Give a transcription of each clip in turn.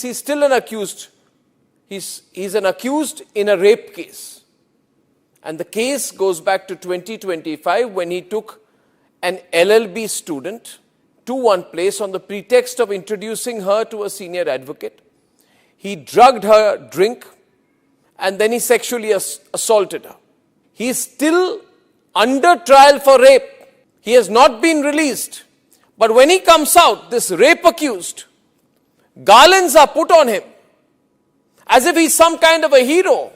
He's still an accused. He's an accused in a rape case. And the case goes back to 2025 when he took an LLB student to one place on the pretext of introducing her to a senior advocate. He drugged her drink and then he sexually assaulted her. He is still under trial for rape. He has not been released. But when he comes out, this rape accused, garlands are put on him as if he's some kind of a hero,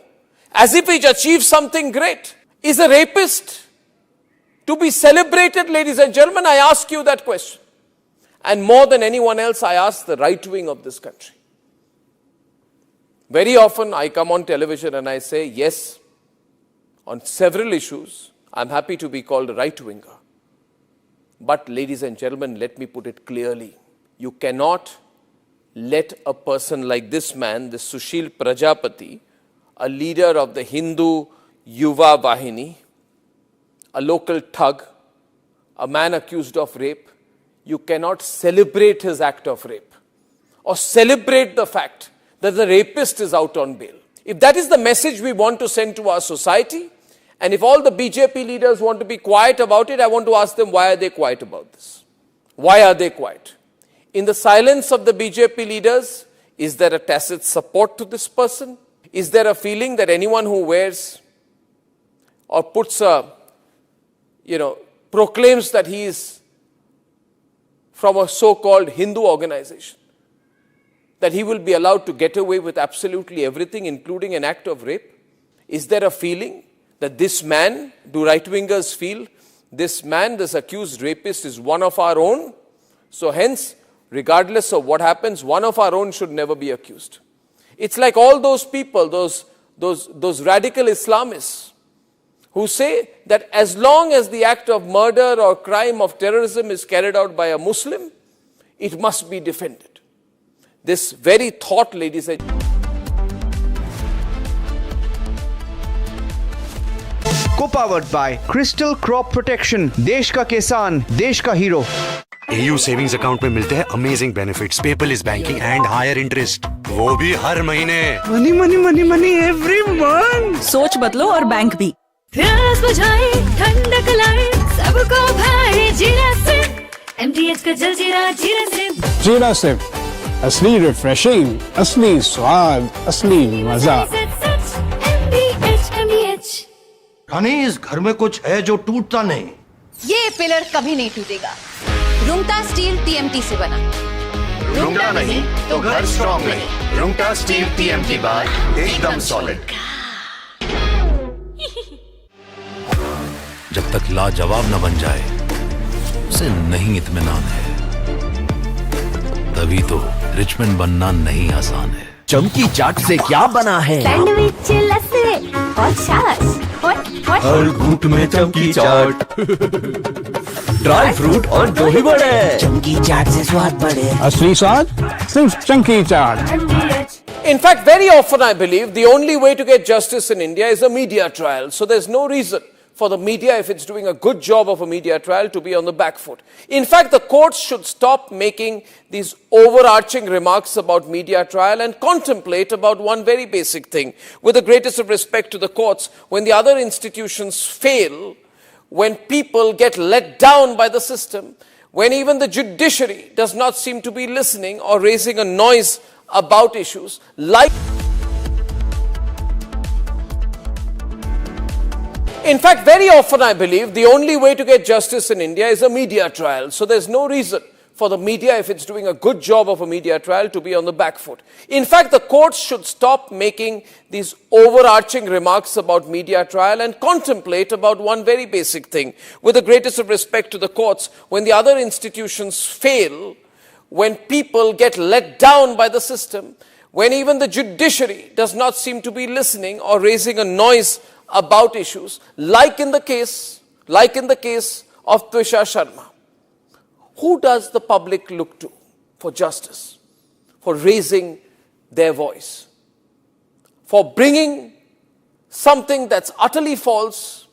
as if he's achieved something great. Is a rapist to be celebrated, ladies and gentlemen? I ask you that question. And more than anyone else, I ask the right wing of this country. Very often I come on television and I say, yes, on several issues, I'm happy to be called a right-winger. But ladies and gentlemen, let me put it clearly. You cannot let a person like this man, this Sushil Prajapati, a leader of the Hindu Yuva Vahini, a local thug, a man accused of rape, you cannot celebrate his act of rape or celebrate the fact that the rapist is out on bail. If that is the message we want to send to our society, and if all the BJP leaders want to be quiet about it, I want to ask them, why are they quiet about this? Why are they quiet? In the silence of the BJP leaders, is there a tacit support to this person? Is there a feeling that anyone who wears or puts a, proclaims that he is from a so-called Hindu organization, that he will be allowed to get away with absolutely everything, including an act of rape? Is there a feeling that this man, do right-wingers feel, this man, this accused rapist is one of our own? So hence, regardless of what happens, one of our own should never be accused. It's like all those people, those radical Islamists who say that as long as the act of murder or crime of terrorism is carried out by a Muslim, it must be defended. This very thought, ladies and gentlemen, Co-powered by Crystal Crop Protection, देश का किसान, देश का hero. AU savings account में मिलते हैं amazing benefits, paperless banking and higher interest, वो भी हर महीने। Money money money money every month. सोच बदलो और बैंक भी। प्यास बुझाए, ठंडक लाए, सबको भाए जीरा से। MTH का जलजीरा जीरा से। जीरा से असली रिफ्रेशिंग, असली स्वाद, असली मजा। MTH। रानी, इस घर में कुछ है जो टूटता नहीं। ये पिलर कभी नहीं टूटेगा। रुंगटा स्टील TMT से बना। रुंगटा नहीं तो घर स्ट्रॉन्ग नहीं। रुंगटा स्टील TMT बार एकदम सॉलिड। जब तक लाजवाब न बन जाए, उसे नहीं इत्मीनान है। तभी तो रिचमंड बनना नहीं आसान है। चमकी चाट से क्या बना है? सैंडविच, लस्सी और छाछ। हर घूंट में चमकी चाट। ड्राई फ्रूट और दही बड़े। चमकी चाट से स्वाद बढ़े। असली स्वाद सिर्फ चंकी चाट। in fact, very often I believe the only way to get justice in India is a media trial. So there's no reason for the media, if it's doing a good job of a media trial, to be on the back foot. In fact, the courts should stop making these overarching remarks about media trial and contemplate about one very basic thing. With the greatest of respect to the courts, when the other institutions fail, when people get let down by the system, when even the judiciary does not seem to be listening or raising a noise about issues like... In fact, very often I believe the only way to get justice in India is a media trial. So there's no reason for the media, if it's doing a good job of a media trial, to be on the back foot. In fact, the courts should stop making these overarching remarks about media trial and contemplate about one very basic thing. With the greatest of respect to the courts, when the other institutions fail, when people get let down by the system, when even the judiciary does not seem to be listening or raising a noise about issues, like in the case of Twisha Sharma. Who does the public look to for justice, for raising their voice, for bringing something that's utterly false,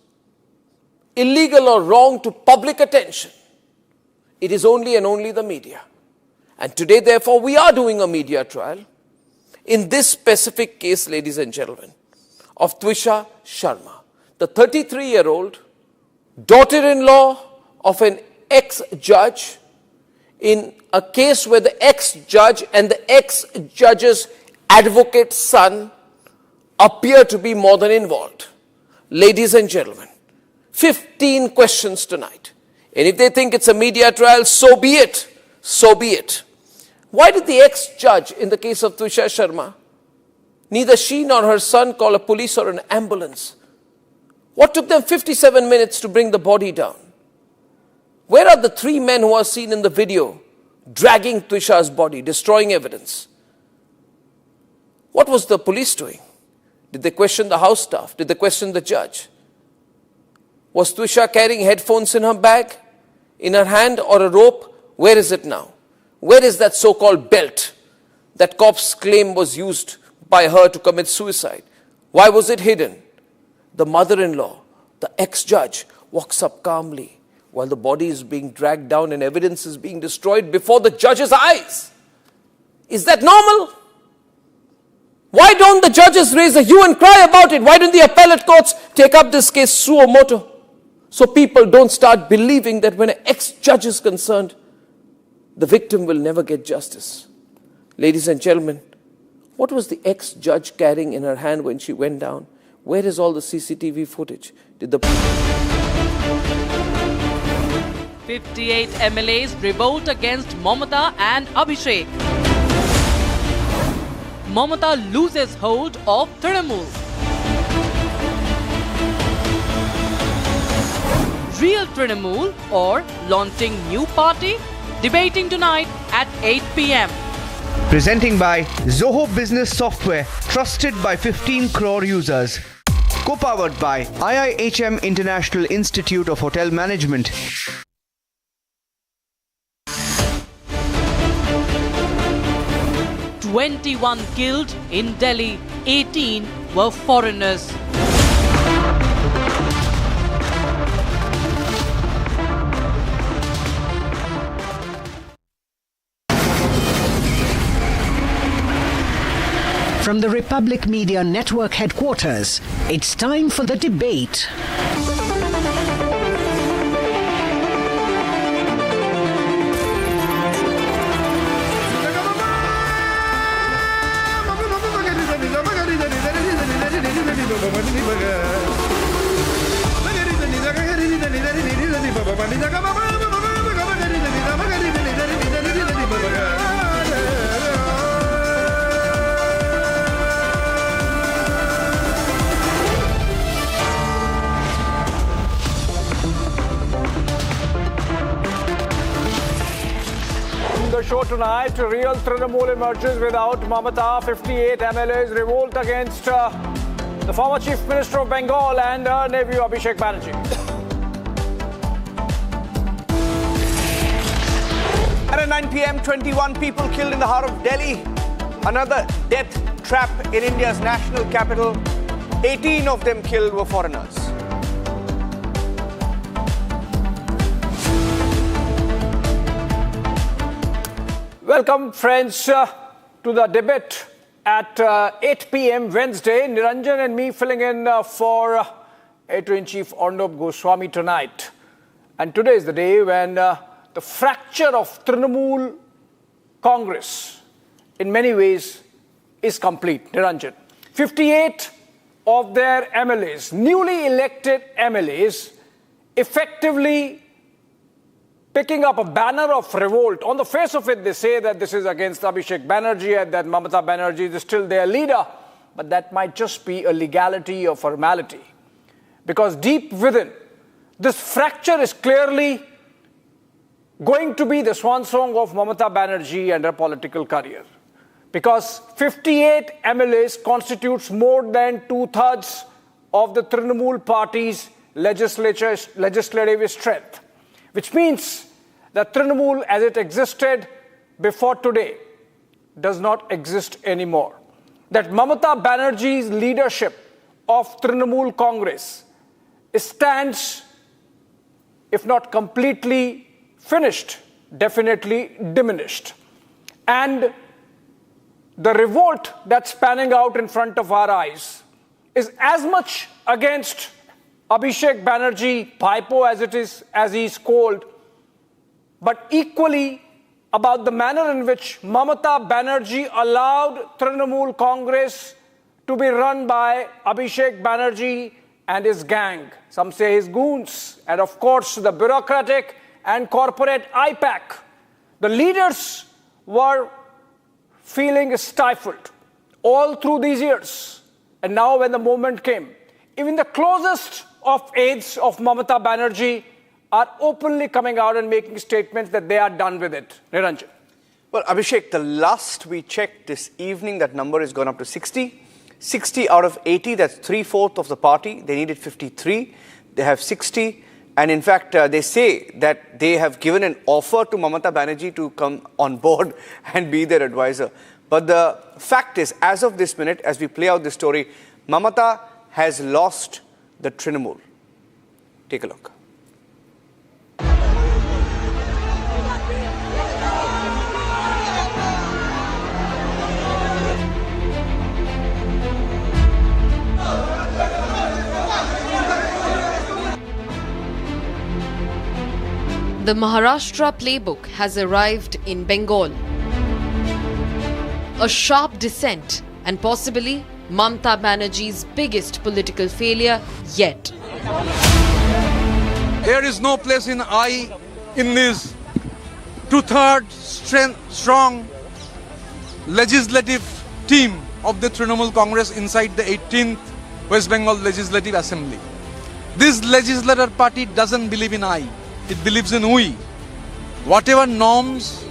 illegal or wrong to public attention? It is only and only the media. And today, therefore, we are doing a media trial. in this specific case, ladies and gentlemen, of Twisha Sharma, the 33-year-old daughter-in-law of an ex-judge, in a case where the ex-judge and the ex-judge's advocate's son appear to be more than involved. Ladies and gentlemen, 15 questions tonight. And if they think it's a media trial, so be it. So be it. Why did the ex-judge in the case of Twisha Sharma, neither she nor her son call a police or an ambulance? What took them 57 minutes to bring the body down? Where are the 3 men who are seen in the video dragging Twisha's body, destroying evidence? What was the police doing? Did they question the house staff? Did they question the judge? Was Twisha carrying headphones in her bag, in her hand, or a rope? Where is it now? Where is that so-called belt that cops claim was used by her to commit suicide? Why was it hidden? The mother-in-law, the ex-judge, walks up calmly while the body is being dragged down and evidence is being destroyed before the judge's eyes. Is that normal? Why don't the judges raise a hue and cry about it? Why don't the appellate courts take up this case suo motu? So people don't start believing that when an ex-judge is concerned, the victim will never get justice. Ladies and gentlemen, what was the ex-judge carrying in her hand when she went down? Where is all the CCTV footage? Did the 58 MLAs revolt against Mamata and Abhishek. Mamata loses hold of Trinamool. Real Trinamool or launching new party? Debating tonight at 8 p.m. Presenting by Zoho Business Software, trusted by 15 crore users. Co-powered by IIHM International Institute of Hotel Management. "21 killed in Delhi, 18 were foreigners." From the Republic Media Network headquarters, it's time for the debate. The show tonight, real Trinamool emerges without Mamata. 58 MLAs revolt against the former Chief Minister of Bengal and her nephew Abhishek Banerjee. At 9 p.m., 21 people killed in the heart of Delhi. Another death trap in India's national capital. 18 of them killed were foreigners. Welcome, friends, to the debate at 8 p.m. Wednesday. Niranjan and me filling in for Editor-in-Chief Arnab Goswami tonight. And today is the day when the fracture of Trinamool Congress, in many ways, is complete. Niranjan, 58 of their MLAs, newly elected MLAs, effectively picking up a banner of revolt. On the face of it, they say that this is against Abhishek Banerjee and that Mamata Banerjee is still their leader. But that might just be a legality or formality. Because deep within, this fracture is clearly going to be the swan song of Mamata Banerjee and her political career. Because 58 MLAs constitutes more than 2/3 of the Trinamool party's legislative strength. Which means that Trinamool as it existed before today does not exist anymore. That Mamata Banerjee's leadership of Trinamool Congress stands, if not completely finished, definitely diminished. And the revolt that's panning out in front of our eyes is as much against Abhishek Banerjee, Paipo as he's called, but equally about the manner in which Mamata Banerjee allowed Trinamool Congress to be run by Abhishek Banerjee and his gang. Some say his goons, and of course the bureaucratic and corporate IPAC. The leaders were feeling stifled all through these years. And now when the moment came, even the closest of aides of Mamata Banerjee are openly coming out and making statements that they are done with it. Niranjan. Well, Abhishek, the last we checked this evening, that number has gone up to 60. 60 out of 80, that's 3/4 of the party. They needed 53. They have 60. And in fact, they say that they have given an offer to Mamata Banerjee to come on board and be their advisor. But the fact is, as of this minute, as we play out this story, Mamata has lost the Trinamool. Take a look. The Maharashtra playbook has arrived in Bengal. A sharp descent and possibly Mamata Banerjee's biggest political failure yet. There is no place in I in this 2/3 strong legislative team of the Trinamool Congress inside the 18th West Bengal Legislative Assembly. This legislator party doesn't believe in I. It believes in we. Whatever norms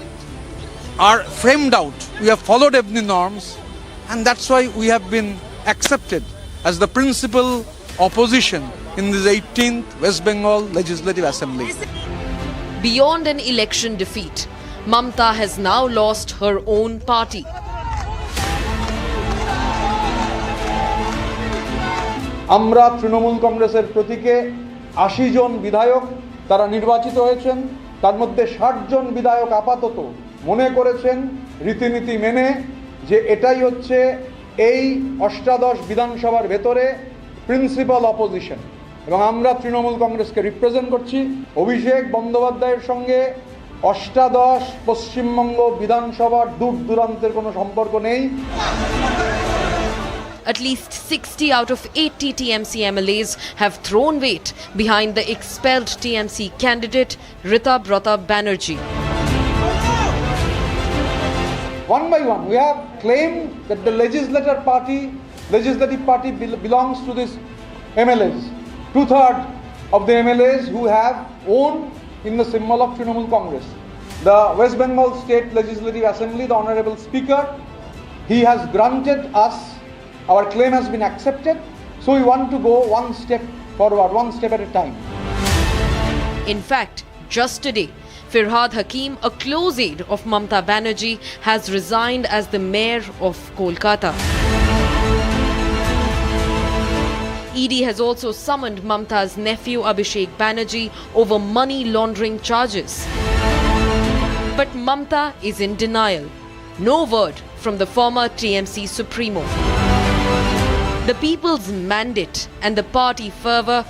are framed out, we have followed every norms, and that's why we have been accepted as the principal opposition in this 18th West Bengal Legislative Assembly. Beyond an election defeat, Mamata has now lost her own party. আমরা তৃণমূল কংগ্রেসের প্রতীকে ৮০ জন বিধায়ক তারা নির্বাচিত হয়েছেন, তার মধ্যে ৬০ জন বিধায়ক আপাতত মনে করেছেন রীতিনীতি মেনে যে এটাই হচ্ছে এই অষ্টাদশ বিধানসভার ভেতরে প্রিন্সিপাল অপোজিশন, এবং আমরা তৃণমূল কংগ্রেসকে রিপ্রেজেন্ট করছি। অভিষেক বন্দ্যোপাধ্যায়ের সঙ্গে অষ্টাদশ পশ্চিমবঙ্গ বিধানসভার দূর দূরান্তের কোনো সম্পর্ক নেই। At least 60 out of 80 TMC MLAs have thrown weight behind the expelled TMC candidate Ritabrata Banerjee. One by one, we have claimed that the legislative party belongs to this MLAs. 2/3 of the MLAs who have owned in the symbol of Trinamool Congress. The West Bengal State Legislative Assembly, the Honorable Speaker, he has granted us. Our claim has been accepted, so we want to go one step forward, one step at a time. In fact, just today, Firhad Hakim, a close aide of Mamata Banerjee, has resigned as the mayor of Kolkata. ED has also summoned Mamata's nephew Abhishek Banerjee over money laundering charges. But Mamata is in denial. No word from the former TMC Supremo. The people's mandate and the party fervour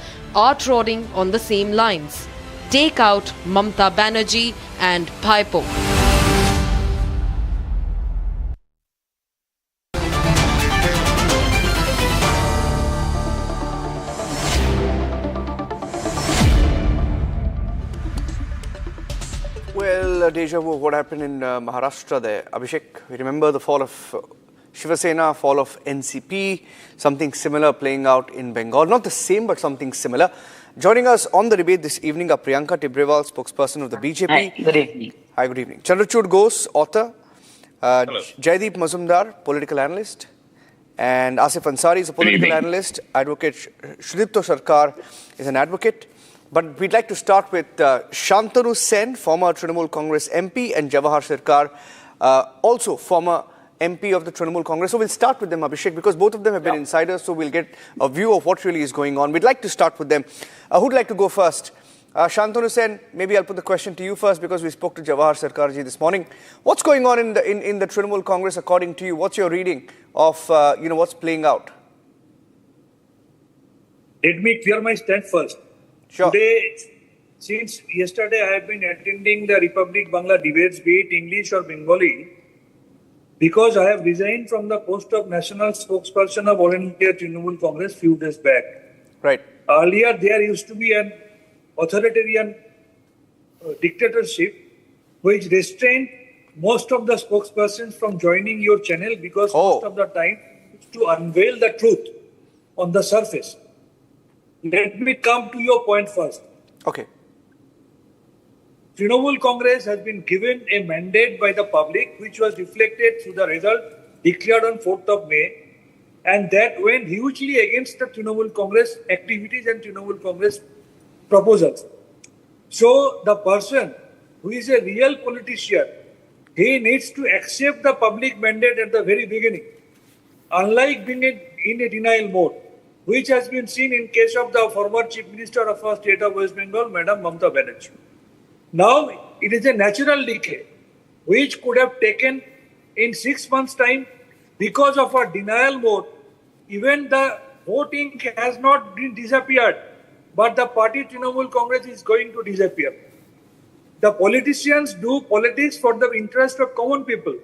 are trotting on the same lines. Take out Mamata Banerjee and Paipo. Well, deja vu, what happened in Maharashtra there? Abhishek, we remember the fall of Shiv Sena, fall of NCP, something similar playing out in Bengal. Not the same, but something similar. Joining us on the debate this evening are Priyanka Tibrewal, spokesperson of the BJP. Hi, good evening. Hi, good evening. Chandrachud Ghose, author. Jaideep Mazumdar, political analyst. And Asif Ansari is a political analyst. Advocate Shrudipto Sarkar is an advocate. But we'd like to start with Shantanu Sen, former Trinamool Congress MP, and Jawahar Sirkar, also former MP of the Trinamool Congress. So we'll start with them, Abhishek, because both of them have been insiders, so we'll get a view of what really is going on. We'd like to start with them. Who'd like to go first? Shantanu Sen, maybe I'll put the question to you first because we spoke to Jawahar Sarkarji this morning. What's going on in the Trinamool Congress according to you? What's your reading of what's playing out? Let me clear my stand first. Sure. Today, since yesterday, I have been attending the Republic Bangla debates, be it English or Bengali, because I have resigned from the post of National Spokesperson of All India Trinamool Congress few days back. Right. Earlier, there used to be an authoritarian dictatorship which restrained most of the spokespersons from joining your channel because most of the time it's to unveil the truth on the surface. Let me come to your point first. Okay. Trinamool Congress has been given a mandate by the public which was reflected through the result declared on 4th of May, and that went hugely against the Trinamool Congress activities and Trinamool Congress proposals. So the person who is a real politician, he needs to accept the public mandate at the very beginning, unlike being in a denial mode, which has been seen in case of the former Chief Minister of our state of West Bengal, Madam Mamata Banerjee. Now, it is a natural decay, which could have taken in 6 months' time because of our denial mode. Even the voting has not been disappeared, but the party Trinamool Congress is going to disappear. The politicians do politics for the interest of common people.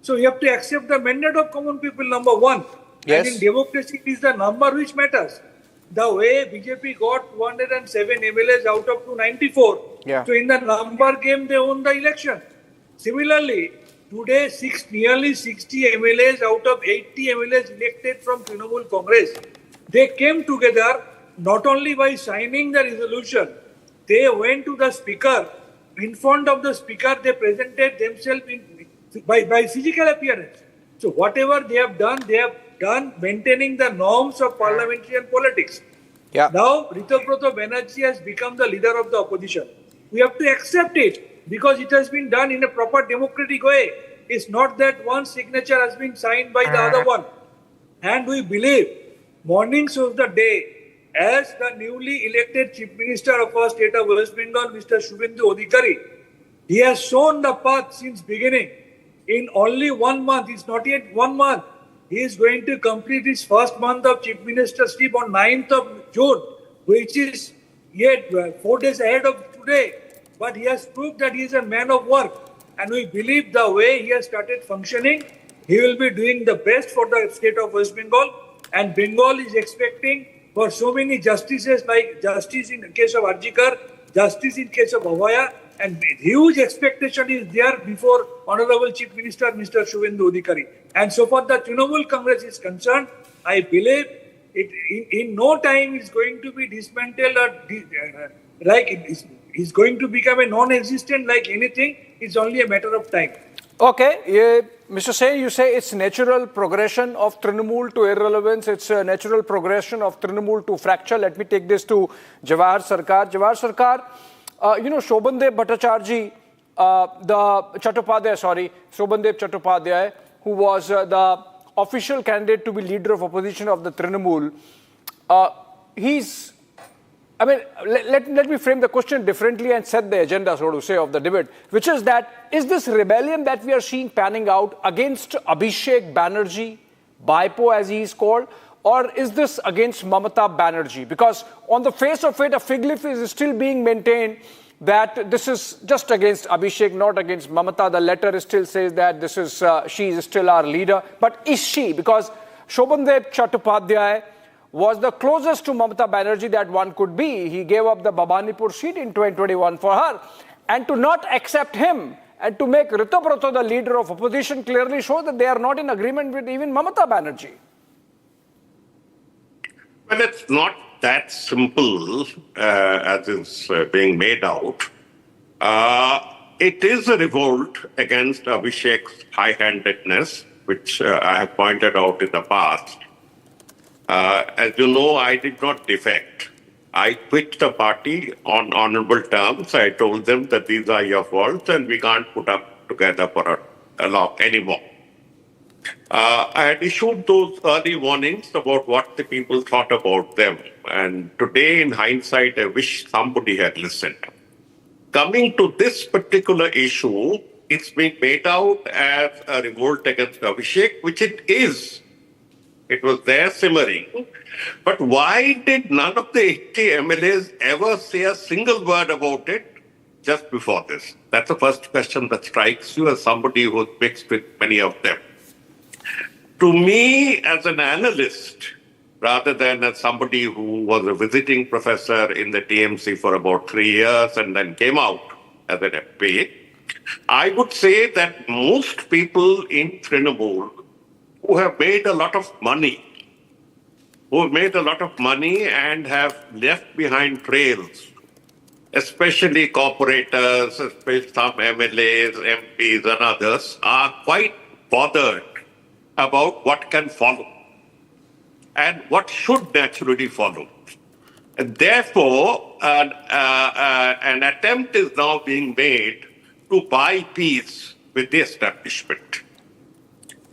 So you have to accept the mandate of common people, number one. Yes. And in democracy, it is the number which matters. The way BJP got 207 MLAs out of 294. Yeah. So in the number game, they won the election. Similarly, today, nearly 60 MLAs out of 80 MLAs elected from Trinamool Congress, they came together not only by signing the resolution, they went to the speaker. In front of the speaker, they presented themselves by physical appearance. So whatever they have done maintaining the norms of parliamentarian politics. Yeah. Now, Ritabrata Banerjee has become the leader of the opposition. We have to accept it because it has been done in a proper democratic way. It's not that one signature has been signed by the other one. And we believe morning shows the day as the newly elected Chief Minister of our state of West Bengal, Mr. Shubhendu Adhikari. He has shown the path since beginning. In only 1 month, it's not yet 1 month, he is going to complete his first month of Chief Ministership on 9th of June, which is yet 4 days ahead of today. But he has proved that he is a man of work. And we believe the way he has started functioning, he will be doing the best for the state of West Bengal. And Bengal is expecting for so many justices, like justice in case of Arjikar, justice in case of Abhaya, and huge expectation is there before Honorable Chief Minister, Mr. Shubhendu Adhikari. And so far the Trinamool Congress is concerned, I believe it in no time is going to be dismantled or it's going to become a non-existent like anything. It's only a matter of time. Okay, Mr. Sen, you say it's natural progression of Trinamool to irrelevance. It's a natural progression of Trinamool to fracture. Let me take this to Jawahar Sarkar. Jawahar Sarkar, Shobhandev Bhattacharjee, Shobhandev Chattopadhyay, who was the official candidate to be leader of opposition of the Trinamool, let me frame the question differently and set the agenda, so to say, of the debate, which is that, is this rebellion that we are seeing panning out against Abhishek Banerjee, BIPO as he is called, or is this against Mamata Banerjee? Because on the face of it, a fig leaf is still being maintained that this is just against Abhishek, not against Mamata. The letter still says that this is she is still our leader. But is she? Because Shobhandev Chattopadhyay was the closest to Mamata Banerjee that one could be. He gave up the Bhabanipur seat in 2021 for her. And to not accept him and to make Ritabrata the leader of opposition clearly shows that they are not in agreement with even Mamata Banerjee. Well, it's not that simple as is being made out. It is a revolt against Abhishek's high-handedness, which I have pointed out in the past. As you know, I did not defect. I quit the party on honorable terms. I told them that these are your faults and we can't put up together for a lot anymore. I had issued those early warnings about what the people thought about them. And today, in hindsight, I wish somebody had listened. Coming to this particular issue, it's been made out as a revolt against Abhishek, which it is. It was there simmering. But why did none of the 80 MLAs ever say a single word about it just before this? That's the first question that strikes you as somebody who's mixed with many of them. To me, as an analyst, rather than as somebody who was a visiting professor in the TMC for about 3 years and then came out as an MP, I would say that most people in Trinamool who have made a lot of money, and have left behind trails, especially corporators, especially some MLAs, MPs and others, are quite bothered about what can follow and what should naturally follow. And therefore, an attempt is now being made to buy peace with the establishment.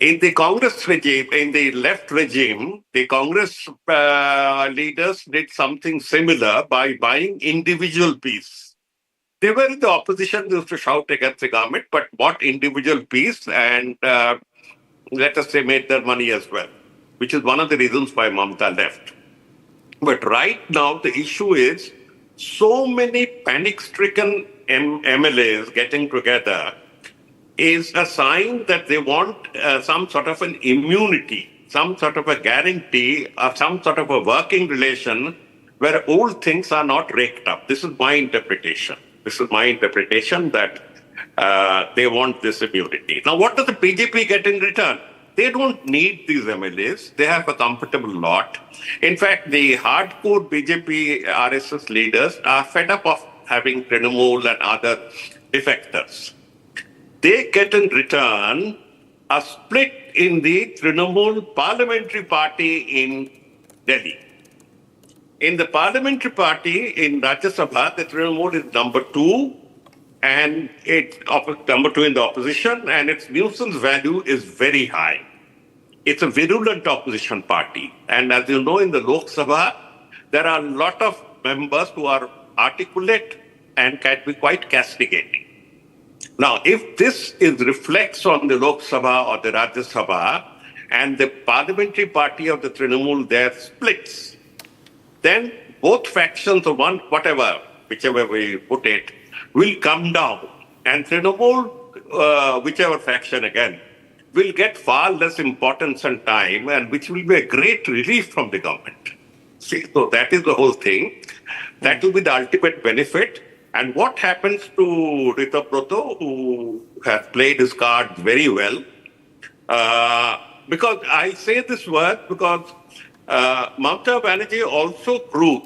In the Congress regime, in the left regime, the Congress leaders did something similar by buying individual peace. They were in the opposition, used to shout against the government, but bought individual peace and, let us say, made their money as well, which is one of the reasons why Mamata left. But right now, the issue is so many panic-stricken MLAs getting together is a sign that they want some sort of an immunity, some sort of a guarantee, or some sort of a working relation where old things are not raked up. This is my interpretation. That they want this immunity. Now, what does the BJP get in return? They don't need these MLAs. They have a comfortable lot. In fact, the hardcore BJP RSS leaders are fed up of having Trinamool and other defectors. They get in return a split in the Trinamool parliamentary party in Delhi. In the parliamentary party in Rajya Sabha, the Trinamool is number 2, and it's number 2 in the opposition, and its nuisance value is very high. It's a virulent opposition party. And as you know, in the Lok Sabha, there are a lot of members who are articulate and can be quite castigating. Now, if this reflects on the Lok Sabha or the Rajya Sabha, and the parliamentary party of the Trinamool there splits, then both factions or whichever way you put it, will come down. And Trinamool, whichever faction again, will get far less importance and time, and which will be a great relief from the government. See, so that is the whole thing. That will be the ultimate benefit. And what happens to Ritabrata, who has played his cards very well, because I say this word because Mamata Banerjee also grew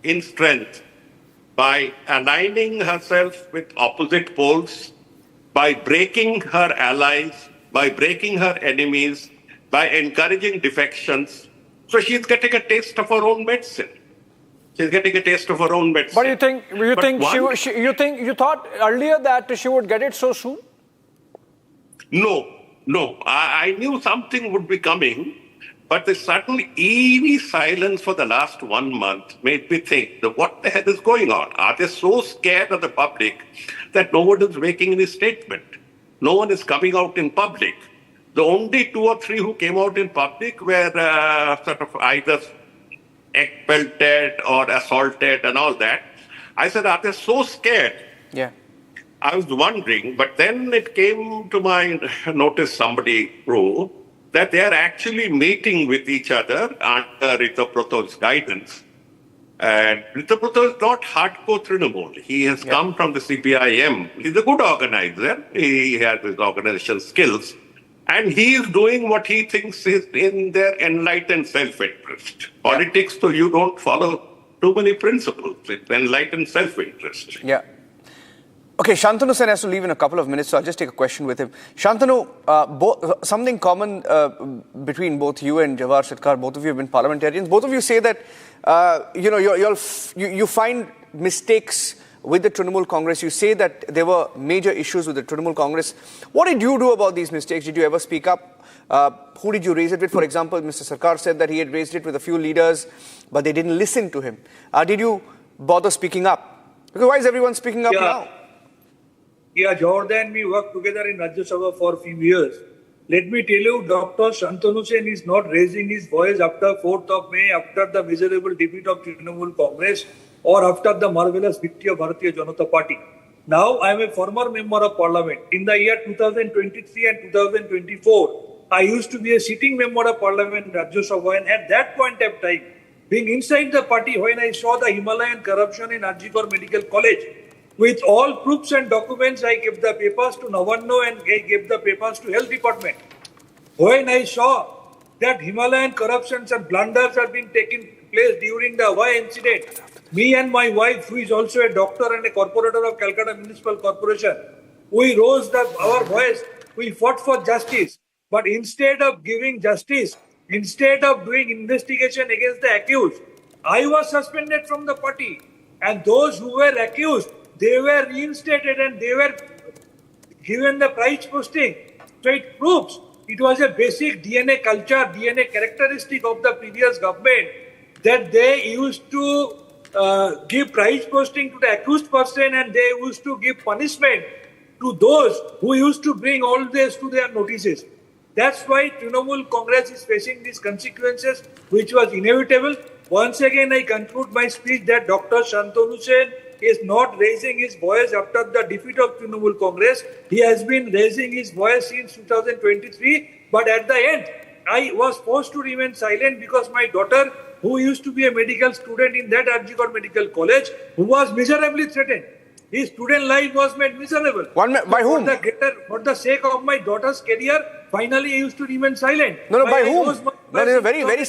in strength by aligning herself with opposite poles, by breaking her allies, by breaking her enemies, by encouraging defections. So she's getting a taste of her own medicine. She's getting a taste of her own medicine. But you thought earlier that she would get it so soon? No. I knew something would be coming, but the sudden eerie silence for the last 1 month made me think, what the hell is going on? Are they so scared of the public that no one is making any statement? No one is coming out in public. The only 2 or 3 who came out in public were sort of either expelled or assaulted and all that. I said, are they so scared? Yeah. I was wondering, but then it came to my notice, somebody wrote, that they are actually meeting with each other under Ritabrata's guidance. And Ritabrata is not hardcore Trinamool. He has come from the CPIM. He's a good organizer. He has his organization skills. And he is doing what he thinks is in their enlightened self-interest. Politics, so you don't follow too many principles. It's enlightened self-interest. Yeah. Okay, Shantanu Sen has to leave in a couple of minutes, so I'll just take a question with him. Shantanu, something common between both you and Jawahar Sircar, both of you have been parliamentarians. Both of you say that you find mistakes with the Trinamool Congress. You say that there were major issues with the Trinamool Congress. What did you do about these mistakes? Did you ever speak up? Who did you raise it with? For example, Mr. Sarkar said that he had raised it with a few leaders, but they didn't listen to him. Did you bother speaking up? Because why is everyone speaking up now? Yeah, Jordan, we worked together in Rajya Sabha for a few years. Let me tell you, Dr. Shantanu Sen is not raising his voice after 4th of May, after the miserable defeat of Trinamool Congress, or after the marvelous victory of Bharatiya Janata Party. Now, I am a former member of parliament. In the year 2023 and 2024, I used to be a sitting member of parliament in Rajya Sabha, and at that point of time, being inside the party, when I saw the Himalayan corruption in Arjikar Medical College, with all proofs and documents, I gave the papers to Navanno and I gave the papers to Health Department. When I saw that Himalayan corruptions and blunders have been taking place during the Hawaii incident, me and my wife, who is also a doctor and a corporator of Calcutta Municipal Corporation, we rose our voice, we fought for justice. But instead of giving justice, instead of doing investigation against the accused, I was suspended from the party. And those who were accused, they were reinstated and they were given the prize posting. So it proves it was a basic DNA culture, DNA characteristic of the previous government that they used to give prize posting to the accused person and they used to give punishment to those who used to bring all this to their notices. That's why Trinamool Congress is facing these consequences, which was inevitable. Once again, I conclude my speech that Dr. Shantanu Sen is not raising his voice after the defeat of Trinamool Congress. He has been raising his voice since 2023. But at the end, I was forced to remain silent because my daughter, who used to be a medical student in that Arjikar Medical College, who was miserably threatened. His student life was made miserable. By whom? For the sake of my daughter's career, finally I used to remain silent. No, by whom? No, very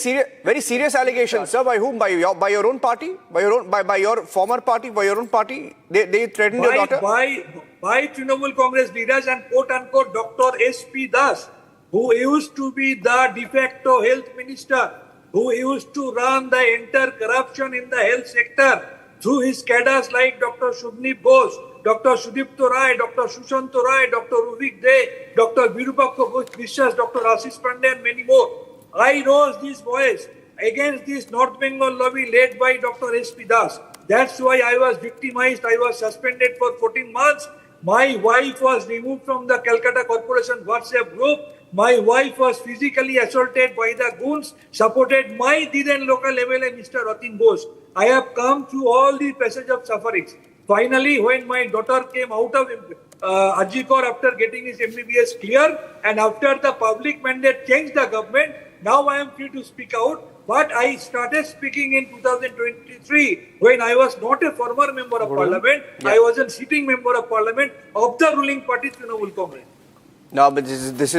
serious allegations, sir. By whom? By your own party? By your former party? By your own party? They threatened your daughter? By Trinamool Congress leaders and quote-unquote Dr. S.P. Das, who used to be the de facto health minister, who used to run the entire corruption in the health sector, through his cadres like Dr. Shubhneep Bose, Dr. Sudipto Rai, Dr. Sushant Rai, Dr. Ruvik De, Dr. Virupakka Vishwas, Dr. Ashish Pandey and many more. I rose this voice against this North Bengal lobby led by Dr. S.P. Das. That's why I was victimized. I was suspended for 14 months. My wife was removed from the Calcutta Corporation WhatsApp group. My wife was physically assaulted by the goons, supported my then local MLA, Mr. Atin Bose. I have come through all the passage of sufferings. Finally, when my daughter came out of Arjikar after getting his MBBS clear, and after the public mandate changed the government, now I am free to speak out. But I started speaking in 2023 when I was not a former member of parliament. I was a sitting member of parliament of the ruling party, Trinamool Congress. No, but this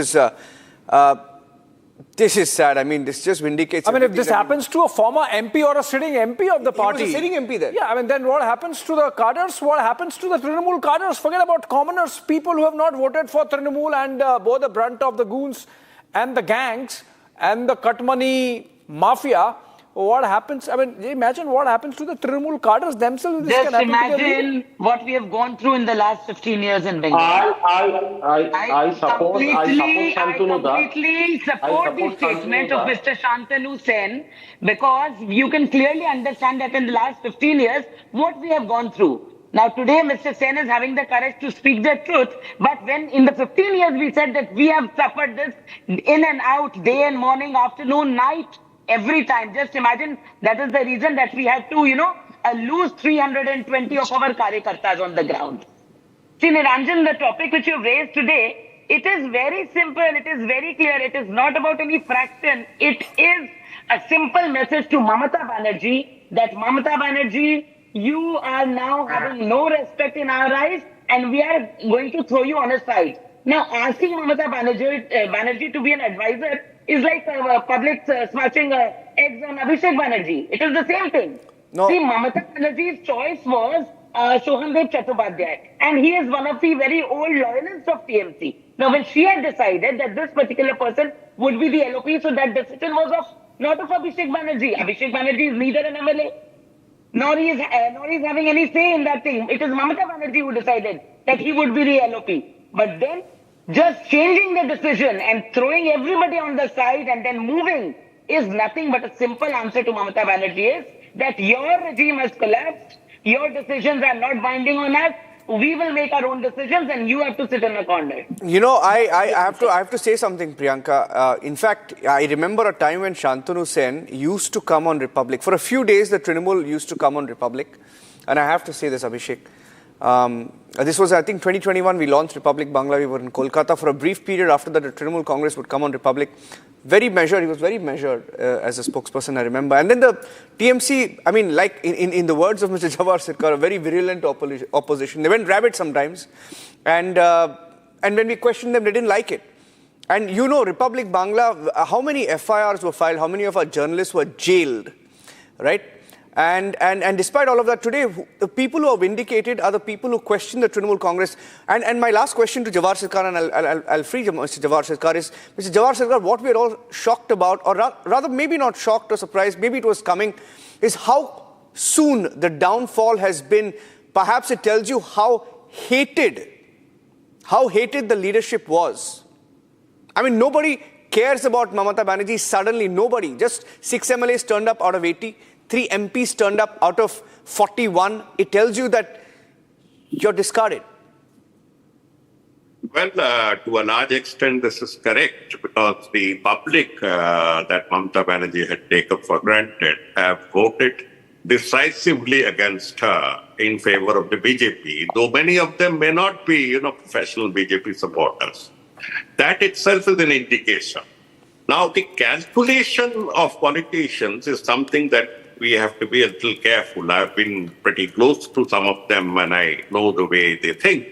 is sad. I mean, this just vindicates. I mean, if this happens to a former MP or a sitting MP of the party. He was a sitting MP there. Yeah, I mean, then what happens to the cadres? What happens to the Trinamool cadres? Forget about commoners, people who have not voted for Trinamool and bore the brunt of the goons and the gangs and the cut money mafia. What happens? I mean, imagine what happens to the Trinamool cadres themselves. Just imagine what we have gone through in the last 15 years in Bengal. I completely support the statement of Mr. Shantanu Sen, because you can clearly understand that in the last 15 years, what we have gone through. Now today, Mr. Sen is having the courage to speak the truth, but when in the 15 years we said that we have suffered this in and out, day and morning, afternoon, night, every time. Just imagine that is the reason that we had to, lose 320 of our karyakartas on the ground. See, Niranjan, the topic which you raised today, it is very simple, it is very clear, it is not about any fraction. It is a simple message to Mamata Banerjee that Mamata Banerjee, you are now having no respect in our eyes and we are going to throw you on a side. Now, asking Mamata Banerjee to be an advisor is like public smashing eggs on Abhishek Banerjee. It is the same thing. No. See, Mamata Banerjee's choice was Sohandev Chattopadhyay, and he is one of the very old loyalists of TMC. Now, when she had decided that this particular person would be the LOP, so that decision was not of Abhishek Banerjee. Abhishek Banerjee is neither an MLA, nor he is having any say in that thing. It is Mamata Banerjee who decided that he would be the LOP. But then, Just changing the decision and throwing everybody on the side and then moving is nothing but a simple answer to Mamata Banerjee is that your regime has collapsed, your decisions are not binding on us, we will make our own decisions and you have to sit in a corner. You know, I have to say something, Priyanka. In fact, I remember a time when Shantanu Sen used to come on Republic. For a few days, the Trinamool used to come on Republic. And I have to say this, Abhishek. This was, I think, 2021. We launched Republic Bangla. We were in Kolkata. For a brief period after that, the Trinamool Congress would come on Republic. Very measured. He was very measured as a spokesperson, I remember. And then the TMC, I mean, like in the words of Mr. Jawahar Sirkar, a very virulent opposition. They went rabid sometimes. And when we questioned them, they didn't like it. And you know, Republic Bangla, how many FIRs were filed? How many of our journalists were jailed? Right? And despite all of that, today, the people who are vindicated are the people who question the Trinamool Congress. And my last question to Jawahar Sirkar, and I'll free Mr. Jawahar Sirkar, is, Mr. Jawahar Sirkar, what we're all shocked about, or rather maybe not shocked or surprised, maybe it was coming, is how soon the downfall has been. Perhaps it tells you how hated the leadership was. I mean, nobody cares about Mamata Banerjee. Suddenly, nobody. Just 6 MLAs turned up out of 80. 3 MPs turned up out of 41. It tells you that you're discarded. Well, to a large extent, this is correct because the public that Mamata Banerjee had taken for granted have voted decisively against her in favor of the BJP, though many of them may not be, professional BJP supporters. That itself is an indication. Now, the calculation of politicians is something that we have to be a little careful. I've been pretty close to some of them and I know the way they think.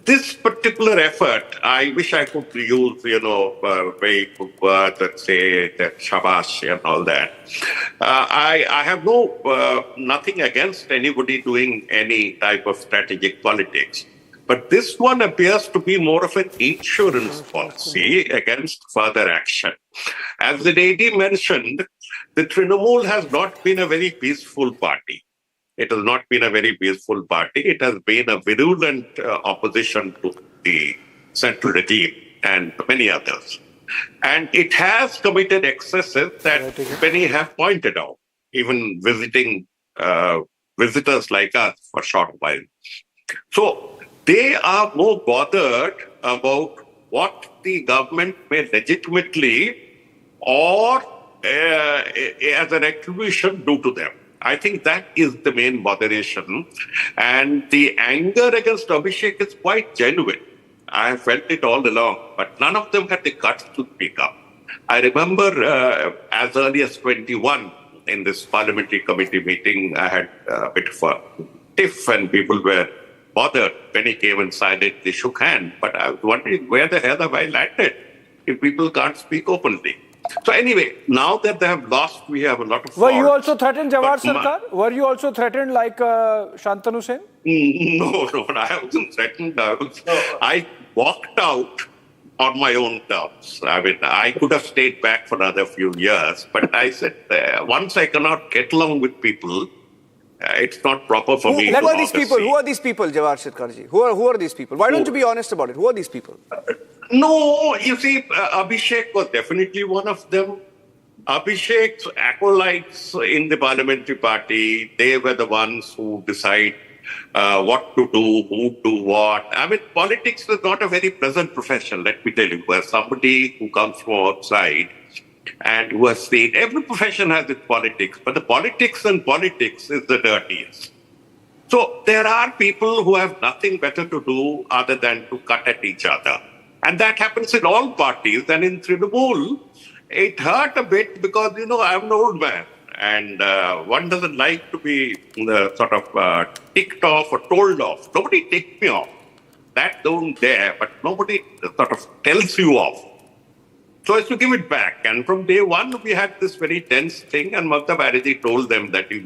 This particular effort, I wish I could use, very good words that say that shabash and all that. I have nothing against anybody doing any type of strategic politics. But this one appears to be more of an insurance policy against further action. As the lady mentioned, the Trinamool has not been a very peaceful party. It has not been a very peaceful party. It has been a virulent opposition to the central regime and many others. And it has committed excesses that many have pointed out, even visiting visitors like us for a short while. So they are more bothered about what the government may legitimately or as an retribution do to them. I think that is the main botheration. And the anger against Abhishek is quite genuine. I have felt it all along, but none of them had the guts to speak up. I remember as early as 21 in this parliamentary committee meeting, I had a bit of a tiff and people were bothered. When he came inside it, they shook hands. But I was wondering, where the hell have I landed if people can't speak openly? So anyway, now that they have lost, we have a lot of Were you also threatened, Jawahar Sirkar? Were you also threatened like Shantanu Sen? No, I wasn't threatened. I walked out on my own terms. I mean, I could have stayed back for another few years, but I said, once I cannot get along with people, it's not proper for me. Who are these people? Who are these people, Jawahar Sirkarji? Who are these people? Why don't you be honest about it? Who are these people? No, you see, Abhishek was definitely one of them. Abhishek's acolytes in the parliamentary party, they were the ones who decide what to do, who do what. I mean, politics is not a very pleasant profession, let me tell you. Where somebody who comes from outside and who has seen, every profession has its politics, but the politics is the dirtiest. So there are people who have nothing better to do other than to cut at each other. And that happens in all parties. And in Trinamool, it hurt a bit because, I'm an old man. And one doesn't like to be sort of ticked off or told off. Nobody ticked me off. That don't dare, but nobody sort of tells you off. So as to give it back. And from day one, we had this very tense thing. And Mamata Banerjee told them that you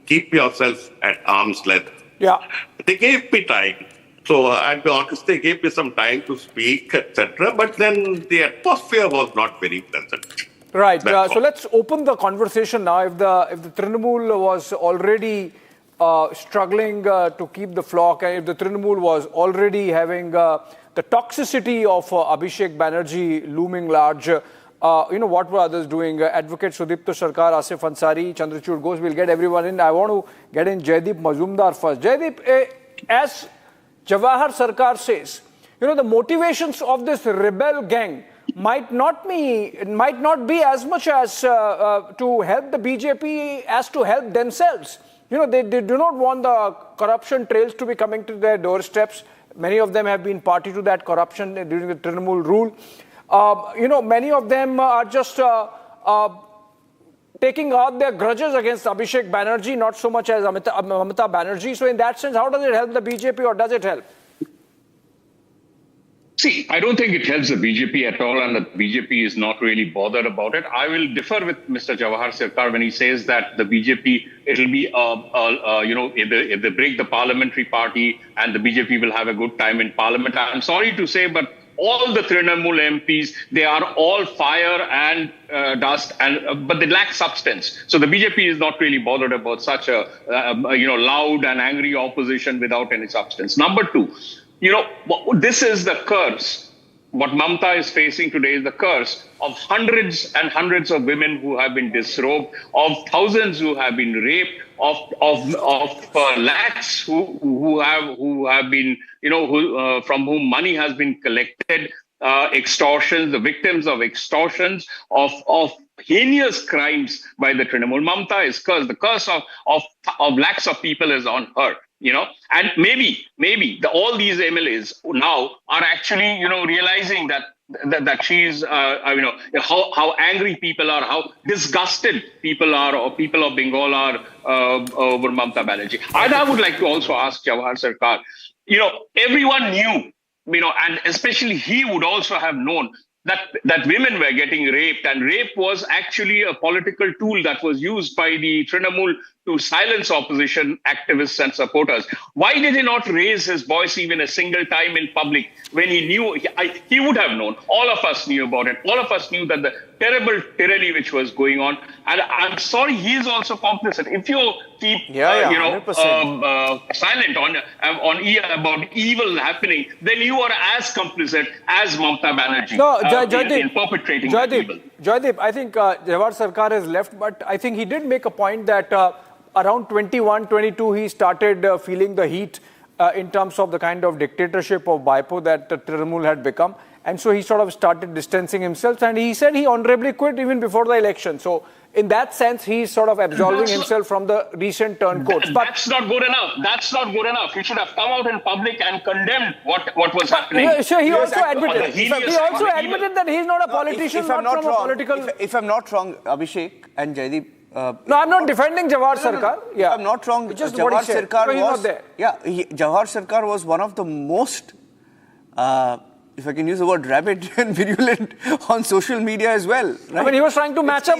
keep yourself at arm's length. Yeah. They gave me time. So I'll be honest, they gave me some time to speak, etc. But then the atmosphere was not very pleasant. Right. So let's open the conversation now. If the Trinamool was already struggling to keep the flock, and if the Trinamool was already having the toxicity of Abhishek Banerjee looming large. What were others doing? Advocate Sudipto Sarkar, Asif Ansari, Chandrachud Ghosh, we'll get everyone in. I want to get in Jaideep Mazumdar first. Jaideep, as Jawahar Sarkar says, the motivations of this rebel gang might not be as much as to help the BJP as to help themselves. They do not want the corruption trails to be coming to their doorsteps. Many of them have been party to that corruption during the Trinamool rule. Many of them are just taking out their grudges against Abhishek Banerjee, not so much as Mamata Banerjee. So in that sense, how does it help the BJP or does it help? See, I don't think it helps the BJP at all, and the BJP is not really bothered about it. I will differ with Mr. Jawahar Sarkar when he says that the BJP, it'll be, if they break the parliamentary party and the BJP will have a good time in parliament. I'm sorry to say, but all the Trinamool MPs, they are all fire and dust, but they lack substance. So the BJP is not really bothered about such a loud and angry opposition without any substance. Number two, this is the curse. What Mamata is facing today is the curse of hundreds and hundreds of women who have been disrobed, of thousands who have been raped, of lakhs who have been, from whom money has been collected, extortions, the victims of extortions, of heinous crimes by the Trinamool. Mamata is cursed. The curse of lakhs of people is on her. And maybe all these MLAs now are actually, realizing that she's, how angry people are, how disgusted people are, or people of Bengal are over Mamata Banerjee. And I would like to also ask Jawahar Sarkar, everyone knew, and especially he would also have known that women were getting raped, and rape was actually a political tool that was used by the Trinamool to silence opposition activists and supporters. Why did he not raise his voice even a single time in public when he knew? He would have known. All of us knew about it. All of us knew that the terrible tyranny which was going on. And I'm sorry, he is also complicit. If you keep, silent on about evil happening, then you are as complicit as Mamata Banerjee in perpetrating evil. Jaideep, I think Jawahar Sarkar has left, but I think he did make a point that around 21, 22, he started feeling the heat in terms of the kind of dictatorship of Baipo that Trinamool had become. And so he sort of started distancing himself, and he said he honorably quit even before the election. So in that sense, he's sort of absolving himself from the recent turncoats. But that's not good enough. That's not good enough. He should have come out in public and condemned what was happening. He also admitted that he's not a politician, not from a political... If I'm not wrong, Abhishek and Jaideep... no, I'm not defending Jawahar Sarkar. Yeah. If I'm not wrong, Jawahar Sarkar was one of the most... if I can use the word rabid and virulent on social media as well. Right? I mean, he was trying to match up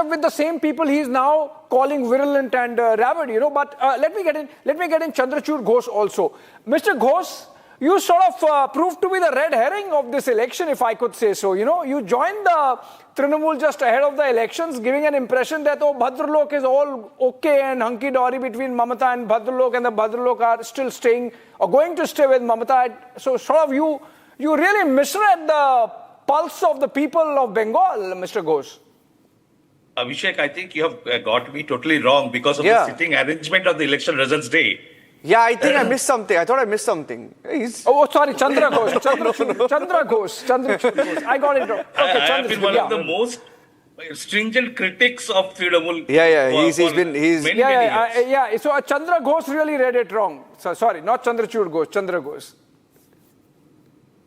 with the same people he's now calling virulent and rabid, But let me get in Chandrachud Ghosh also. Mr. Ghosh, you sort of proved to be the red herring of this election, if I could say so. You joined the Trinamool just ahead of the elections, giving an impression that, Bhadralok is all okay and hunky-dory between Mamata and Bhadralok, and the Bhadralok are still staying or going to stay with Mamata. So sort of you really misread the pulse of the people of Bengal, Mr. Ghosh. Abhishek, I think you have got me totally wrong because of the sitting arrangement of the election results day. Yeah, I think I missed something. I thought I missed something. Sorry, Chandra Ghosh. Chandra Ghosh. I got it wrong. Okay, I have been one of the most stringent critics of Trinamool. So Chandra Ghosh really read it wrong. So, sorry, not Chandrachud Ghosh, Chandra Ghosh.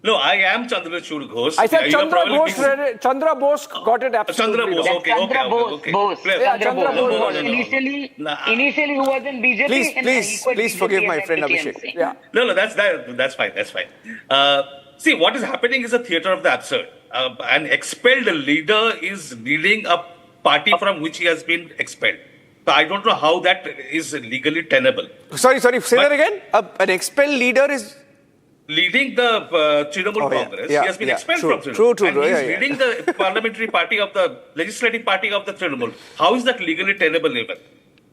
No, I am Chandrachud Ghosh. I said Chandra Ghosh read it. Chandra Bose got it absolutely wrong. Chandra Bose. Initially, who was in BJP. Please forgive my friend Abhishek. Yeah. No, that's fine. See, what is happening is a theatre of the absurd. An expelled leader is leading a party from which he has been expelled. So I don't know how that is legally tenable. Sorry, say that again. An expelled leader is leading the Trinamool Congress. He has been expelled from Trinamool. True. And he is leading the parliamentary party of the legislative party of the Trinamool. How is that legally tenable even?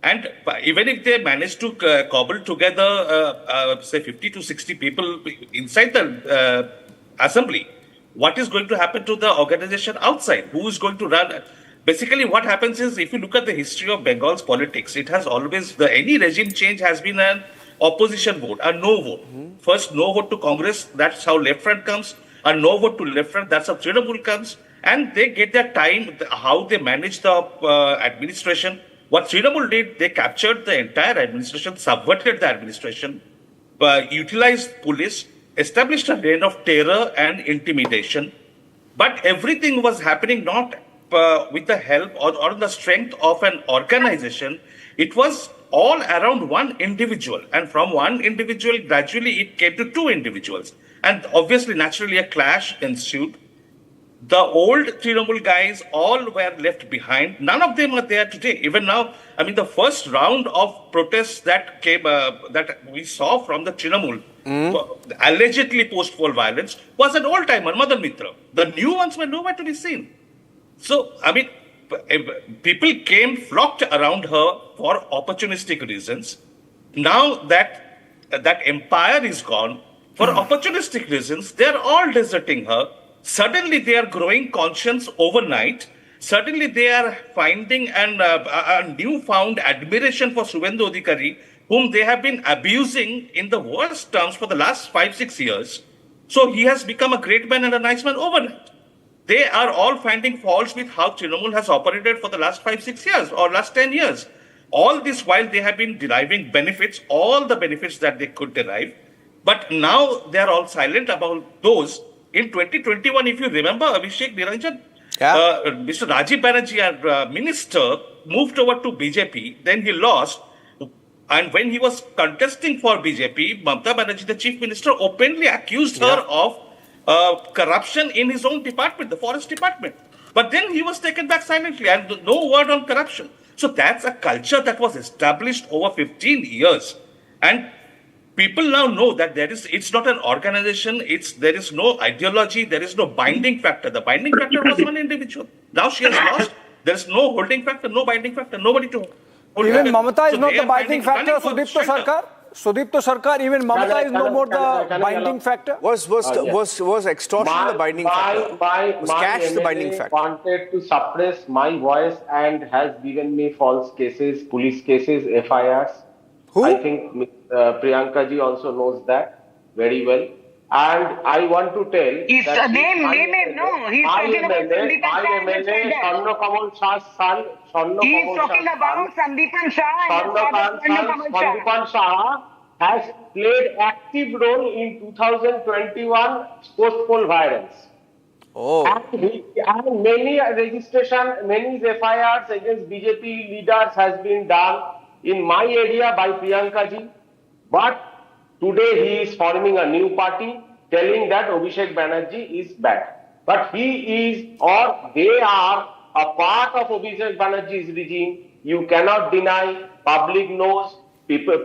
And even if they manage to cobble together, say 50 to 60 people inside the assembly, what is going to happen to the organization outside? Who is going to run? Basically, what happens is, if you look at the history of Bengal's politics, it has always, any regime change has been an opposition vote, a no vote. First, no vote to Congress, that's how left front comes. A no vote to left front, that's how Trinamool comes. And they get their time, how they manage the administration. What Trinamool did, they captured the entire administration, subverted the administration, utilized police, established a reign of terror and intimidation. But everything was happening not with the help or the strength of an organization. It was all around one individual. And from one individual, gradually it came to two individuals. And obviously, naturally, a clash ensued. The old Trinamool guys all were left behind. None of them are there today. Even now, I mean, the first round of protests that came, that we saw from the Trinamool, allegedly post-poll violence, was an old-timer, Madan Mitra. The new ones were nowhere to be seen. So, I mean, people flocked around her for opportunistic reasons. Now that that empire is gone, for opportunistic reasons, they're all deserting her. Suddenly, they are growing conscience overnight. Suddenly, they are finding a newfound admiration for Suvendu Adhikari, whom they have been abusing in the worst terms for the last 5-6 years. So he has become a great man and a nice man overnight. They are all finding faults with how Trinamool has operated for the last 5-6 years or last 10 years. All this while they have been deriving benefits, all the benefits that they could derive. But now they are all silent about those. In 2021, if you remember, Abhishek, Niranjan, Mr. Rajiv Banerjee, our minister, moved over to BJP. Then he lost. And when he was contesting for BJP, Mamata Banerjee, the chief minister, openly accused her of corruption in his own department, the forest department. But then he was taken back silently and no word on corruption. So that's a culture that was established over 15 years. And people now know that it's not an organization, there is no ideology, there is no binding factor. The binding factor was one individual. Now she has lost. There is no holding factor, no binding factor, nobody to hold. Even Mamata is not the binding factor, Sudipto Sarkar. Sudipto Sarkar, even Mamata is no more the binding factor. Was extortion the binding factor? Was cash the binding factor? Wanted to suppress my voice and has given me false cases, police cases, FIRs. Who? I think Priyanka ji also knows that very well. And I want to tell He's that name him, no. He's talking about He's talking about Sandeepan Shah. Sandeepan Shah has played active role in 2021 post-poll violence. Oh. And many registration, many FIRs against BJP leaders has been done in my area by Priyanka ji. But today he is forming a new party telling that Abhishek Banerjee is bad. But he is, or they are, a part of Abhishek Banerjee's regime. You cannot deny. Public knows, people,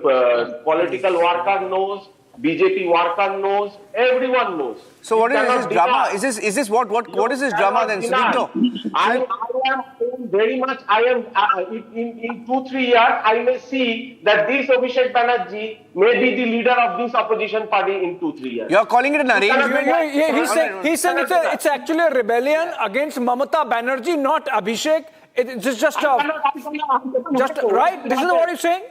political worker knows, BJP worker knows, everyone knows. So what is this drama? Is this what is this drama then, Sudipto? I am very much, in 2-3 years, I may see that this Abhishek Banerjee may be the leader of this opposition party in 2-3 years. You are calling it an arrangement? He's saying it's actually a rebellion against Mamata Banerjee, not Abhishek. It's just right? This is what he's saying?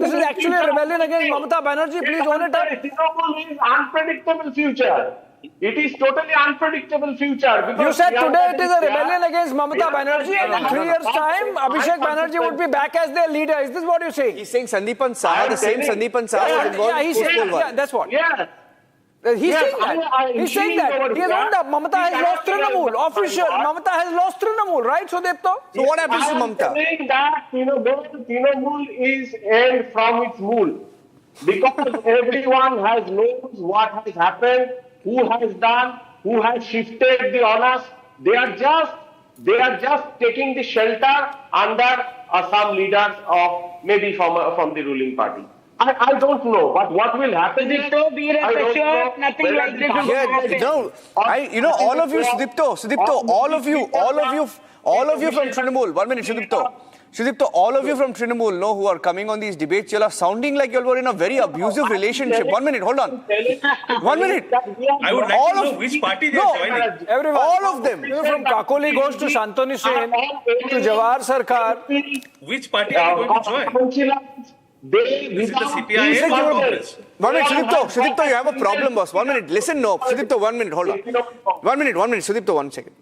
This is actually a rebellion against Mamata Banerjee. Please own it up. Trinamool is unpredictable future. It is totally unpredictable future. You said today it is a rebellion against Mamata Banerjee, and in 3 years' time, Abhishek Banerjee would be back as their leader. Is this what you're saying? He's saying Sandeepan Shah, the same Sandeepan Shah was involved in post-poll. Yeah, that's what. Yeah. He's saying that. He's saying that. He has owned up. Mamata has lost Trinamool. Official. Mamata has lost Trinamool, right, Sudipto? So what happens to Mamata? I'm saying that Trinamool is end from its mool. Because everyone has knows what has happened, who has done, who has shifted the honors. They are just taking the shelter under some leaders of maybe from the ruling party. I don't know, but what will happen is nothing like this will happen. No, all of you, Sudipto, all of you from Trinamool. 1 minute, Sudipto. Sudipto, all of you from Trinamool know who are coming on these debates, you are sounding like you were in a very abusive relationship. 1 minute, hold on. 1 minute. I would like to know which party they are joining. Everyone. All of them. You know, from Kakoli Ghosh to Shantanu Sen to Jawahar Sarkar. Which party are they going to join? Is it the CPI or Congress? 1 minute, Sudipto, you have a problem, boss. 1 minute, listen, no. Sudipto, 1 minute, hold on. 1 minute, Sudipto, 1 second.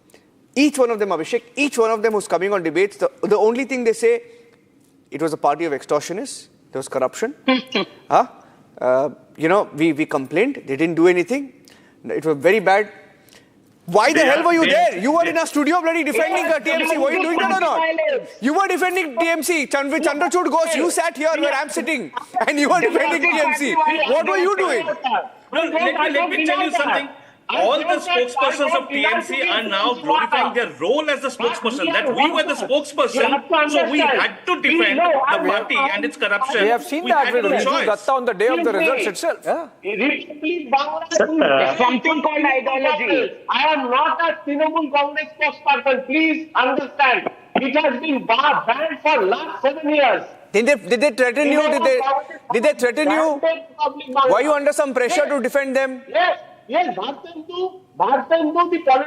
Each one of them, Abhishek, each one of them who's coming on debates, the only thing they say, it was a party of extortionists, there was corruption. We complained, they didn't do anything. It was very bad. Why the hell were you there? You were in a studio bloody defending TMC. Were you doing that or not? You were defending TMC. Chandrachud Ghosh, you sat here where I'm sitting and you were defending TMC. What were you doing? No, let me tell you something. All the spokespersons of TMC are now glorifying their role as the spokesperson. That we were the spokesperson, so we had to defend the party and its corruption. We have seen that with Riju Datta on the day of the results itself. Something called ideology. I am not a Trinamool Congress spokesperson. Please understand. It has been banned for last 7 years. Did they threaten you? Did they threaten you? Were you under some pressure to defend them? Yes, Bhartendu, the political,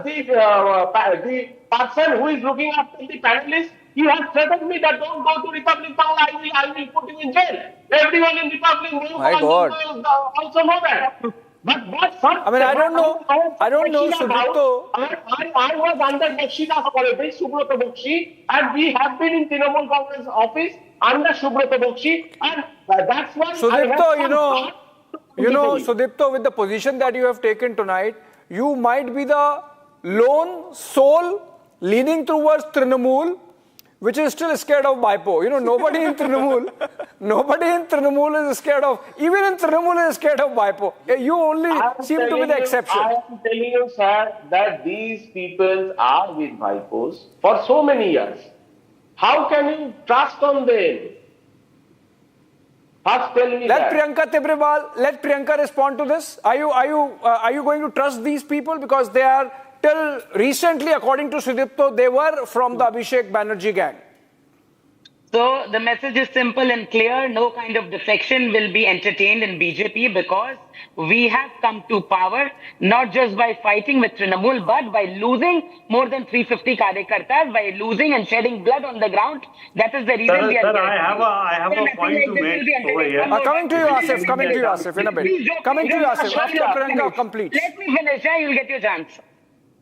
the person who is looking after the panelists, he has threatened me that don't go to Republic Bangla, I will put you in jail. Everyone in Republic Bangla also know that. But I mean, I don't know, Sudipto. I was under Bakshi's politics, Subrata Bakshi, and we have been in Trinamool Congress office under Subrata Bakshi, and that's why Sudipto, Sudipto, with the position that you have taken tonight, you might be the lone soul leaning towards Trinamool, which is still scared of BIPO. Nobody in Trinamool is scared of, even in Trinamool is scared of BIPO. You only seem to be the exception. I am telling you, sir, that these people are with BIPOs for so many years. How can you trust on them? Let Priyanka respond to this. Are you going to trust these people? Because they are, till recently, according to Sudipto, they were from the Abhishek Banerjee gang. So the message is simple and clear. No kind of defection will be entertained in BJP because we have come to power not just by fighting with Trinamool, but by losing more than 350 Karyakartas, by losing and shedding blood on the ground. That is the reason we are here. I have a point to make over here. Coming to you, Asif, in a bit. Coming to you, Asif, after Priyanka completes. Let me finish, you'll get your chance.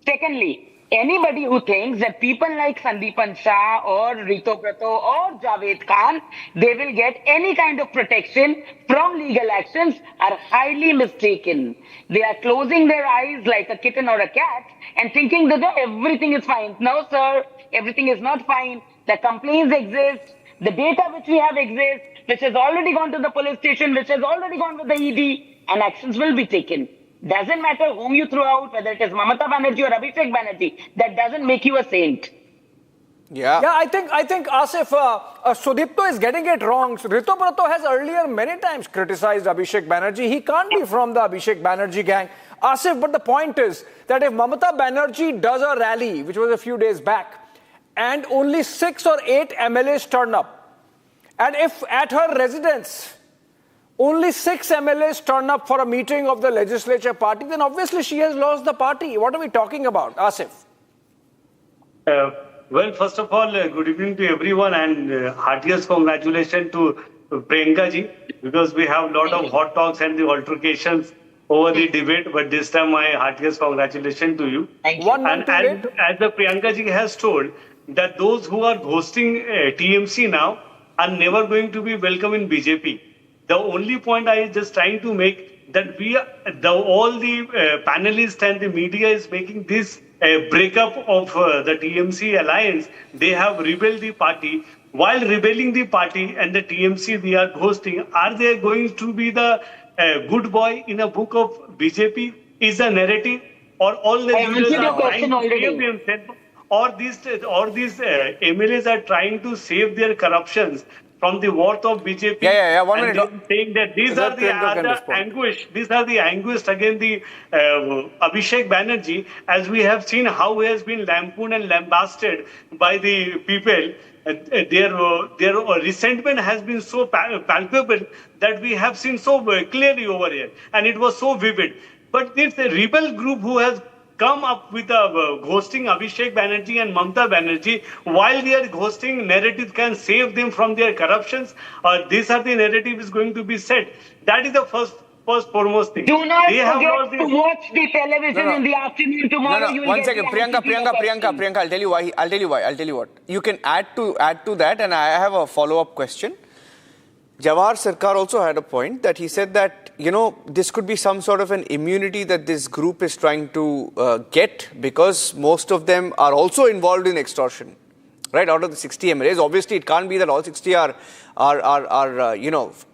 Secondly, anybody who thinks that people like Sandeepan Shah or Ritabrata or Javed Khan, they will get any kind of protection from legal actions are highly mistaken. They are closing their eyes like a kitten or a cat and thinking that everything is fine. No, sir, everything is not fine. The complaints exist. The data which we have exists, which has already gone to the police station, which has already gone with the ED, and actions will be taken. Doesn't matter whom you throw out, whether it is Mamata Banerjee or Abhishek Banerjee. That doesn't make you a saint. Yeah, I think Asif, Sudipto is getting it wrong. Ritabrata has earlier many times criticized Abhishek Banerjee. He can't be from the Abhishek Banerjee gang. Asif, but the point is that if Mamata Banerjee does a rally, which was a few days back, and only 6 or 8 MLAs turn up, and if at her residence only 6 MLAs turn up for a meeting of the legislature party, then obviously she has lost the party. What are we talking about, Asif? Well, first of all, good evening to everyone and heartiest congratulations to Priyanka ji, because we have a lot of hot talks and the altercations over the debate, but this time my heartiest congratulations to you. Thank you. And as the Priyanka ji has told, that those who are hosting TMC now are never going to be welcome in BJP. The only point I is just trying to make that all the panelists and the media is making this breakup of the TMC alliance. They have rebelled the party. While rebelling the party and the TMC they are hosting, are they going to be the good boy in a book of BJP? Is a narrative, or all the leaders are trying to save themselves, or these MLAs are trying to save their corruptions from the worth of BJP. Yeah. 1 and minute. Saying that these are the anguish. These are the anguished against the Abhishek Banerjee, as we have seen how he has been lampooned and lambasted by the people. Their resentment has been so palpable that we have seen so clearly over here, and it was so vivid. But it's a rebel group who has come up with ghosting Abhishek Banerjee and Mamata Banerjee, while their ghosting narrative can save them from their corruptions, or these are the narrative is going to be set. That is the first foremost thing. Do not forget to watch the television in the afternoon tomorrow. No. 1 second. Priyanka, I'll tell you why. I'll tell you what. You can add to that, and I have a follow-up question. Jawahar Sarkar also had a point that he said that, this could be some sort of an immunity that this group is trying to get, because most of them are also involved in extortion, right? Out of the 60 MLAs, obviously it can't be that all 60 are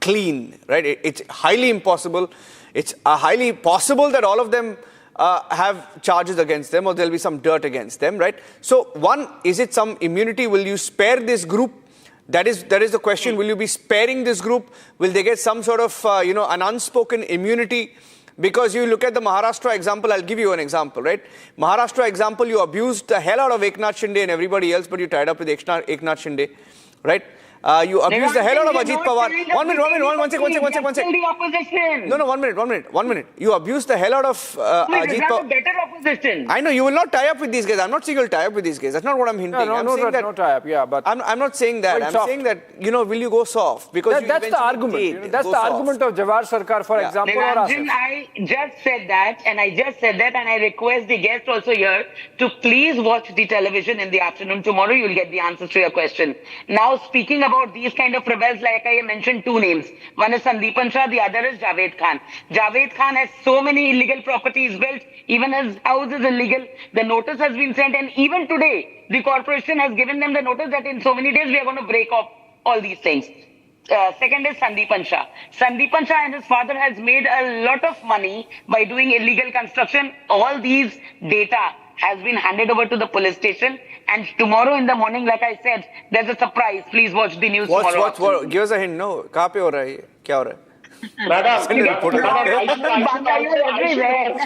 clean, right? It's highly impossible. It's highly possible that all of them have charges against them, or there'll be some dirt against them, right? So one, is it some immunity? Will you spare this group? That is the question. Will you be sparing this group? Will they get some sort of, an unspoken immunity? Because you look at the Maharashtra example, I'll give you an example, right? Maharashtra example, you abused the hell out of Eknath Shinde and everybody else, but you tied up with Eknath Shinde, right? You abused the hell out of Ajit Pawar. 1 minute, one second. No, 1 minute. You abused the hell out of Ajit Pawar. Better opposition. I know, you will not tie up with these guys. I'm not saying you'll tie up with these guys. That's not what I'm hinting. No tie up, yeah. But I'm not saying that. I'm saying that, will you go soft? Because that's the argument. That's the argument of Jawahar Sarkar, for example. Niranjan, I just said that, and I request the guest also here to please watch the television in the afternoon. Tomorrow you'll get the answers to your question. Now, speaking about these kind of rebels, like I mentioned two names. One is Sandeepan Shah, the other is Javed Khan. Javed Khan has so many illegal properties built, even his house is illegal. The notice has been sent, and even today, the corporation has given them the notice that in so many days we are going to break off all these things. Second is Sandeepan Shah. Sandeepan Shah and his father has made a lot of money by doing illegal construction. All these data has been handed over to the police station. And tomorrow in the morning, like I said, there's a surprise. Please watch the news tomorrow. What? Give us a hint. No. Kahan pe ho raha hai? Kya ho raha hai? I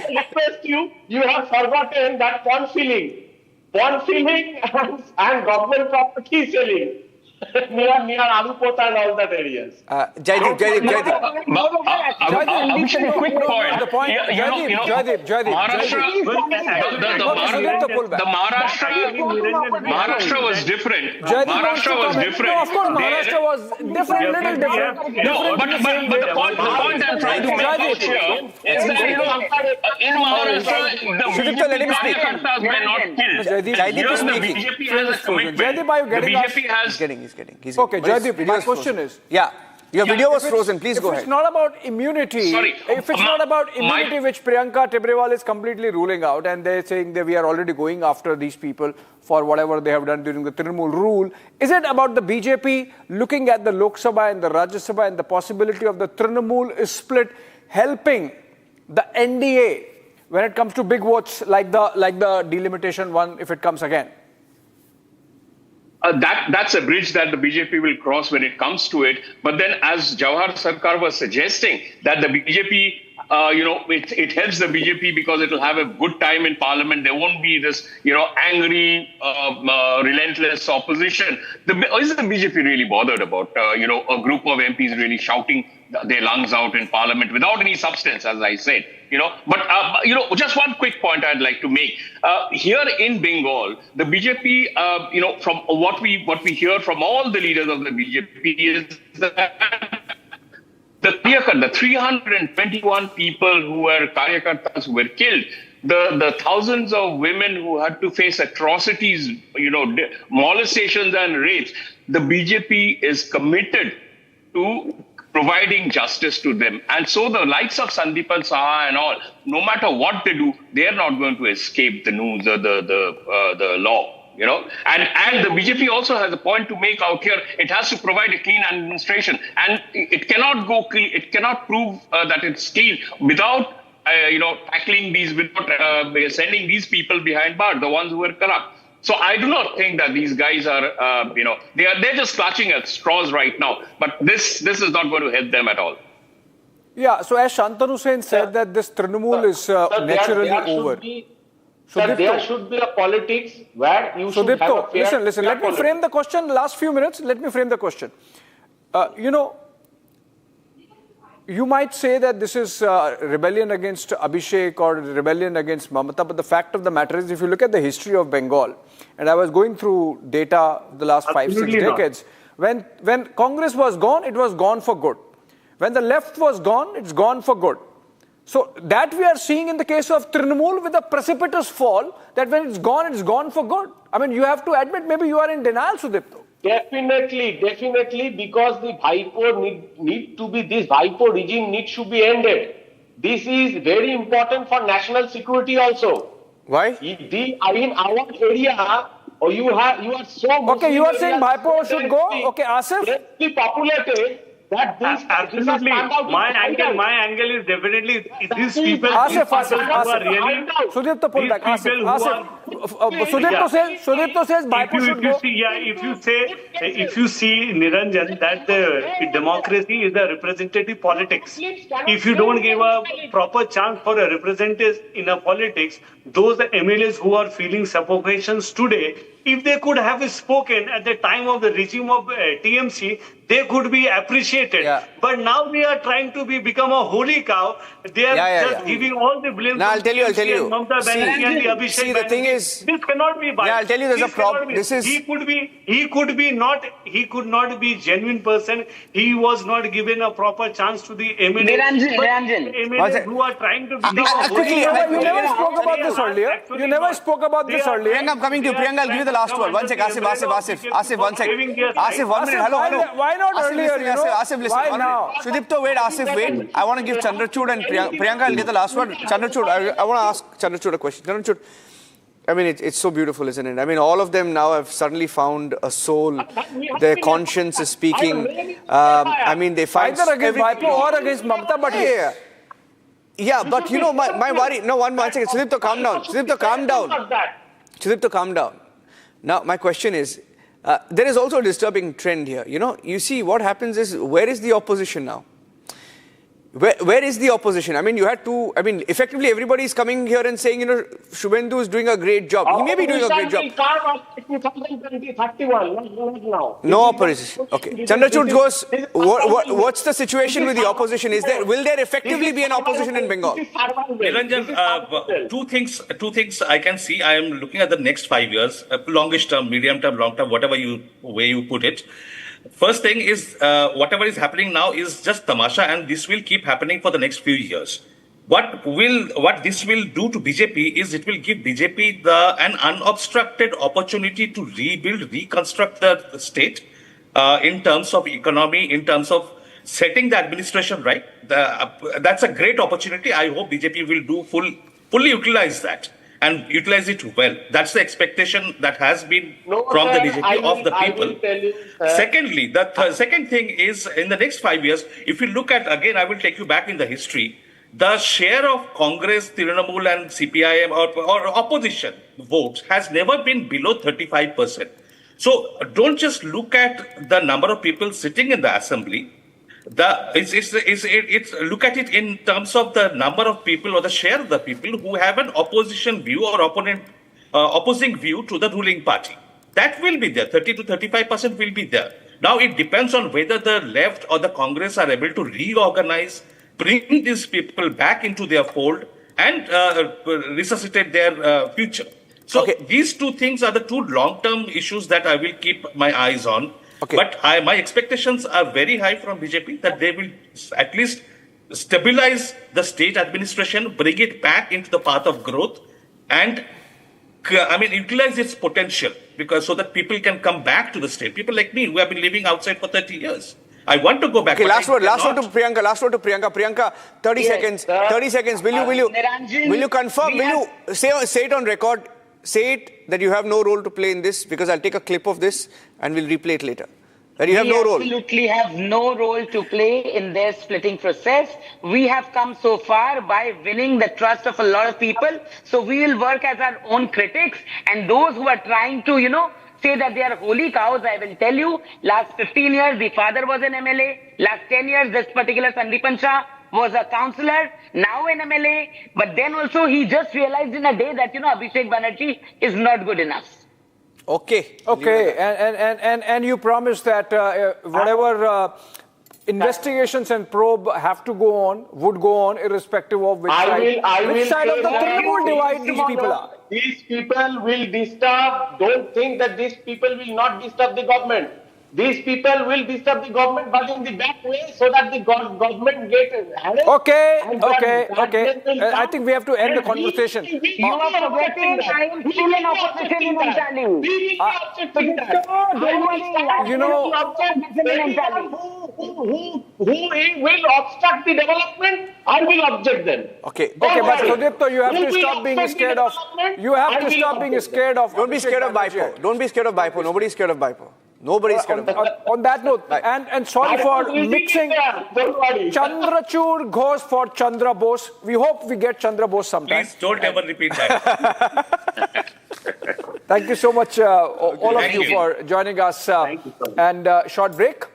request you have forgotten that pawn filling and government property selling. near Alupota and all that areas. Jaideep. Abhishek, a quick point. The point, Jaideep. Maharashtra was different. No, of course, Maharashtra was different, little different. No, but the point I'm trying to make here is that, in Maharashtra, the BJP were not killed. Jaideep is speaking. The BJP has a commitment. Jaideep, are you getting us? He's getting. Okay, Jaideep, my question is... Yeah, your video was frozen. Please go ahead. If it's not about immunity, which Priyanka Tibrewal is completely ruling out, and they're saying that we are already going after these people for whatever they have done during the Trinamool rule, is it about the BJP looking at the Lok Sabha and the Rajya Sabha and the possibility of the Trinamool split helping the NDA when it comes to big votes like the delimitation one if it comes again? That's a bridge that the BJP will cross when it comes to it. But then, as Jawahar Sarkar was suggesting, that the BJP, it helps the BJP because it will have a good time in Parliament. There won't be this, angry, relentless opposition. Is the BJP really bothered about, a group of MPs really shouting their lungs out in Parliament without any substance, as I said? But just one quick point I'd like to make. Here in Bengal, the BJP, from what we hear from all the leaders of the BJP is that the 321 people who were Karyakartas who were killed, the thousands of women who had to face atrocities, molestations and rapes, the BJP is committed to providing justice to them. And so the likes of Sandeepan Saha and all, no matter what they do, they are not going to escape the news or the law. And the BJP also has a point to make out here. It has to provide a clean administration, and it cannot go clean. It cannot prove that it's clean without tackling these, without sending these people behind bars, the ones who are corrupt. So I do not think that these guys are, they're just clutching at straws right now. But this is not going to help them at all. Yeah, so as Shantanu Sen said that this Trinamool is naturally over. There should be a politics where you should have a fair... Listen, let me frame the question. Last few minutes, let me frame the question. You might say that this is rebellion against Abhishek or rebellion against Mamata, but the fact of the matter is, if you look at the history of Bengal, and I was going through data the last 5-6 decades, when Congress was gone, it was gone for good. When the left was gone, it's gone for good. So that we are seeing in the case of Trinamool with a precipitous fall, that when it's gone for good. I mean, you have to admit, maybe you are in denial, Sudipto. Definitely, because the Bhaipo this Bhaipo regime needs to be ended. This is very important for national security also. Why? In our area, you are so... Okay, you are saying Bhaipo should go? Okay, Asif? Densely populated. Absolutely. My angle is definitely these people. Asif. Sudipto, pull back. Asif. Sudipto says Bhaipo should go. If you see Niranjan, that the democracy is a representative politics. If you don't give a proper chance for a representative in a politics, those MLAs who are feeling suffocations today, if they could have spoken at the time of the regime of TMC, they could be appreciated. Yeah. But now they are trying to become a holy cow. They are just giving all the blame. Now I'll tell you. Mamata Banerjee and the Abhishek. See, the thing is, this cannot be biased. Yeah, I'll tell you, there's a problem. He could not be genuine person. He was not given a proper chance to the MLAs. MLAs who are trying to become a holy cow. You never spoke about this earlier. You never spoke about this earlier. I'm coming to you. Priyanka, I'll give you the last word. One sec, Asif, 1 sec. Asif, 1 minute. Hello. Why not earlier, Asif, listen. Why now? Sudipto, wait. Asif, wait. I want to give Chandrachud and Priyanka, I'll get the last word. Chandrachud, I want to ask Chandrachud a question. Chandrachud, I mean, it's so beautiful, isn't it? I mean, all of them now have suddenly found a soul. Their conscience is speaking. I mean, they fight... Either against Bhaipo or against Mamata, but yeah, but you know, my worry... No, one second. Sudipto, calm down. Sudipto, calm down. Now, my question is, there is also a disturbing trend here. You know, you see what happens is, where is the opposition now? Where is the opposition? I mean, you had to, effectively everybody is coming here and saying, Shubhendu is doing a great job. He may be doing a great job. 2031, now. No opposition. Okay. Chandrachud goes, what's the situation with the opposition? Will there effectively be an opposition in Bengal? Niranjan, two things I can see. I am looking at the next 5 years, longish term, medium term, long term, whatever way you put it. First thing is, whatever is happening now is just tamasha, and this will keep happening for the next few years. What this will do to BJP is it will give BJP an unobstructed opportunity to rebuild, reconstruct the state in terms of economy, in terms of setting the administration right. That's a great opportunity. I hope BJP will fully utilize that and utilize it well. That's the expectation that has been from the BJP of the people. Secondly, the second thing is, in the next 5 years, if you look at, again, I will take you back in the history, the share of Congress, Trinamool and CPIM or opposition votes has never been below 35%. So don't just look at the number of people sitting in the assembly. Look at it in terms of the number of people or the share of the people who have an opposition view or opposing view to the ruling party. That will be there. 30 to 35% will be there. Now it depends on whether the left or the Congress are able to reorganize, bring these people back into their fold and resuscitate their future. So these two things are the two long-term issues that I will keep my eyes on. Okay. But my expectations are very high from BJP that they will at least stabilize the state administration, bring it back into the path of growth and utilize its potential so that people can come back to the state. People like me who have been living outside for 30 years. I want to go back. Okay, last word to Priyanka. Priyanka, 30 seconds. 30 seconds. Will you confirm? Will you say it on record? Say it that you have no role to play in this, because I'll take a clip of this and we'll replay it later. And you have no role. We absolutely have no role to play in their splitting process. We have come so far by winning the trust of a lot of people. So we will work as our own critics. And those who are trying to, say that they are holy cows, I will tell you, last 15 years, the father was an MLA. Last 10 years, this particular Sandeepan Shah was a councillor, now an MLA. But then also he just realized in a day that, Abhishek Banerjee is not good enough. Okay. Okay, and you promised that whatever investigations and probe have to go on, would go on, irrespective of which side of the Trinamool divide these people are. These people will disturb. Don't think that these people will not disturb the government. These people will disturb the government, but in the back way, so that the government gets arrested. Okay. I think we have to end the conversation. You are forgetting that I am still in opposition in Untali. Who will obstruct the development, I will object them. Okay, but Sudipto, you have to stop being scared of. You have to stop being scared of. Don't be scared of BIPO. Don't be scared of BIPO. Nobody is scared of BIPO. Nobody is scared of BIPO. On that note, and sorry for mixing Chandrachud Ghosh for Chandra Bose. We hope we get Chandra Bose sometime. Please don't ever repeat that. Thank you so much, all of you, for joining us. And short break.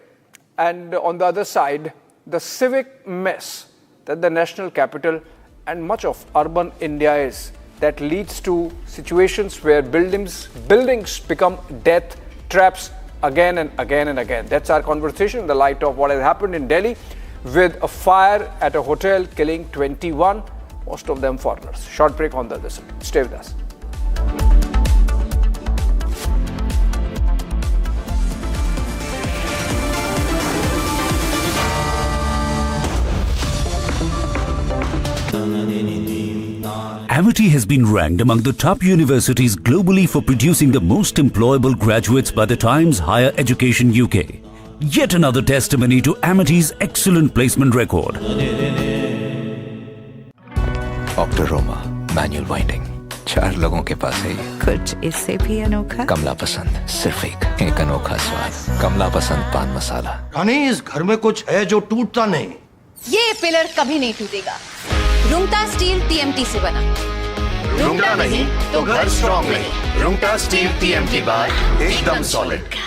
And on the other side, the civic mess that the national capital and much of urban India is, that leads to situations where buildings become death traps again and again and again. That's our conversation in the light of what has happened in Delhi with a fire at a hotel killing 21, most of them foreigners. Short break on the other side. Stay with us. Amity has been ranked among the top universities globally for producing the most employable graduates by the Times Higher Education UK. Yet another testimony to Amity's excellent placement record. Octoroma, manual winding. 4 लोगों के पास है कुछ इससे भी अनोखा कमला पसंद, सिर्फ एक अनोखा स्वाद। कमला पसंद पान मसाला। रानी, इस घर में कुछ है जो टूटता नहीं। ये पिलर कभी नहीं टूटेगा। रुंगटा स्टील TMT से बना। रुंगटा नहीं तो घर स्ट्रॉन्ग नहीं। रुंगटा स्टील TMT बार एकदम solid.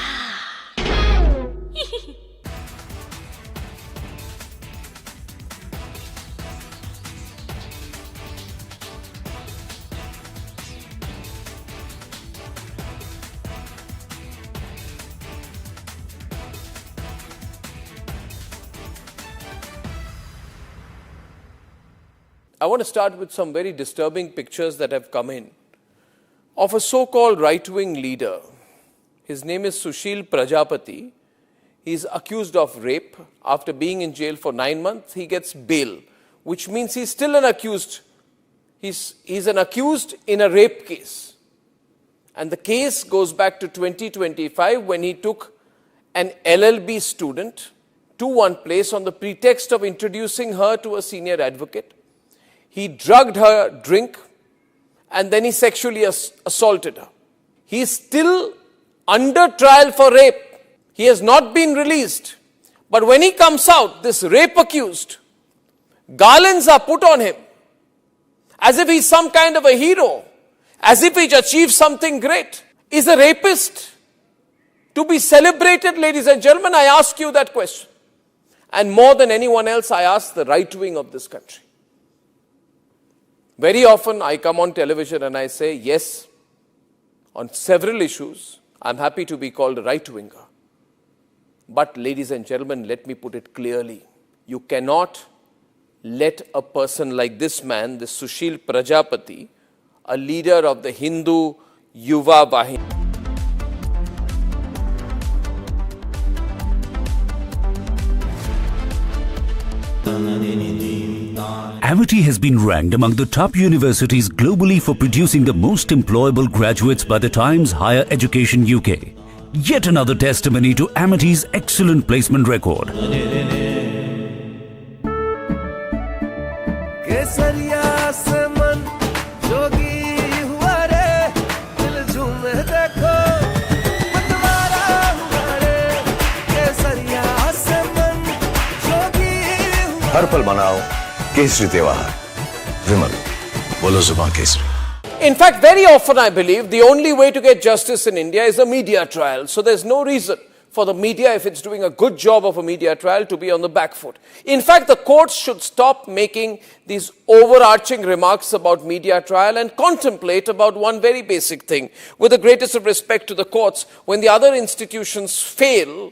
I want to start with some very disturbing pictures that have come in of a so-called right-wing leader. His name is Sushil Prajapati. He's accused of rape. After being in jail for 9 months, he gets bail, which means he's still an accused. He's an accused in a rape case. And the case goes back to 2025 when he took an LLB student to one place on the pretext of introducing her to a senior advocate. He drugged her drink and then he sexually assaulted her. He is still under trial for rape. He has not been released. But when he comes out, this rape accused, garlands are put on him as if he's some kind of a hero, as if he's achieved something great. Is a rapist to be celebrated, ladies and gentlemen? I ask you that question. And more than anyone else, I ask the right wing of this country. Very often I come on television and I say, yes, on several issues, I'm happy to be called a right-winger. But ladies and gentlemen, let me put it clearly. You cannot let a person like this man, this Sushil Prajapati, a leader of the Hindu Yuva Vahini. Amity has been ranked among the top universities globally for producing the most employable graduates by the Times Higher Education UK. Yet another testimony to Amity's excellent placement record. हर पल मनाओ केसरी त्योहार। विमल, बोलो जुबान Kesari. In fact, very often I believe the only way to get justice in India is a media trial. So there's no reason for the media, if it's doing a good job of a media trial, to be on the back foot. In fact, the courts should stop making these overarching remarks about media trial and contemplate about one very basic thing. With the greatest of respect to the courts, when the other institutions fail,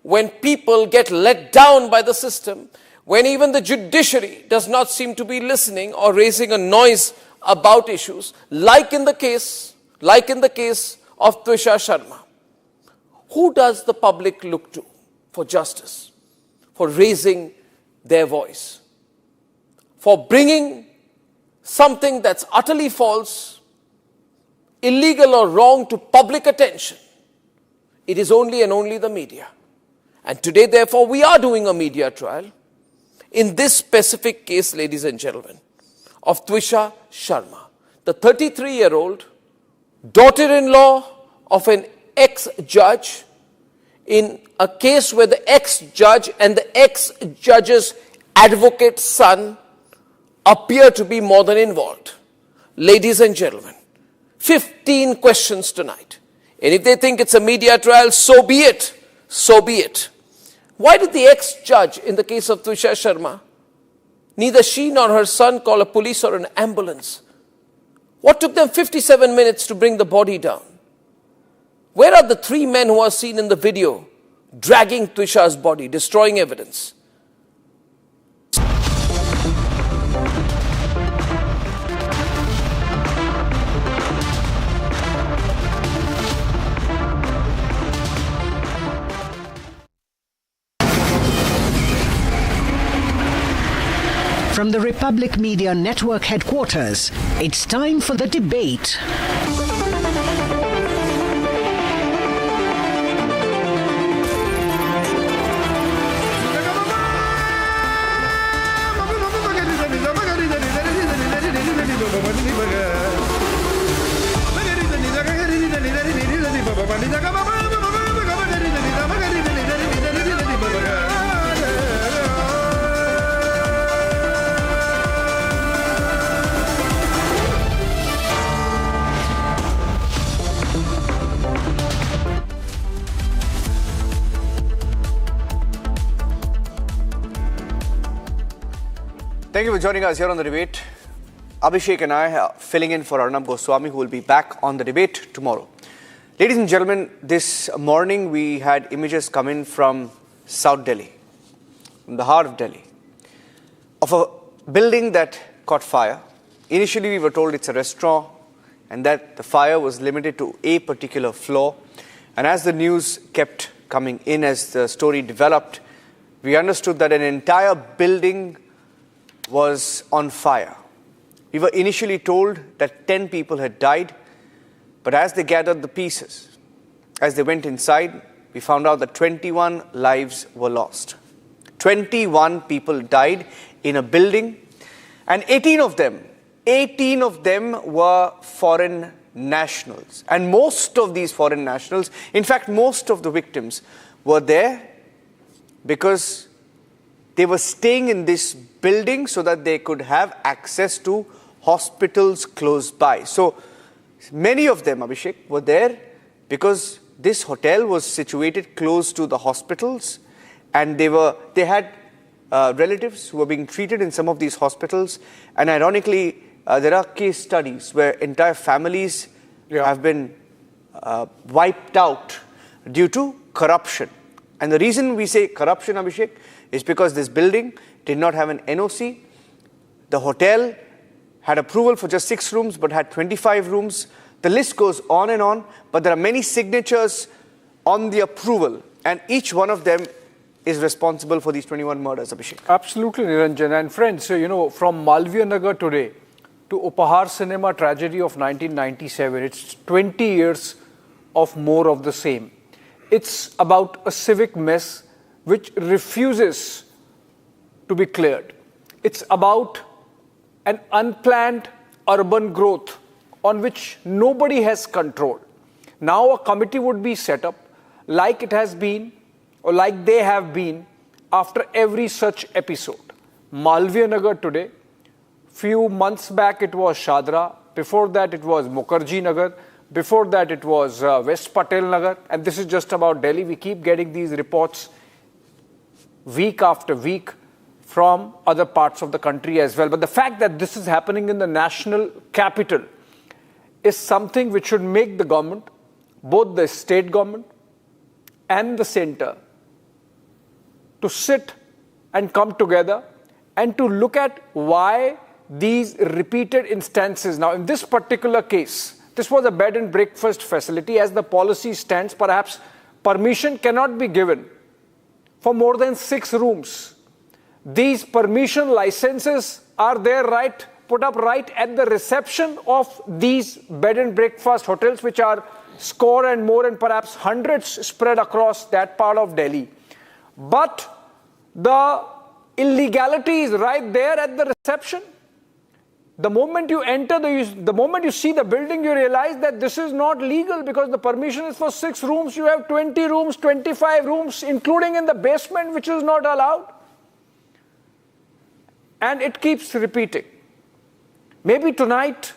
when people get let down by the system, when even the judiciary does not seem to be listening or raising a noise about issues, like in the case of Twisha Sharma. Who does the public look to for justice, for raising their voice, for bringing something that's utterly false, illegal or wrong to public attention? It is only and only the media. And today, therefore, we are doing a media trial in this specific case, ladies and gentlemen, of Twisha Sharma, the 33-year-old daughter-in-law of an ex-judge, in a case where the ex-judge and the ex-judge's advocate's son appear to be more than involved. Ladies and gentlemen, 15 questions tonight. And if they think it's a media trial, so be it. So be it. Why did the ex-judge in the case of Twisha Sharma, neither she nor her son call a police or an ambulance? What took them 57 minutes to bring the body down? Where are the 3 men who are seen in the video dragging Twisha's body, destroying evidence? From the Republic Media Network headquarters, it's time for the debate. Thank you for joining us here on the debate. Abhishek and I are filling in for Arnab Goswami, who will be back on the debate tomorrow. Ladies and gentlemen, this morning we had images come in from South Delhi, from the heart of Delhi, of a building that caught fire. Initially we were told it's a restaurant and that the fire was limited to a particular floor. And as the news kept coming in, as the story developed, we understood that an entire building was on fire. We were initially told that 10 people had died, but as they gathered the pieces, as they went inside, we found out that 21 lives were lost. 21 people died in a building, and 18 of them were foreign nationals. And most of these foreign nationals, in fact, most of the victims were there because they were staying in this building so that they could have access to hospitals close by. So many of them, Abhishek, were there because this hotel was situated close to the hospitals, and they had relatives who were being treated in some of these hospitals. And ironically, there are case studies where entire families have been wiped out due to corruption. And the reason we say corruption, Abhishek, is because this building did not have an NOC. The hotel had approval for just 6 rooms but had 25 rooms. The list goes on and on, but there are many signatures on the approval, and each one of them is responsible for these 21 murders, Abhishek. Absolutely, Niranjan. And friends, from Malviya Nagar today to Upahar Cinema tragedy of 1997, it's 20 years of more of the same. It's about a civic mess which refuses to be cleared. It's about an unplanned urban growth on which nobody has control. Now a committee would be set up like it has been or like they have been after every such episode. Malviya Nagar today. Few months back it was Shadra. Before that it was Mukherjee Nagar. Before that it was West Patel Nagar. And this is just about Delhi. We keep getting these reports week after week from other parts of the country as well. But the fact that this is happening in the national capital is something which should make the government, both the state government and the centre, to sit and come together and to look at why these repeated instances. Now, in this particular case, this was a bed and breakfast facility. As the policy stands, perhaps permission cannot be given for more than 6 rooms. These permission licenses are there put up right at the reception of these bed and breakfast hotels, which are score and more and perhaps hundreds spread across that part of Delhi. But the illegality is right there at the reception. The moment you enter, the moment you see the building, you realize that this is not legal because the permission is for 6 rooms. You have 20 rooms, 25 rooms, including in the basement, which is not allowed. And it keeps repeating. Maybe tonight,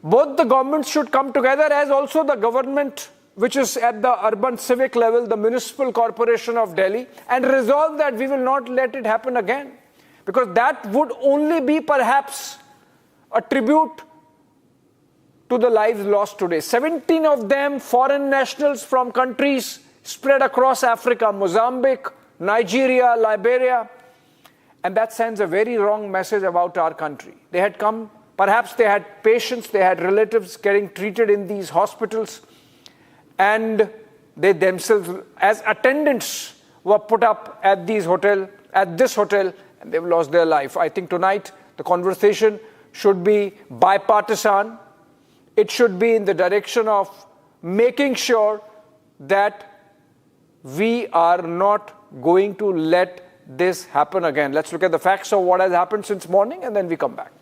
both the governments should come together, as also the government, which is at the urban civic level, the municipal corporation of Delhi, and resolve that we will not let it happen again. Because that would only be perhaps a tribute to the lives lost today. 17 of them foreign nationals from countries spread across Africa, Mozambique, Nigeria, Liberia. And that sends a very wrong message about our country. They had come, perhaps they had patients, they had relatives getting treated in these hospitals, and they themselves, as attendants, were put up at this hotel, and they've lost their life. I think tonight the conversation should be bipartisan. It should be in the direction of making sure that we are not going to let this happen again. Let's look at the facts of what has happened since morning and then we come back.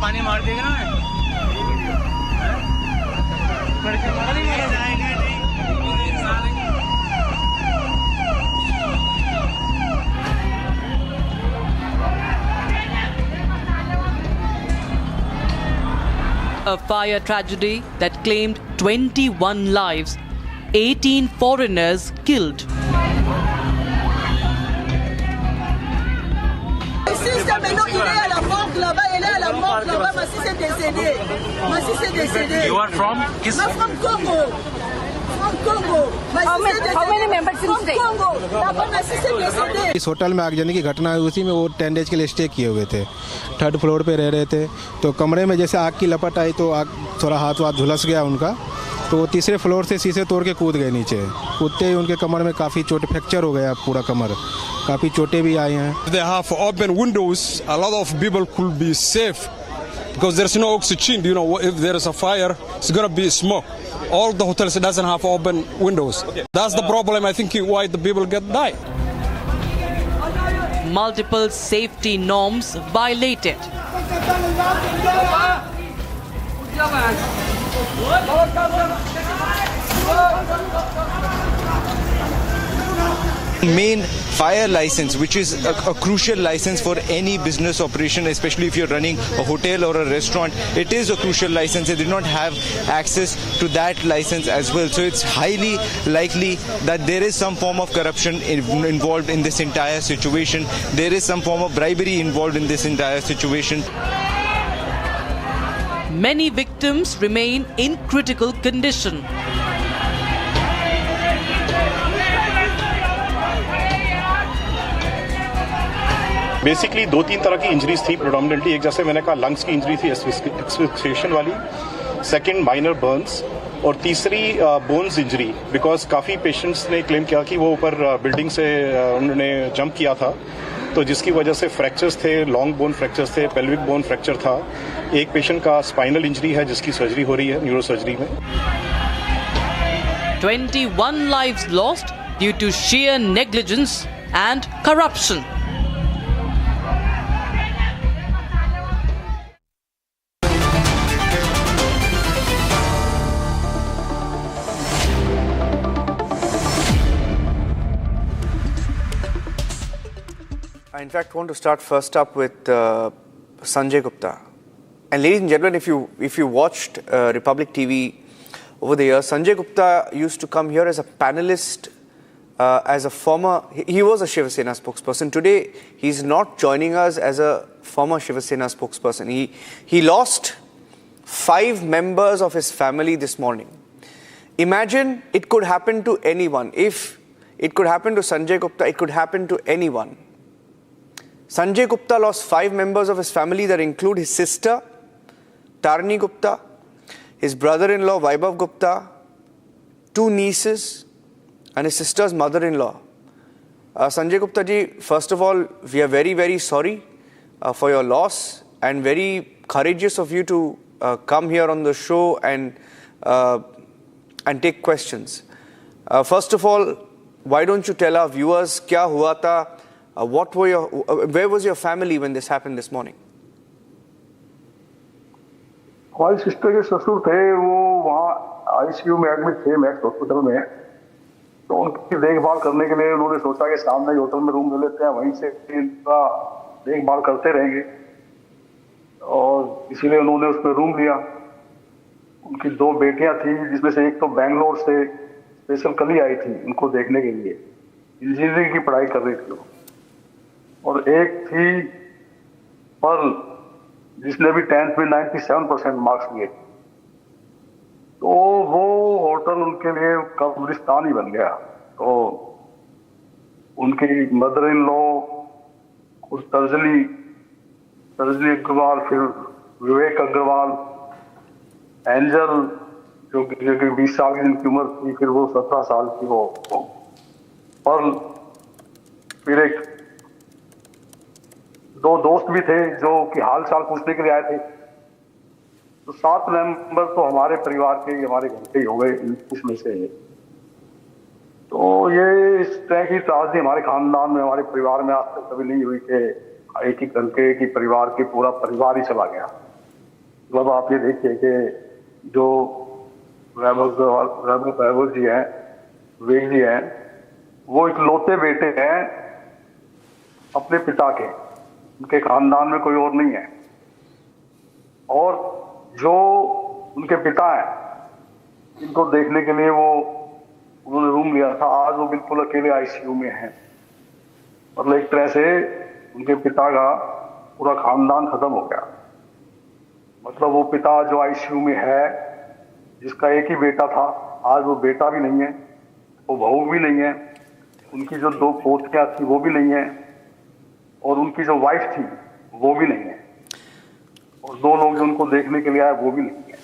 पानी मार देगा ना A fire tragedy that claimed 21 lives, 18 foreigners killed. You are from? I'm from Congo. From Congo. How many members from Congo? इस hotel में आगजनी की घटना हुई, उसी में वो 10 डेज के लिए स्टे किए हुए थे। 3rd फ्लोर पे रह रहे थे, तो कमरे में जैसे आग की लपट आई तो आग थोड़ा हाथ झुलस गया उनका, तो वो 3रे फ्लोर से शीशे तोड़ के कूद गए नीचे। कूदते ही उनके कमर में काफ़ी चोट, फ्रैक्चर हो गया पूरा कमर, काफ़ी चोटें भी आई हैं। They have open windows. A lot of people could be safe because there's no oxygen. You know, if there is a fire, it's gonna be smoke. All the hotels doesn't have open windows. That's the problem. I think why the people get died. Multiple safety norms violated. Main fire license, which is a crucial license for any business operation, especially if you're running a hotel or a restaurant. It is a crucial license. They did not have access to that license as well. So it's highly likely that there is some form of corruption involved in this entire situation. There is some form of bribery involved in this entire situation. Many victims remain in critical condition. Basically 2-3 तरह की injuries थी प्रोडोमिनेंटली। एक जैसे मैंने कहा lungs की injury थी expectation वाली, सेकंड माइनर बर्न्स, और तीसरी बोन्स इंजरी, बिकॉज काफ़ी पेशेंट्स ने क्लेम किया कि वो ऊपर बिल्डिंग से उन्होंने जंप किया था, तो जिसकी वजह से फ्रैक्चर्स थे, लॉन्ग बोन फ्रैक्चर्स थे, पेल्विक बोन फ्रैक्चर था। एक पेशेंट का स्पाइनल इंजरी है जिसकी सर्जरी हो रही है न्यूरो सर्जरी में। 21 lives lost due to sheer negligence and corruption. I in fact want to start first up with Sanjay Gupta. And ladies and gentlemen, if you watched Republic TV over the years, Sanjay Gupta used to come here as a panelist, as a former, he was a Shiv Sena spokesperson. Today, he's not joining us as a former Shiv Sena spokesperson. He lost 5 members of his family this morning. Imagine it could happen to anyone. If it could happen to Sanjay Gupta, it could happen to anyone. Sanjay Gupta lost 5 members of his family that include his sister, Tarni Gupta, his brother-in-law, Vaibhav Gupta, 2 nieces, and his sister's mother-in-law. Sanjay Gupta ji, first of all, we are very, very sorry for your loss and very courageous of you to come here on the show and take questions. First of all, why don't you tell our viewers, kya hua tha? Where was your family when this happened this morning? हमारी sister के ससुर थे, वो वहाँ ICU में admit थे max hospital में। तो उनकी देखभाल करने के लिए उन्होंने सोचा कि सामने ही होटल में रूम ले लेते हैं, वहीं से इनका देखभाल करते रहेंगे, और इसीलिए उन्होंने उसमें रूम लिया। उनकी 2 बेटियां थी, जिसमें से एक तो बेंगलोर से स्पेशल कल ही आई थी उनको देखने के लिए, इंजीनियरिंग की पढ़ाई कर रही थी, और एक थी पर्ल, जिसने भी 10th में 97% मार्क्स लिए। तो वो होटल उनके लिए कब्रिस्तान ही बन गया। तो उनकी मदर इन लॉ, उस तर्जली अग्रवाल, फिर विवेक अग्रवाल, एंजल जो 20 साल की जिनकी उम्र थी, फिर वो 17 साल की वो पर्ल, फिर एक 2 दोस्त भी थे जो कि हाल चाल पूछने के लिए आए थे। तो 7 मेंबर तो हमारे परिवार के, हमारे घर के ही हो गए इसमें से। तो ये इस तरह की त्रासदी हमारे खानदान में, हमारे परिवार में आज तक कभी नहीं हुई कि एक ही करके कि परिवार के पूरा परिवार ही चला गया। मतलब आप ये देखिए कि जो वैभव जी हैं, वेग जी हैं, वो इकलौते बेटे हैं अपने पिता के, उनके खानदान में कोई और नहीं है। और जो उनके पिता हैं, इनको देखने के लिए उन्होंने रूम लिया था, आज वो बिल्कुल अकेले आईसीयू में हैं। मतलब एक तरह से उनके पिता का पूरा खानदान खत्म हो गया। मतलब वो पिता जो आईसीयू में है, जिसका एक ही बेटा था, आज वो बेटा भी नहीं है, वो बहू भी नहीं है, उनकी जो 2 पोतियां थी वो भी नहीं है, और उनकी जो वाइफ थी वो भी नहीं है, और 2 लोग जो उनको देखने के लिए आए वो भी नहीं है।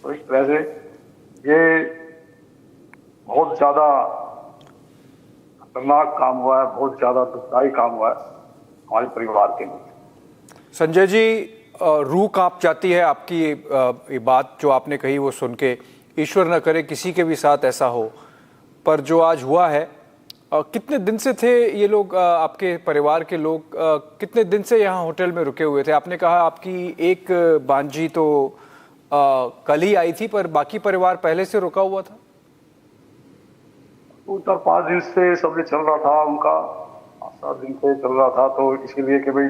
तो इस तरह से ये बहुत ज्यादा खतरनाक काम हुआ है, बहुत ज्यादा दुखदायी काम हुआ है हमारे परिवार के लिए। संजय जी, रूह कांप जाती है आपकी ये बात जो आपने कही वो सुन के। ईश्वर न करे किसी के भी साथ ऐसा हो, पर जो आज हुआ है, कितने दिन से थे ये लोग, आपके परिवार के लोग कितने दिन से यहाँ होटल में रुके हुए थे? आपने कहा आपकी एक बांजी तो कल ही आई थी, पर बाकी परिवार पहले से रुका हुआ था। 4-5 दिन से सब चल रहा था उनका, 7 दिन से चल रहा था। तो इसीलिए कि भाई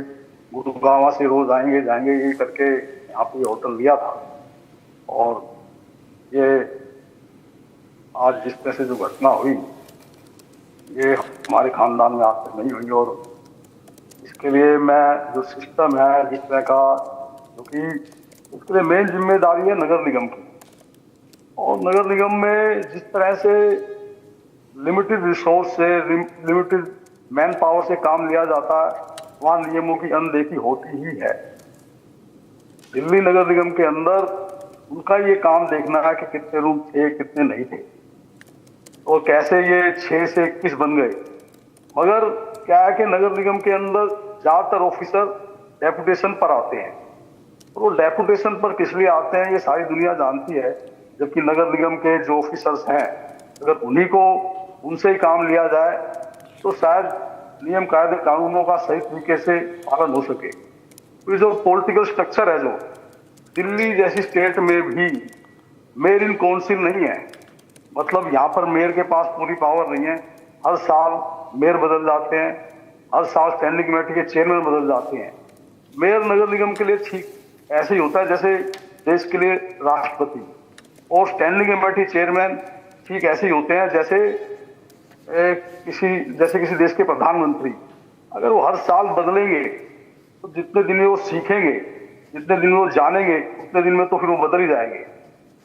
गुरुगांव से रोज आएंगे जाएंगे ये करके यहाँ पे होटल लिया था। और ये आज जिस तरह से जो घटना हुई, ये हमारे खानदान में आज तक नहीं हुई। और इसके लिए मैं जो सिस्टम है जिस तरह का, क्योंकि उसके लिए मेन जिम्मेदारी है नगर निगम की, और नगर निगम में जिस तरह से लिमिटेड रिसोर्स से, लिमिटेड मैन पावर से काम लिया जाता है, वहाँ नियमों की अनदेखी होती ही है। दिल्ली नगर निगम के अंदर उनका ये काम देखना है कि कितने रूम थे, कितने नहीं थे, और कैसे ये 6 से 21 बन गए। मगर क्या है कि नगर निगम के अंदर ज्यादातर ऑफिसर डेपुटेशन पर आते हैं, और वो डेपुटेशन पर किस लिए आते हैं ये सारी दुनिया जानती है। जबकि नगर निगम के जो ऑफिसर्स हैं, अगर उन्हीं को उनसे ही काम लिया जाए तो शायद नियम कायदे कानूनों का सही तरीके से पालन हो सके। तो जो पॉलिटिकल स्ट्रक्चर है, जो दिल्ली जैसी स्टेट में भी मेयर इन काउंसिल नहीं है, मतलब यहाँ पर मेयर के पास पूरी पावर नहीं है। हर साल मेयर बदल जाते हैं, हर साल स्टैंडिंग कमेटी के चेयरमैन बदल जाते हैं। मेयर नगर निगम के लिए ठीक ऐसे ही होता है जैसे देश के लिए राष्ट्रपति, और स्टैंडिंग कमेटी चेयरमैन ठीक ऐसे ही होते हैं जैसे किसी देश के प्रधानमंत्री। अगर वो हर साल बदलेंगे तो जितने दिन में वो सीखेंगे, जितने दिन में वो जानेंगे, उतने दिन में तो फिर वो बदल ही जाएंगे।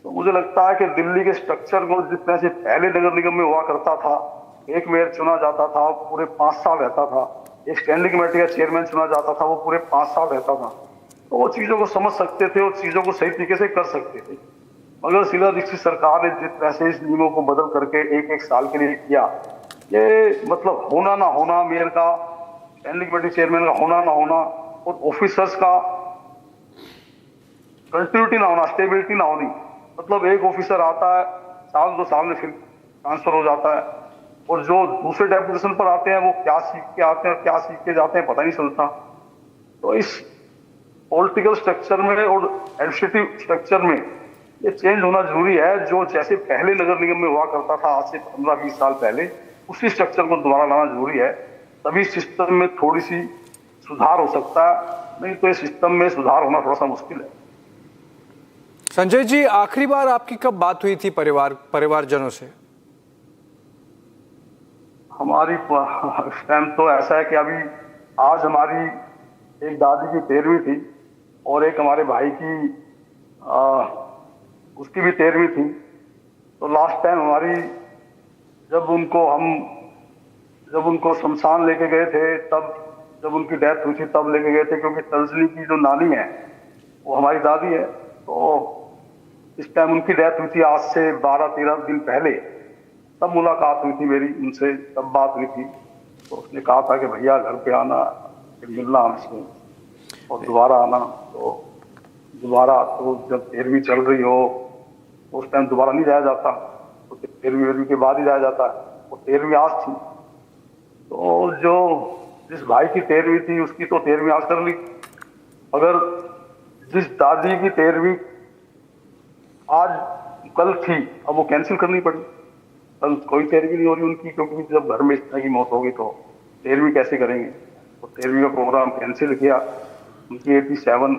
तो मुझे लगता है कि दिल्ली के स्ट्रक्चर को जिस तरह से पहले नगर निगम में हुआ करता था, एक मेयर चुना जाता था, पूरे 5 साल रहता था, एक स्टैंडिंग कमेटी का चेयरमैन चुना जाता था, वो पूरे 5 साल रहता था, तो वो चीजों को समझ सकते थे और चीजों को सही तरीके से कर सकते थे। मगर शीला दीक्षित सरकार ने जिस तरह से इस नियमों को बदल करके एक साल के लिए किया, ये मतलब होना ना होना, मेयर का, स्टैंडिंग कमेटी चेयरमैन का होना ना होना, और ऑफिसर्स का कंटिन्यूटी ना होना, स्टेबिलिटी ना होनी। मतलब एक ऑफिसर आता है, साल 2 साल में फिर ट्रांसफर हो जाता है, और जो दूसरे डेपुटेशन पर आते हैं वो क्या सीख के आते हैं और क्या सीख के जाते हैं पता नहीं चलता। तो इस पॉलिटिकल स्ट्रक्चर में और एडमिनिस्ट्रेटिव स्ट्रक्चर में ये चेंज होना जरूरी है। जो जैसे पहले नगर निगम में हुआ करता था आज से 15-20 साल पहले, उसी स्ट्रक्चर को दोबारा लाना जरूरी है, तभी सिस्टम में थोड़ी सी सुधार हो सकता है, नहीं तो इस सिस्टम में सुधार होना थोड़ा सा मुश्किल है। संजय जी, आखिरी बार आपकी कब बात हुई थी परिवारजनों से? हमारी इस टाइम तो ऐसा है कि अभी आज हमारी एक दादी की 13वीं थी और एक हमारे भाई की उसकी भी 13वीं थी। तो लास्ट टाइम हमारी जब उनको शमशान लेके गए थे, तब जब उनकी डेथ हुई थी तब लेके गए थे, क्योंकि तंजली की जो नानी है वो हमारी दादी है। तो इस टाइम उनकी डेथ हुई थी आज से 12-13 दिन पहले, तब मुलाकात हुई थी मेरी उनसे, तब बात हुई थी। तो उसने कहा था कि भैया घर पे आना, फिर मिलना हमसे और दोबारा आना। तो दोबारा तो जब 13वीं चल रही हो उस टाइम दोबारा नहीं जाया जाता, तो 13वीं के बाद ही जाया जाता है। वो 13वीं आज थी, तो जो जिस भाई की 13वीं थी उसकी तो 13वीं आज कर ली। अगर जिस दादी की 13वीं आज कल थी, अब वो कैंसिल करनी पड़ी। कल कोई 13वीं नहीं हो रही उनकी, क्योंकि जब घर में इस तरह की मौत होगी तो 13वीं कैसे करेंगे। तो 13वीं का प्रोग्राम कैंसिल किया। उनकी 87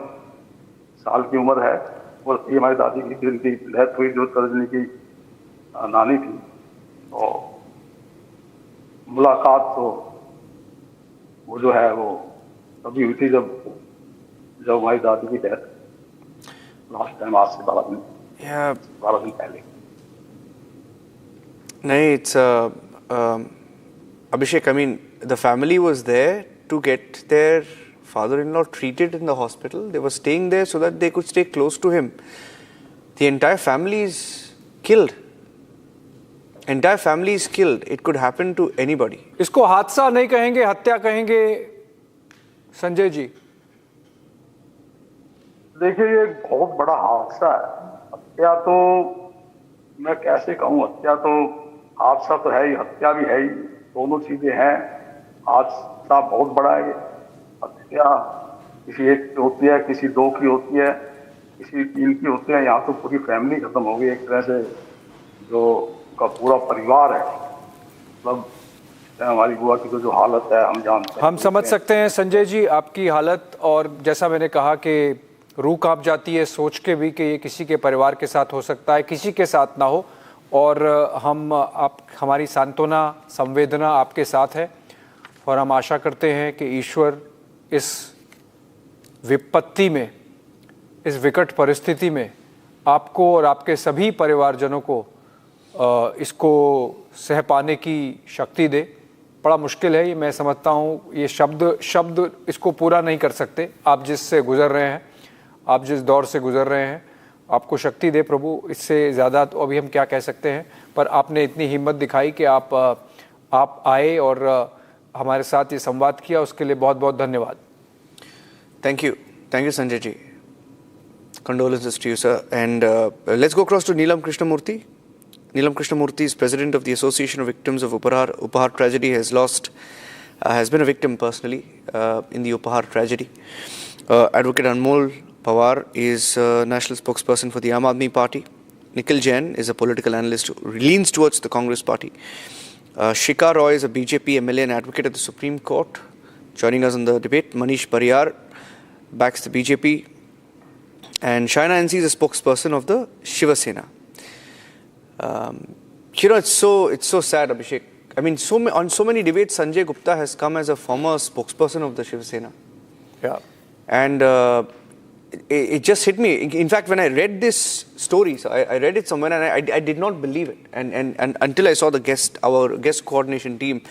साल की उम्र है, और ये हमारी दादी की जिनकी डेथ हुई, जो तर्जनी की नानी थी। तो मुलाकात तो वो जो है वो तभी हुई थी जब हमारी दादी की डेथ लास्ट टाइम, आज से 12 दिन पहले। नहीं, it's Abhishek, I mean, the family was there to get their father-in-law treated in the hospital. They were staying there so that they could stay close to him. The entire family is killed. Entire family is killed. It could happen to anybody. इसको हादसा नहीं कहेंगे, हत्या कहेंगे संजय जी? देखिए, ये बहुत बड़ा हादसा है। हत्या तो मैं कैसे कहूँ, हत्या तो हादसा तो है ही, हत्या भी है ही, दोनों चीजें हैं। हादसा बहुत बड़ा है। हत्या किसी एक की होती है, किसी 2 की होती है, किसी 3 की होती है। यहाँ तो पूरी फैमिली खत्म हो गई एक तरह से, जो का पूरा परिवार है। मतलब हमारी बुआ की तो जो हालत है हम जानते हैं। हम समझ सकते हैं संजय जी आपकी हालत, और जैसा मैंने कहा कि रूह कांप जाती है सोच के भी कि ये किसी के परिवार के साथ हो सकता है, किसी के साथ ना हो। और हमारी सांत्वना, संवेदना आपके साथ है, और हम आशा करते हैं कि ईश्वर इस विपत्ति में, इस विकट परिस्थिति में आपको और आपके सभी परिवारजनों को इसको सह पाने की शक्ति दे। बड़ा मुश्किल है ये, मैं समझता हूँ। ये शब्द इसको पूरा नहीं कर सकते। आप जिससे गुजर रहे हैं, आप जिस दौर से गुजर रहे हैं, आपको शक्ति दे प्रभु। इससे ज़्यादा तो अभी हम क्या कह सकते हैं, पर आपने इतनी हिम्मत दिखाई कि आप आए और हमारे साथ ये संवाद किया, उसके लिए बहुत बहुत धन्यवाद। Thank you Sanjay ji. Condolences to you, sir. And let's go across to Neelam Krishnamurthy. Neelam Krishnamurthy is president of the Association of Victims of Upahar tragedy, has lost has been a victim personally in the Upahar tragedy. Advocate Anmol Pawar is national spokesperson for the Aam Aadmi Party. Nikhil Jain is a political analyst who leans towards the Congress Party. Shikha Roy is a BJP MLA and advocate at the Supreme Court. Joining us on the debate, Manish Pariyar backs the BJP. And Shaina NC is a spokesperson of the Shiv Sena. It's so sad, Abhishek. I mean, on so many debates, Sanjay Gupta has come as a former spokesperson of the Shiv Sena. Yeah. And it just hit me. In fact, when I read this story, so I read it somewhere and I did not believe it. And until I saw our guest coordination team,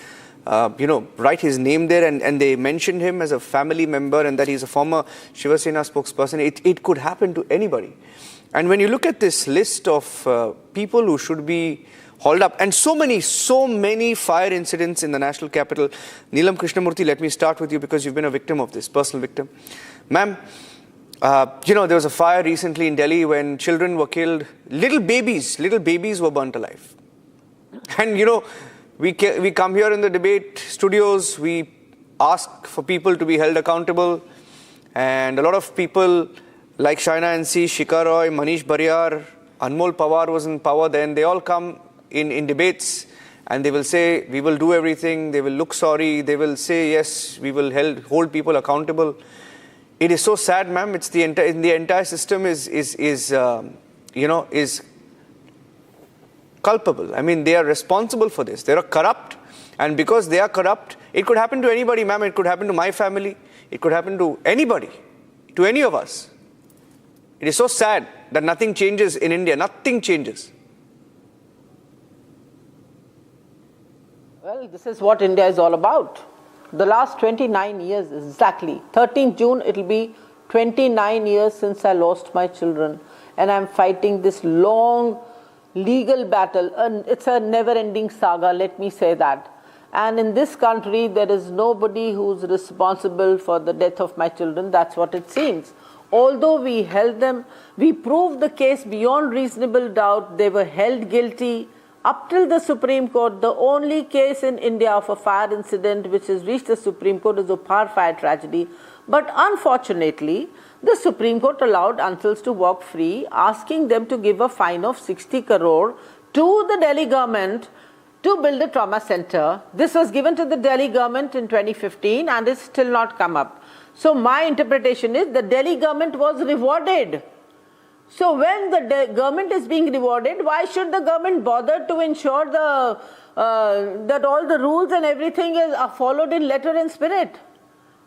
write his name there and they mentioned him as a family member and that he's a former Shiv Sena spokesperson. It could happen to anybody. And when you look at this list of people who should be hauled up, and so many fire incidents in the national capital. Neelam Krishnamurthy, let me start with you because you've been a victim of this, personal victim. Ma'am, there was a fire recently in Delhi when children were killed. Little babies were burnt alive. And we come here in the debate studios, we ask for people to be held accountable. And a lot of people like Shaina NC, Shikha Roy, Manish Pariyar, Anmol Pawar was in power then, they all come in debates and they will say, we will do everything, they will look sorry, they will say, yes, we will hold people accountable. It is so sad, ma'am. It's the entire system is culpable. I mean, they are responsible for this. They are corrupt, and because they are corrupt, it could happen to anybody, ma'am. It could happen to my family. It could happen to anybody, to any of us. It is so sad that nothing changes in India. Nothing changes. Well, this is what India is all about. The last 29 years, exactly. 13th June, it will be 29 years since I lost my children. And I'm fighting this long legal battle. And it's a never-ending saga, let me say that. And in this country, there is nobody who's responsible for the death of my children. That's what it seems. Although we held them, we proved the case beyond reasonable doubt. They were held guilty. Up till the Supreme Court, the only case in India of a fire incident which has reached the Supreme Court is the Upahar fire tragedy. But unfortunately, the Supreme Court allowed Ansals to walk free, asking them to give a fine of 60 crore to the Delhi government to build a trauma center. This was given to the Delhi government in 2015 and it's still not come up. So my interpretation is the Delhi government was rewarded. So when the government is being rewarded, why should the government bother to ensure that all the rules and everything are followed in letter and spirit?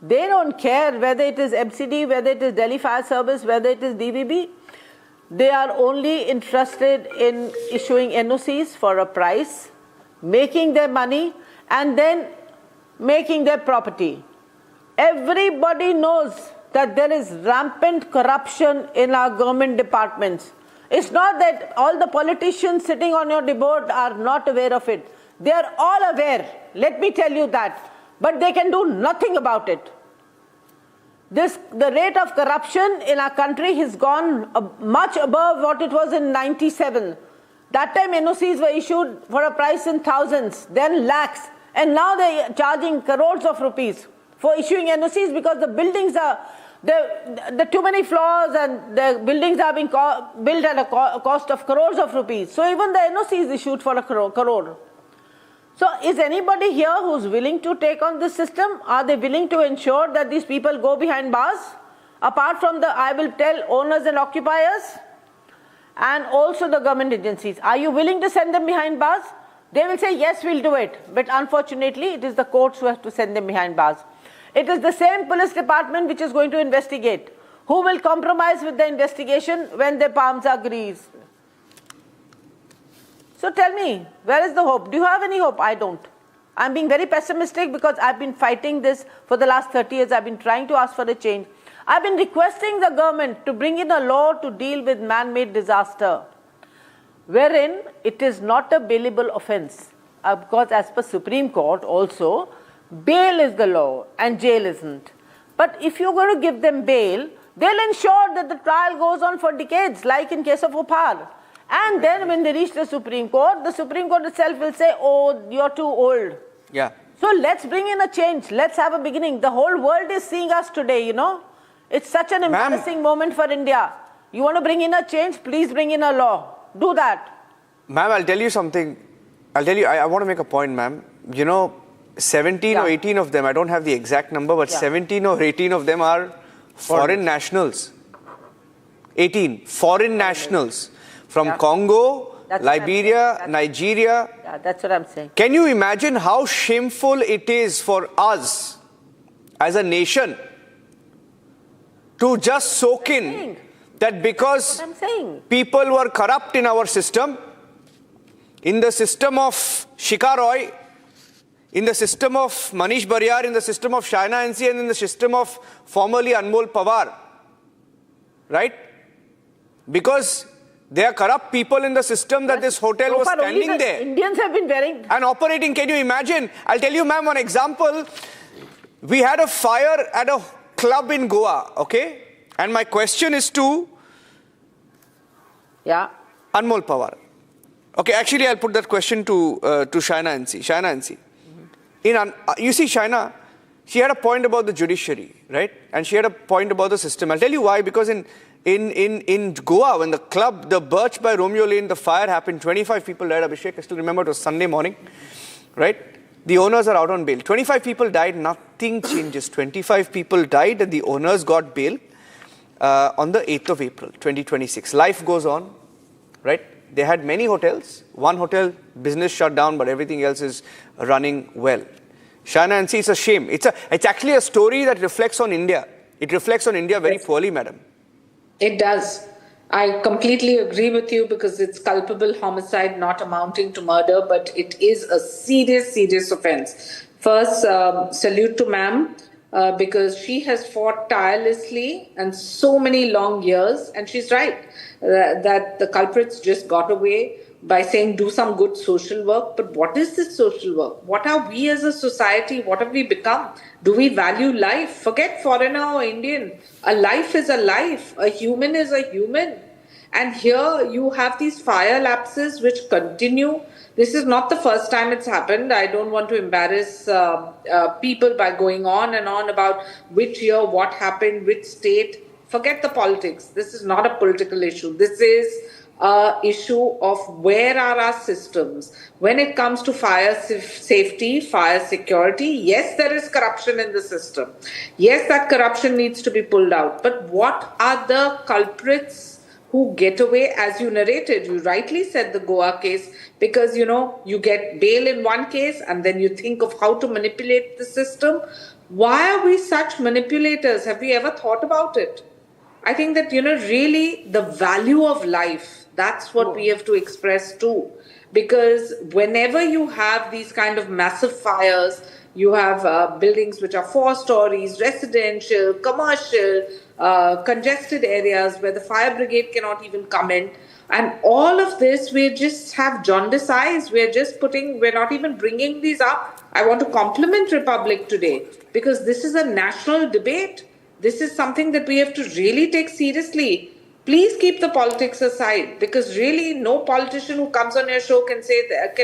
They don't care whether it is MCD, whether it is Delhi Fire Service, whether it is DVB. They are only interested in issuing NOCs for a price, making their money, and then making their property. Everybody knows that there is rampant corruption in our government departments. It's not that all the politicians sitting on your board are not aware of it. They are all aware, let me tell you that. But they can do nothing about it. The rate of corruption in our country has gone much above what it was in 97. That time NOCs were issued for a price in thousands, then lakhs. And now they are charging crores of rupees for issuing NOCs because the buildings are... There are too many floors and the buildings are being built at a cost of crores of rupees. So even the NOC is issued for a crore. So is anybody here who's willing to take on this system? Are they willing to ensure that these people go behind bars? Apart from I will tell owners and occupiers and also the government agencies, are you willing to send them behind bars? They will say, yes, we'll do it. But unfortunately, it is the courts who have to send them behind bars. It is the same police department which is going to investigate. Who will compromise with the investigation when their palms are greased? So tell me, where is the hope? Do you have any hope? I don't. I'm being very pessimistic because I've been fighting this for the last 30 years. I've been trying to ask for a change. I've been requesting the government to bring in a law to deal with man-made disaster, wherein it is not a bailable offense. Because as per Supreme Court also, bail is the law and jail isn't. But if you're going to give them bail, they'll ensure that the trial goes on for decades, like in case of Upahar. And then when they reach the Supreme Court itself will say, oh, you're too old. Yeah. So let's bring in a change. Let's have a beginning. The whole world is seeing us today, you know. It's such an embarrassing moment for India. You want to bring in a change? Please bring in a law. Do that. Ma'am, I'll tell you something. I want to make a point, ma'am. You know, 17 or 18 of them, I don't have the exact number, but 17 or 18 of them are foreign nationals. 18 foreign nationals from Congo, Liberia, Nigeria. Yeah, that's what I'm saying. Can you imagine how shameful it is for us as a nation to just soak in that because people were corrupt in our system, in the system of Shikha Roy, in the system of Manish Bariyar, in the system of Shaina NC, and in the system of formerly Anmol Pawar, right? Because there are corrupt people in the system that this hotel was standing there. Indians have been wearing and operating. Can you imagine? I'll tell you, ma'am, one example. We had a fire at a club in Goa, okay? And my question is to Anmol Pawar. Okay, actually, I'll put that question to Shaina NC. Shaina NC. You see, Shaina, she had a point about the judiciary, right? And she had a point about the system. I'll tell you why. Because in Goa, when the Birch by Romeo Lane, the fire happened, 25 people died. Abhishek, I still remember it was Sunday morning, right? The owners are out on bail. 25 people died, nothing changes. 25 people died and the owners got bail on the 8th of April, 2026. Life goes on, right? They had many hotels. One hotel, business shut down, but everything else is running well. Shaina and see, it's a shame. It's actually a story that reflects on India. It reflects on India very poorly, madam. It does. I completely agree with you because it's culpable homicide not amounting to murder, but it is a serious, serious offense. First, salute to ma'am because she has fought tirelessly and so many long years, and she's right. That the culprits just got away by saying do some good social work. But what is this social work? What are we as a society? What have we become? Do we value life? Forget foreigner or Indian. A life is a life. A human is a human. And here you have these fire lapses which continue. This is not the first time it's happened. I don't want to embarrass people by going on and on about which year, what happened, which state. Forget the politics. This is not a political issue. This is an issue of where are our systems. When it comes to fire safety, fire security, yes, there is corruption in the system. Yes, that corruption needs to be pulled out. But what are the culprits who get away, as you narrated? You rightly said the Goa case, because, you know, you get bail in one case and then you think of how to manipulate the system. Why are we such manipulators? Have we ever thought about it? I think that, you know, really the value of life, that's what we have to express too. Because whenever you have these kind of massive fires, you have buildings which are 4 stories, residential, commercial, congested areas where the fire brigade cannot even come in. And all of this, we just have jaundiced eyes. We're not even bringing these up. I want to compliment Republic today because this is a national debate. This is something that we have to really take seriously. Please keep the politics aside because really no politician who comes on your show can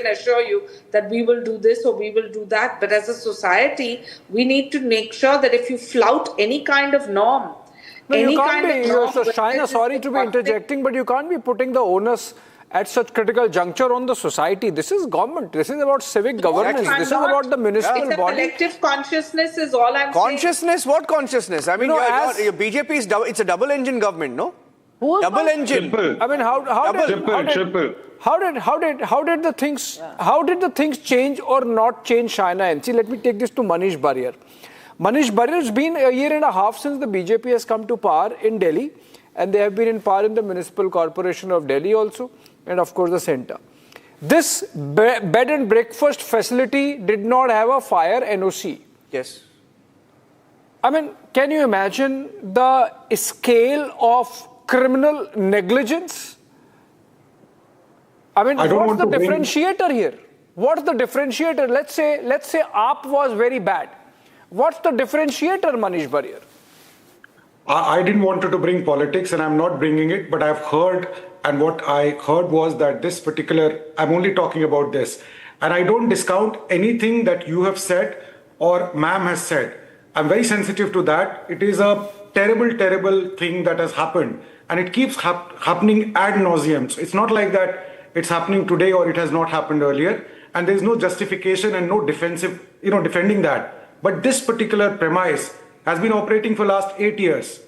assure you that we will do this or we will do that. But as a society, we need to make sure that if you flout any kind of norm, Shaina, sorry to be interjecting, but you can't be putting the onus at such critical juncture on the society. This is government. This is about civic governance. This is about the municipal body. Collective consciousness is all I'm saying. Consciousness? What consciousness? I mean, your BJP is it's a double-engine government, no? Double engine. I mean, how did the things change or not change, Shaina? And see, let me take this to Manish Bariyar. Manish Bariyar, it's been a year and a half since the BJP has come to power in Delhi, and they have been in power in the Municipal Corporation of Delhi also, and of course the centre. This bed and breakfast facility did not have a fire NOC. Yes. I mean, can you imagine the scale of criminal negligence? I mean, what's the differentiator here? What's the differentiator? Let's say AAP was very bad. What's the differentiator, Manish Bariyar? I didn't want to bring politics and I'm not bringing it, but I've heard, and what I heard was that this particular, I'm only talking about this, And I don't discount anything that you have said or ma'am has said. I'm very sensitive to that. It is a terrible, terrible thing that has happened. And it keeps happening ad nauseum. So it's not like that it's happening today or it has not happened earlier. And there's no justification and no defending that. But this particular premise has been operating for last 8 years.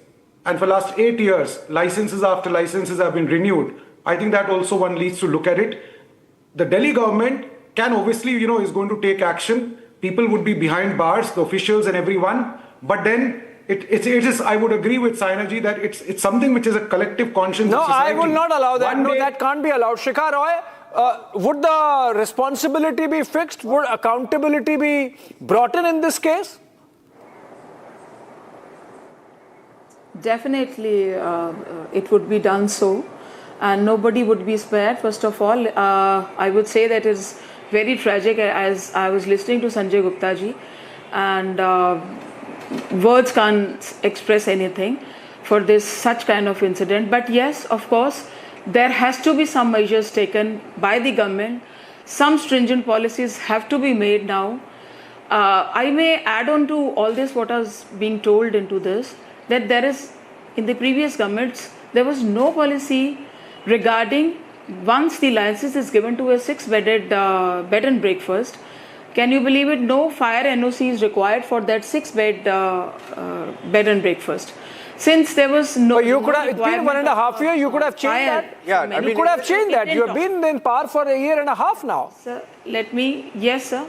And for last 8 years, licenses after licenses have been renewed. I think that also one needs to look at it. The Delhi government can obviously, is going to take action. People would be behind bars, the officials and everyone. But then it is, I would agree with Sainaji that it's something which is a collective conscience of society. No, I will not allow that. No, that can't be allowed. Shikha Roy, would the responsibility be fixed? Would accountability be brought in this case? Definitely, it would be done so. And nobody would be spared. First of all, I would say that it's very tragic, as I was listening to Sanjay Gupta ji, and words can't express anything for this such kind of incident. But yes, of course, there has to be some measures taken by the government. Some stringent policies have to be made now. I may add on to all this what was being told into this, that there is, in the previous governments, there was no policy regarding once the license is given to a 6-bedded bed and breakfast. Can you believe it? No fire NOC is required for that 6-bed bed and breakfast. Since there was no... But you could have, it's been 1.5 years, you could have changed that. Yeah, I mean, you could have changed that. You have been in power for 1.5 years now. Sir, yes, sir.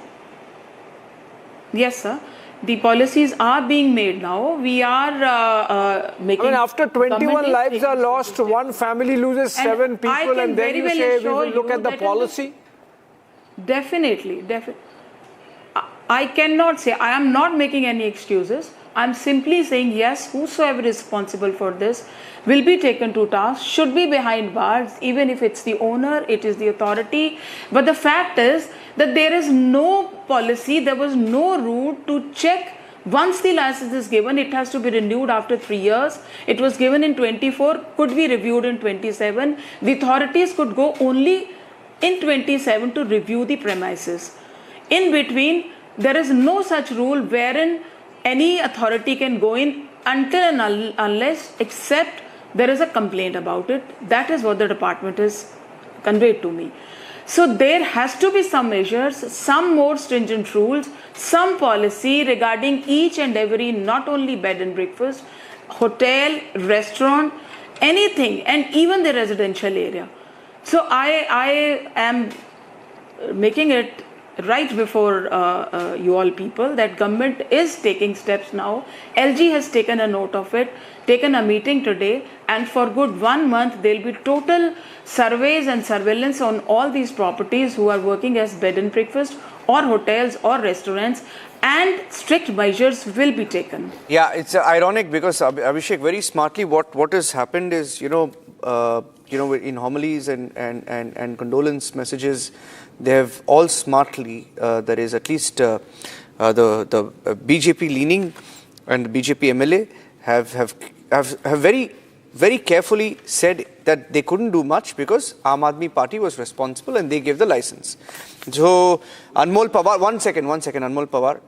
Yes, sir. The policies are being made now. We are making... I mean, after 21 lives are lost, one family loses 7 people, and then you say we will look at the policy? Definitely. I cannot say, I am not making any excuses. I am simply saying, yes, whosoever is responsible for this will be taken to task, should be behind bars, even if it's the owner, it is the authority. But the fact is that there is no policy, there was no route to check. Once the license is given, it has to be renewed after 3 years. It was given in 24, could be reviewed in 27. The authorities could go only in 27 to review the premises. In between, there is no such rule wherein any authority can go in until and unless, except there is a complaint about it. That is what the department has conveyed to me. So there has to be some measures, some more stringent rules, some policy regarding each and every, not only bed and breakfast, hotel, restaurant, anything, and even the residential area. So I am making it right before you all people that government is taking steps now. LG has taken a note of it, taken a meeting today, and for good 1 month there will be total surveys and surveillance on all these properties who are working as bed and breakfast or hotels or restaurants, and strict measures will be taken. Yeah, it's ironic because Abhishek, very smartly, what has happened is, in homilies and condolence messages, they have all smartly, there is at least the BJP leaning and the BJP MLA have very, very carefully said that they couldn't do much because Aam Aadmi Party was responsible and they gave the license. So, Anmol Pawar, one second, Anmol Pawar.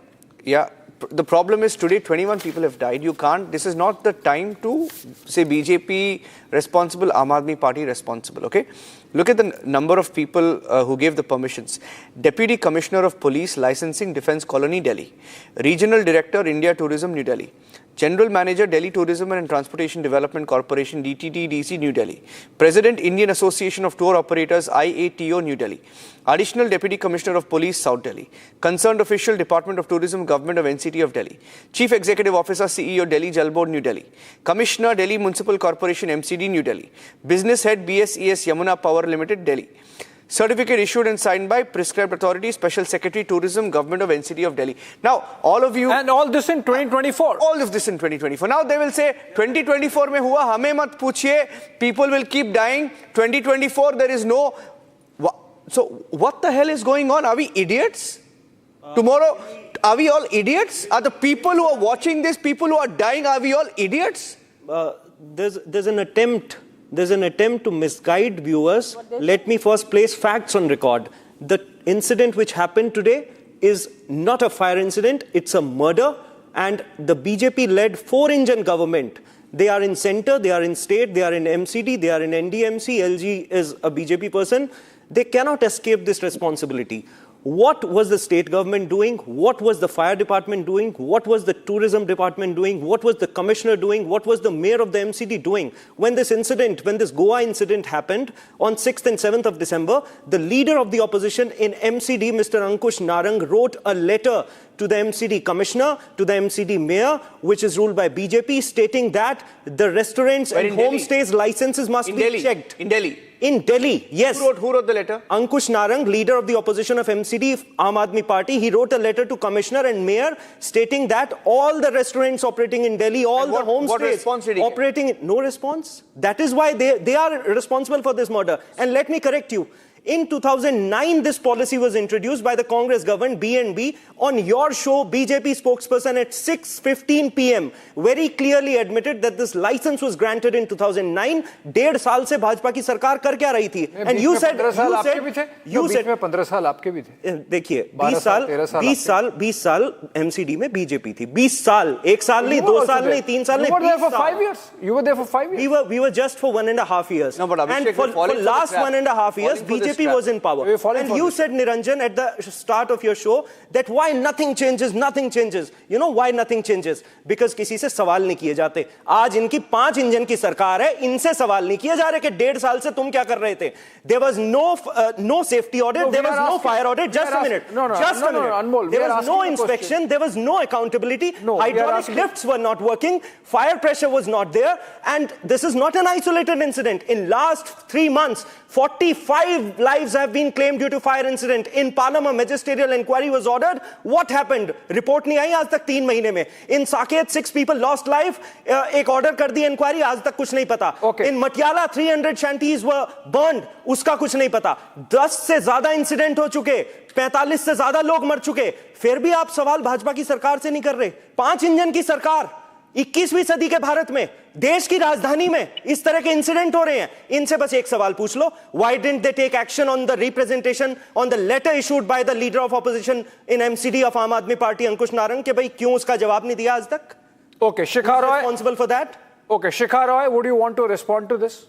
Yeah, the problem is today 21 people have died. You can't, this is not the time to say BJP responsible, Aam Aadmi Party responsible, okay? Look at the number of people who gave the permissions. Deputy Commissioner of Police, Licensing, Defence Colony, Delhi. Regional Director, India Tourism, New Delhi. General Manager, Delhi Tourism and Transportation Development Corporation, DTTDC, New Delhi. President, Indian Association of Tour Operators, IATO, New Delhi. Additional Deputy Commissioner of Police, South Delhi. Concerned Official, Department of Tourism, Government of NCT of Delhi. Chief Executive Officer, CEO, Delhi Jal Board, New Delhi. Commissioner, Delhi Municipal Corporation, MCD, New Delhi. Business Head, BSES, Yamuna Power Limited, Delhi. Certificate issued and signed by prescribed authority, Special Secretary, Tourism, Government of NCT of Delhi. Now, all of you... And all this in 2024. All of this in 2024. Now, they will say, 2024 mein hua, hame mat puchiye, people will keep dying. 2024, there is no... So, what the hell is going on? Are we idiots? Tomorrow, are we all idiots? Are the people who are watching this, people who are dying, are we all idiots? There's an attempt to misguide viewers. Let me first place facts on record. The incident which happened today is not a fire incident, it's a murder. And the BJP-led four-engine government, they are in center, they are in state, they are in MCD, they are in NDMC, LG is a BJP person. They cannot escape this responsibility. What was the state government doing? What was the fire department doing? What was the tourism department doing? What was the commissioner doing? What was the mayor of the MCD doing? When this incident, when this Goa incident happened on 6th and 7th of December, the leader of the opposition in MCD, Mr. Ankush Narang, wrote a letter to the MCD commissioner, to the MCD mayor, which is ruled by BJP, stating that the restaurants and homestays licenses must be checked. In Delhi? In Delhi, yes. Who wrote the letter? Ankush Narang, leader of the opposition of MCD, Aam Aadmi Party, he wrote a letter to commissioner and mayor stating that all the restaurants operating in Delhi, all the homestays operating... No response. That is why they are responsible for this murder. And let me correct you. In 2009, this policy was introduced by the Congress government, BNB. On your show, BJP spokesperson at 6:15 p.m. very clearly admitted that this license was granted in 2009. 1.5 साल से भाजपा की सरकार कर क्या रही थी? And you said, में 15 साल आपके भी थे. देखिए, 20 साल MCD में BJP थी. 20 साल, 1 साल नहीं, 2 साल नहीं, 3 साल नहीं. You were there for 5 years. You were there for 5 years. We were just for 1.5 years. No, but Abhishek, and for last 1.5 years, BJP was in power. And you said, Niranjan, at the start of your show, that why nothing changes, nothing changes. You know why nothing changes? Because किसी से सवाल नहीं किए जाते. आज इनकी 5 engine की सरकार है, इनसे सवाल नहीं किए जा रहे कि 1.5 साल से तुम क्या कर रहे थे. There was no safety audit, there was no fire audit. Just a minute. Just a minute. There was no inspection, there was no accountability. Hydraulic lifts were not working, fire pressure was not there, and this is not an isolated incident. In last 3 months, 45 lives have been claimed due to fire incident. In Parliament, magisterial inquiry was ordered. What happened? Report नहीं आई आज तक 3 महीने में. In Saket, 6 people lost life. एक order कर दी inquiry, आज तक कुछ नहीं पता. In Matiala, 300 shanties were burned. उसका कुछ नहीं पता. 10 से ज्यादा इंसिडेंट हो चुके, 45 से ज्यादा लोग मर चुके. फिर भी आप सवाल भाजपा की सरकार से नहीं कर रहे. 5 इंजन की सरकार, 21वीं सदी के भारत में, देश की राजधानी में इस तरह के इंसिडेंट हो रहे हैं. इनसे बस एक सवाल पूछ लो. Why didn't they take action on the representation, on the letter issued by the leader of opposition in MCD of Aam Aadmi Party, Ankush Narang, कि भाई क्यों उसका जवाब नहीं दिया आज तक? Okay, Shikha Roy. Responsible for that? Okay, Shikha Roy, would you want to respond to this?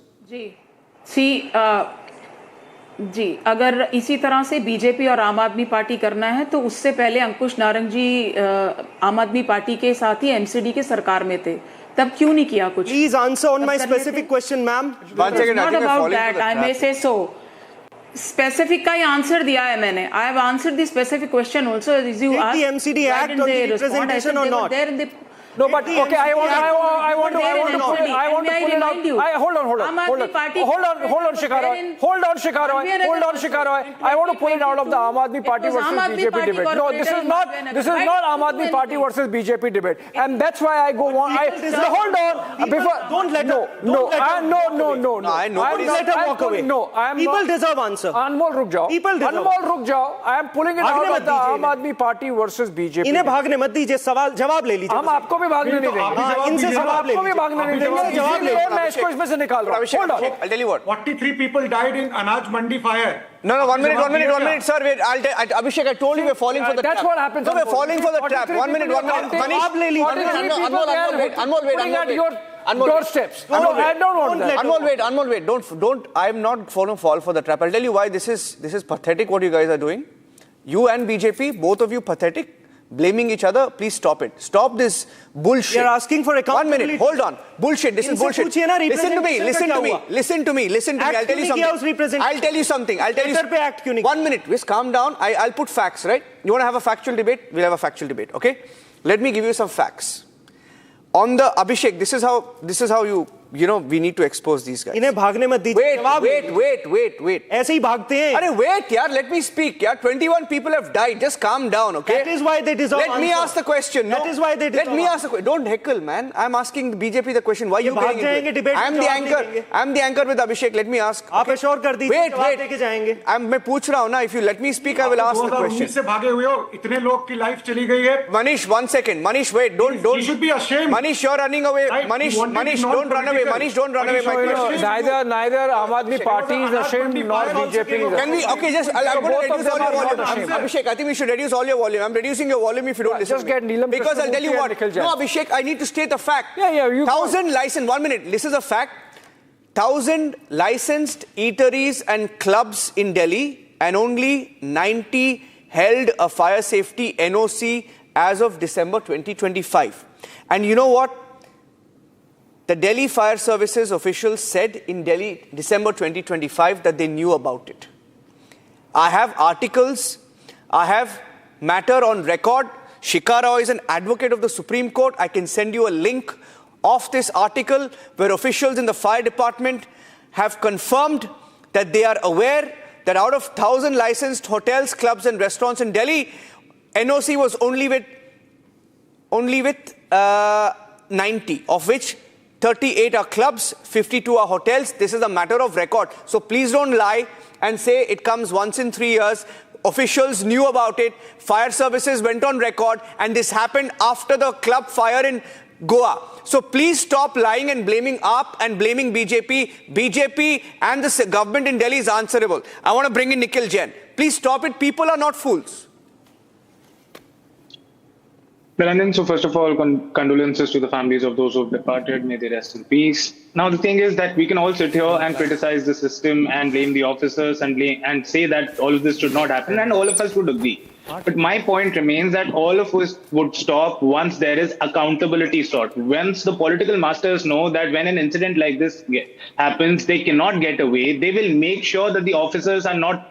जी, अगर इसी तरह से बीजेपी और आम आदमी पार्टी करना है तो उससे पहले अंकुश नारंग जी आम आदमी पार्टी के साथ ही एमसीडी के सरकार में थे, तब क्यों नहीं किया कुछ? Please answer on my specific question, ma'am. Not about that. I may say so. Specific का ही आंसर दिया है मैंने. I have answered the specific question also. As you asked, the MCD Act on the representation or not? No, but okay, I want to pull it out. Hold on, Shikha Roy. I want to pull it out of the Aam Aadmi Party versus BJP debate. No, this is not Aam Aadmi Party versus BJP debate, and that's why I go on. Hold on, don't let no. Nobody's let her walk away. No, I am. People deserve answer. Anmol रुक जाओ. Anmol रुक जाओ. I am pulling it out of the Aam Aadmi Party versus BJP. इन्हें भागने मत दीजिए. सवाल जवाब ले लीजिए. हम आपको भागने नहीं देंगे. इनसे जवाब ले लीजिए. भागने नहीं देंगे. जवाब ले लीजिए. मैं इसको इसमें से निकाल रहा हूं. Hold on. I'll tell you what. 43 people died in Anaj Mandi fire. No, 1 minute, sir. Wait, Abhishek, I told you we're falling for the trap. That's what happens. No, we're falling for the trap. 1 minute. Manish, ले लीजिए. Anmol, wait. Doorsteps. I don't want that. Anmol, wait. Don't. I'm not going to fall for the trap. I'll tell you why this is pathetic what you guys are doing. You and BJP, both of you pathetic. Blaming each other, please stop it. Stop this bullshit. You're asking for accountability. 1 minute, hold on. Bullshit, this is bullshit. Listen to me. I'll tell you something. 1 minute, just calm down. I'll put facts, right? You want to have a factual debate? We'll have a factual debate, okay? Let me give you some facts. On the Abhishek, this is how you know, we need to expose these guys. इन्हें भागने मत दीजिए. Wait. ऐसे ही भागते हैं. अरे wait यार, let me speak यार. 21 people have died. Just calm down, okay? That is why they deserve Let me ask the question. That is why they deserve Let me ask the question. Don't heckle, man. I'm asking the BJP the question. Why you getting into it? I'm the anchor with Abhishek. Let me ask. आप assure कर दीजिए. जवाब देके जाएंगे. मैं पूछ रहा हूँ ना. If you let me speak, I will ask the question. से भागे हुए हो. इतने लोग की लाइफ चली गई है. Manish, 1 second. Manish, wait. Don't. You should be ashamed. Manish, you're running away. Manish, don't run away. away. Manish, don't run away. My question is neither Aam Aadmi Party is ashamed nor BJP is ashamed. Can we? Okay, just I'm going to reduce all your volume. Abhishek, I think we should reduce all your volume. I'm reducing your volume if you don't listen. Just get Neelam. Because I'll tell you what. No, Abhishek, I need to state a fact. Yeah. 1,000 licensed. 1 minute. This is a fact. 1,000 licensed eateries and clubs in Delhi, and only 90 held a fire safety NOC as of December 2025. And you know what? The Delhi Fire Services officials said in Delhi, December 2025, that they knew about it. I have articles, I have matter on record. Shikha Rao is an advocate of the Supreme Court. I can send you a link of this article where officials in the fire department have confirmed that they are aware that out of 1,000 licensed hotels, clubs and restaurants in Delhi, NOC was only with 90, of which 38 are clubs, 52 are hotels. This is a matter of record. So please don't lie and say it comes once in 3 years. Officials knew about it. Fire services went on record, and this happened after the club fire in Goa. So please stop lying and blaming AAP and blaming BJP. BJP and the government in Delhi is answerable. I want to bring in Nikhil Jain. Please stop it. People are not fools. Well, so first of all, condolences to the families of those who have departed. May they rest in peace. Now, the thing is that we can all sit here and criticize the system and blame the officers and say that all of this should not happen, and all of us would agree. But my point remains that all of us would stop once there is accountability sought. Once the political masters know that when an incident like this happens, they cannot get away, they will make sure that the officers are not,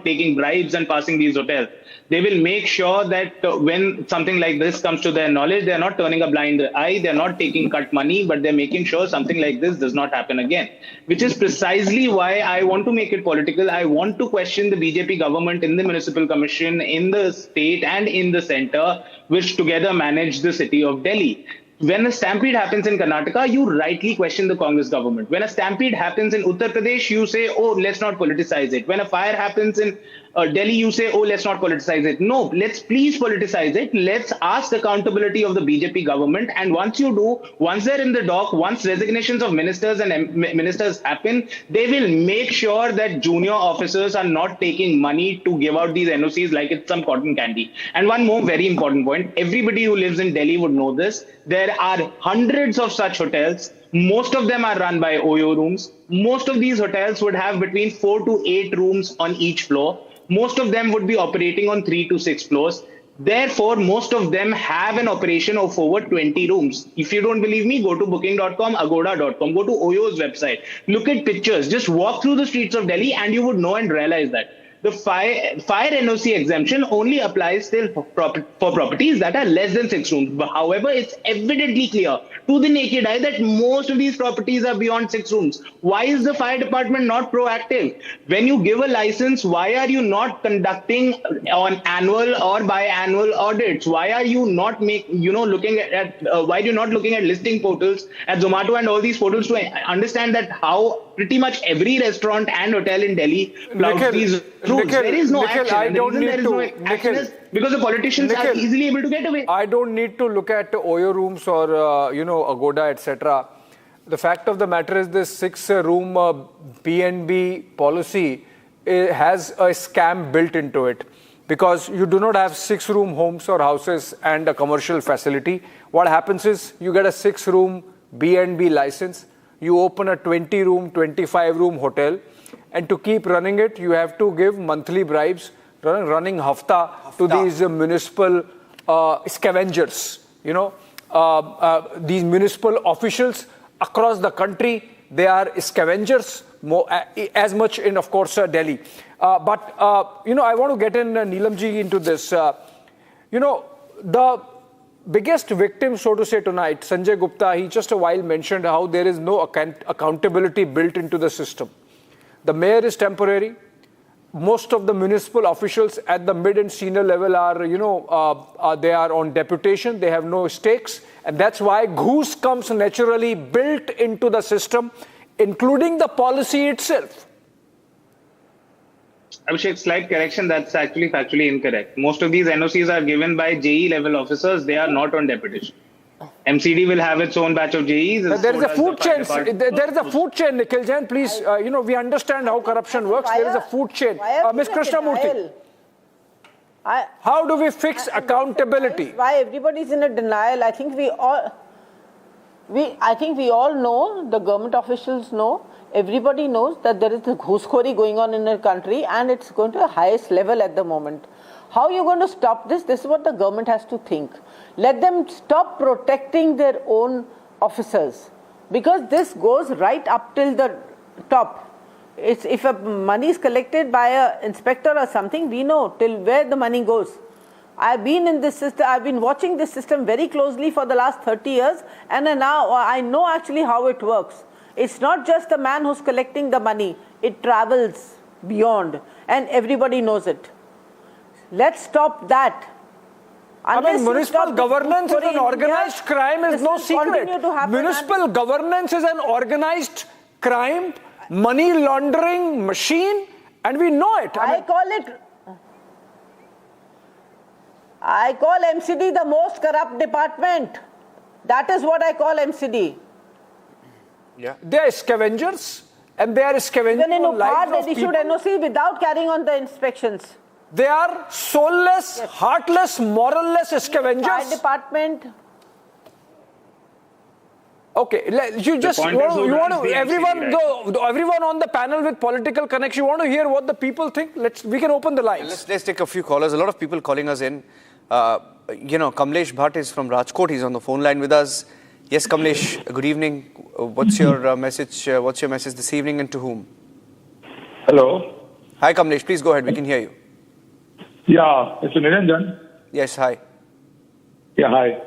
taking bribes and passing these hotels. They will make sure that when something like this comes to their knowledge, they're not turning a blind eye, they're not taking cut money, but they're making sure something like this does not happen again. Which is precisely why I want to make it political. I want to question the BJP government in the municipal commission, in the state and in the center, which together manage the city of Delhi. When a stampede happens in Karnataka, you rightly question the Congress government. When a stampede happens in Uttar Pradesh, you say, oh, let's not politicize it. When a fire happens in Delhi, you say, oh, let's not politicize it. No, let's please politicize it. Let's ask the accountability of the BJP government. And once you do, once they're in the dock, once resignations of ministers and ministers happen, they will make sure that junior officers are not taking money to give out these NOCs like it's some cotton candy. And one more very important point, everybody who lives in Delhi would know this. There are hundreds of such hotels. Most of them are run by OYO rooms. Most of these hotels would have between 4 to 8 rooms on each floor. Most of them would be operating on 3 to 6 floors. Therefore, most of them have an operation of over 20 rooms. If you don't believe me, go to booking.com, agoda.com, go to OYO's website. Look at pictures. Just walk through the streets of Delhi and you would know and realize that. The fire NOC exemption only applies still for properties that are less than 6 rooms. But however, it's evidently clear to the naked eye that most of these properties are beyond 6 rooms. Why is the fire department not proactive? When you give a license, why are you not conducting on annual or biannual audits? Why are you not looking at listing portals at Zomato and all these portals to understand that how pretty much every restaurant and hotel in Delhi flouts these rules? There is no action. I don't need to. Because the politicians are easily able to get away. I don't need to look at OYO rooms or Agoda, etc. The fact of the matter is this 6-room PNB policy has a scam built into it. Because you do not have 6-room homes or houses and a commercial facility. What happens is you get a 6-room B&B license. You open a 20-room, 25-room hotel, and to keep running it, you have to give monthly bribes, running hafta to these municipal scavengers. These municipal officials across the country, they are scavengers, as much in, of course, Delhi. But I want to get in Neelamji into this. The biggest victim, so to say, tonight, Sanjay Gupta, he just a while mentioned how there is no accountability built into the system. The mayor is temporary. Most of the municipal officials at the mid and senior level are, they are on deputation. They have no stakes. And that's why goose comes naturally built into the system, including the policy itself. Abhishek, slight correction, that's actually factually incorrect. Most of these NOCs are given by JE level officers. They are not on deputation. MCD will have its own batch of JEs. There is a food chain. There is a food chain, Nikhil Jain. Please, we understand how corruption works. There is a food chain. Ms. Krishnamurthy, how do we fix accountability? Why everybody is in a denial? I think we all know, the government officials know, everybody knows that there is a ghuskhori going on in the country and it's going to the highest level at the moment. How are you going to stop this? This is what the government has to think. Let them stop protecting their own officers, because this goes right up till the top. If money is collected by an inspector or something, we know till where the money goes. I've been in this system, I've been watching this system very closely for the last 30 years, and now I know actually how it works. It's not just the man who's collecting the money, it travels beyond, and everybody knows it. Let's stop that. Municipal governance is an organized crime, is no secret. Municipal governance is an organized crime, money laundering machine, and we know it. I call MCD the most corrupt department. That is what I call MCD. Yeah. They are scavengers, and they are scavenging Even in lives Upar, of they issued people. NOC without carrying on the inspections. They are soulless, heartless, moralless scavengers. Fire department. Okay, everyone on the panel with political connection, you want to hear what the people think? We can open the lines. Let's take a few callers. A lot of people calling us in. Kamlesh Bhatt is from Rajkot. He's on the phone line with us. Yes, Kamlesh, good evening. What's your message? What's your message this evening, and to whom? Hello. Hi, Kamlesh. Please go ahead. We can hear you. Yeah, it's Niranjan. Yes, hi. Yeah, hi.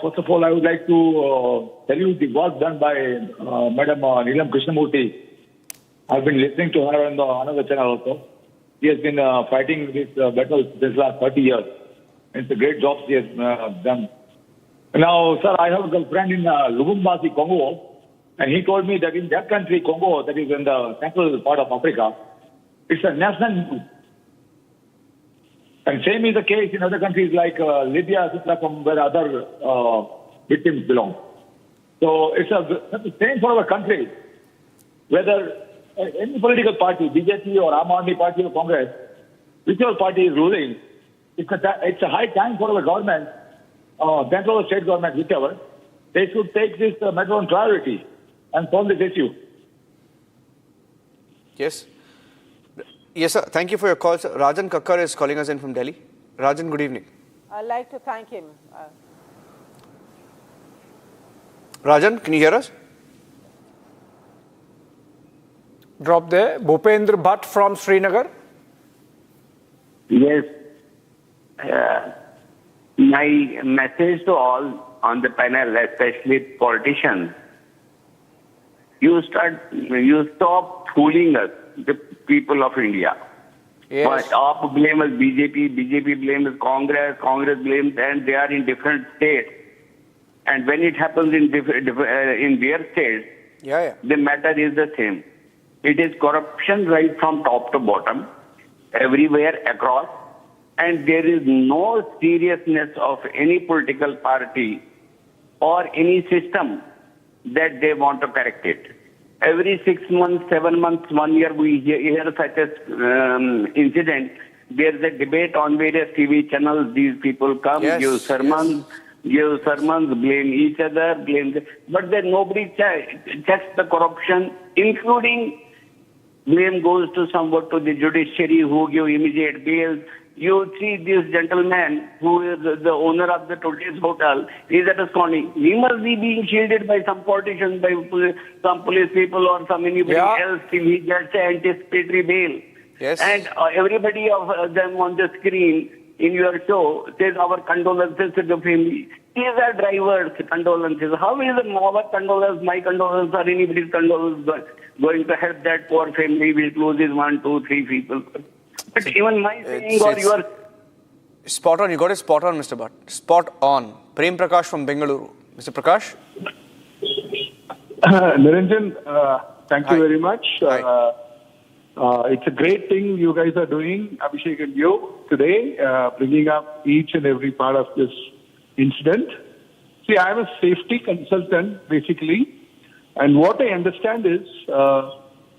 First of all, I would like to tell you the work done by Madam Neelam Krishnamurthy. I've been listening to her on another channel also. She has been fighting this battle since last 30 years. It's a great job she has done. Now, sir, I have a friend in Lubumbashi, Congo, and he told me that in that country, Congo, that is in the central part of Africa, it's a national news. And same is the case in other countries like Libya, etc., from where other victims belong. So it's the same for our country. Whether any political party, BJP or Aam Aadmi Party or Congress, whichever party is ruling, it's a high time for our government, central or state government, whichever, they should take this matter on priority and solve this issue. Yes. Yes, sir. Thank you for your call, sir. Rajan Kakkar is calling us in from Delhi. Rajan, good evening. I'd like to thank him. Rajan, can you hear us? Drop there. Bhupendra Bhatt from Srinagar. Yes. My message to all on the panel, especially politicians, you stop fooling us, the people of India. Yes. But AAP blame us BJP, BJP blame us Congress, Congress blames, and they are in different states. And when it happens in their states, the matter is the same. It is corruption right from top to bottom, everywhere across, and there is no seriousness of any political party or any system that they want to correct it. Every 6 months, 7 months, 1 year, we hear such an incident. There is a debate on various TV channels. These people come, give sermons, blame each other, but then nobody checks the corruption, including blame goes to somewhat to the judiciary who give immediate bail. You see this gentleman who is the owner of the today's hotel is absconding. He must be being shielded by some politicians, by some police people or some anybody else till he gets anticipatory bail. Yes. And everybody of them on the screen in your show says our condolences to the family. These are drivers' condolences. How is our condolence, my condolence, or anybody's condolence going to help that poor family which loses 1, 2, 3 people? But even my saying or your... Spot on. You got it spot on, Mr. Bhatt. Spot on. Prem Prakash from Bengaluru. Mr. Prakash? Niranjan, thank you very much. It's a great thing you guys are doing, Abhishek and you, today, bringing up each and every part of this incident. See, I am a safety consultant, basically. And what I understand is,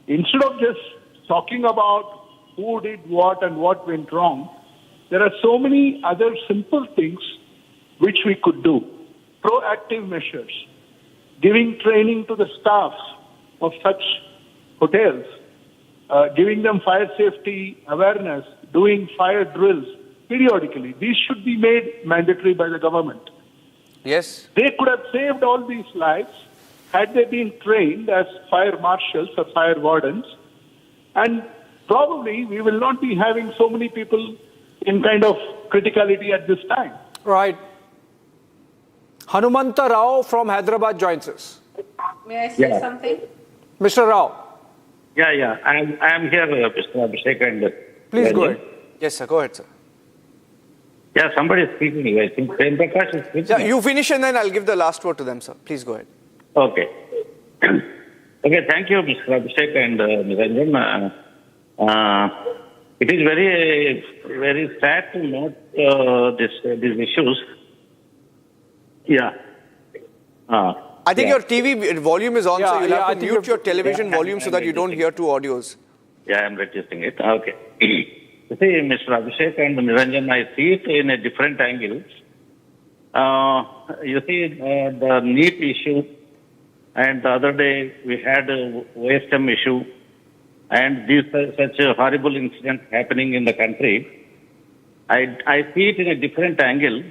instead of just talking about who did what and what went wrong, there are so many other simple things which we could do. Proactive measures, giving training to the staff of such hotels, giving them fire safety awareness, doing fire drills periodically. These should be made mandatory by the government. Yes. They could have saved all these lives had they been trained as fire marshals or fire wardens. And probably we will not be having so many people in kind of criticality at this time. Right. Hanumanta Rao from Hyderabad joins us. May I say something? Mr. Rao. Yeah. I am here, Mr. Abhishek. And please go ahead. Yes, sir. Go ahead, sir. Yeah, somebody is speaking. I think Prem Prakash is speaking. Yeah, you finish and then I'll give the last word to them, sir. Please go ahead. Okay. Okay, thank you, Mr. Abhishek and Niranjan. It is very, very sad to note these issues. Yeah. I think your TV volume is on, so you'll have to mute your television volume so that you don't hear two audios. Yeah, I'm adjusting it. Okay. You see, Mr. Abhishek and Niranjan, I see it in a different angle. You see, the NEET issue, and the other day we had a OSM issue, and such a horrible incident happening in the country. I see it in a different angle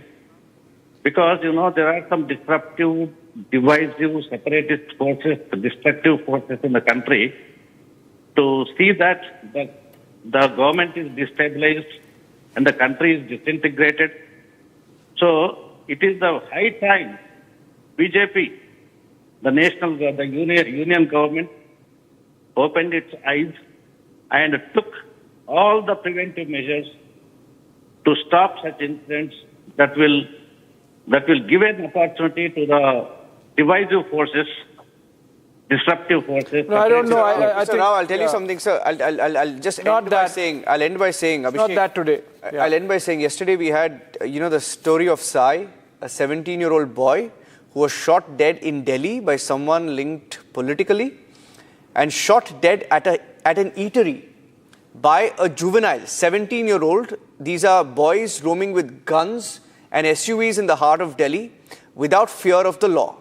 because, there are some disruptive, divisive, separatist forces, destructive forces in the country. To see that the government is destabilized and the country is disintegrated. So it is the high time BJP, the union government, opened its eyes and took all the preventive measures to stop such incidents that will give an opportunity to the divisive forces, disruptive forces. No, I don't know. I think, Rao, I'll tell you something, sir. I'll just end by saying, Abhishek. Not that today. Yeah. I'll end by saying, yesterday we had, the story of Sai, a 17-year-old boy who was shot dead in Delhi by someone linked politically, and shot dead at an eatery by a juvenile, 17-year-old. These are boys roaming with guns and SUVs in the heart of Delhi without fear of the law.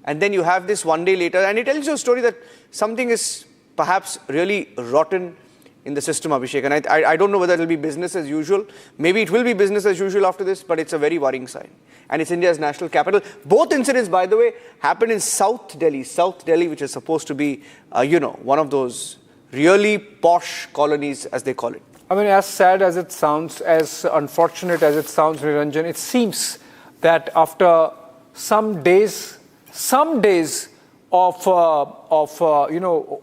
And then you have this one day later, and it tells you a story that something is perhaps really rotten in the system, Abhishek. And I don't know whether it will be business as usual. Maybe it will be business as usual after this, but it's a very worrying sign. And it's India's national capital. Both incidents, by the way, happened in South Delhi, which is supposed to be, one of those really posh colonies, as they call it. I mean, as sad as it sounds, as unfortunate as it sounds, Niranjan, it seems that after some days of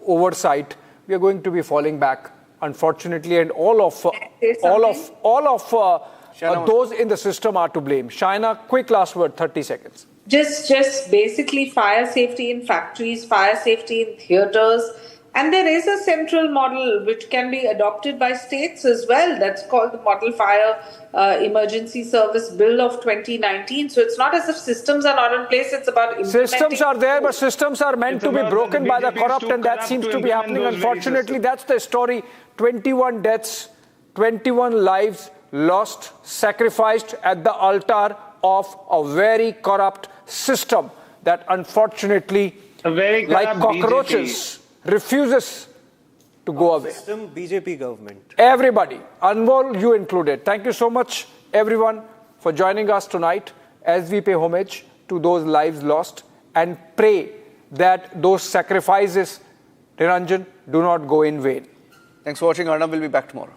oversight, we are going to be falling back, unfortunately, and all of those in the system are to blame. Shaina, quick last word, 30 seconds. Just basically fire safety in factories, fire safety in theatres. And there is a central model which can be adopted by states as well. That's called the Model Fire Emergency Service Bill of 2019. So it's not as if systems are not in place. It's about implementing. Systems are there, but systems are meant to be broken by the corrupt, and that seems to be happening. Unfortunately, that's the story. 21 deaths, 21 lives lost, sacrificed at the altar of a very corrupt system that unfortunately, like cockroaches, refuses to go away. System, BJP government. Everybody, Anmol, you included. Thank you so much, everyone, for joining us tonight as we pay homage to those lives lost and pray that those sacrifices, Niranjan, do not go in vain. Thanks for watching. Arnab will be back tomorrow.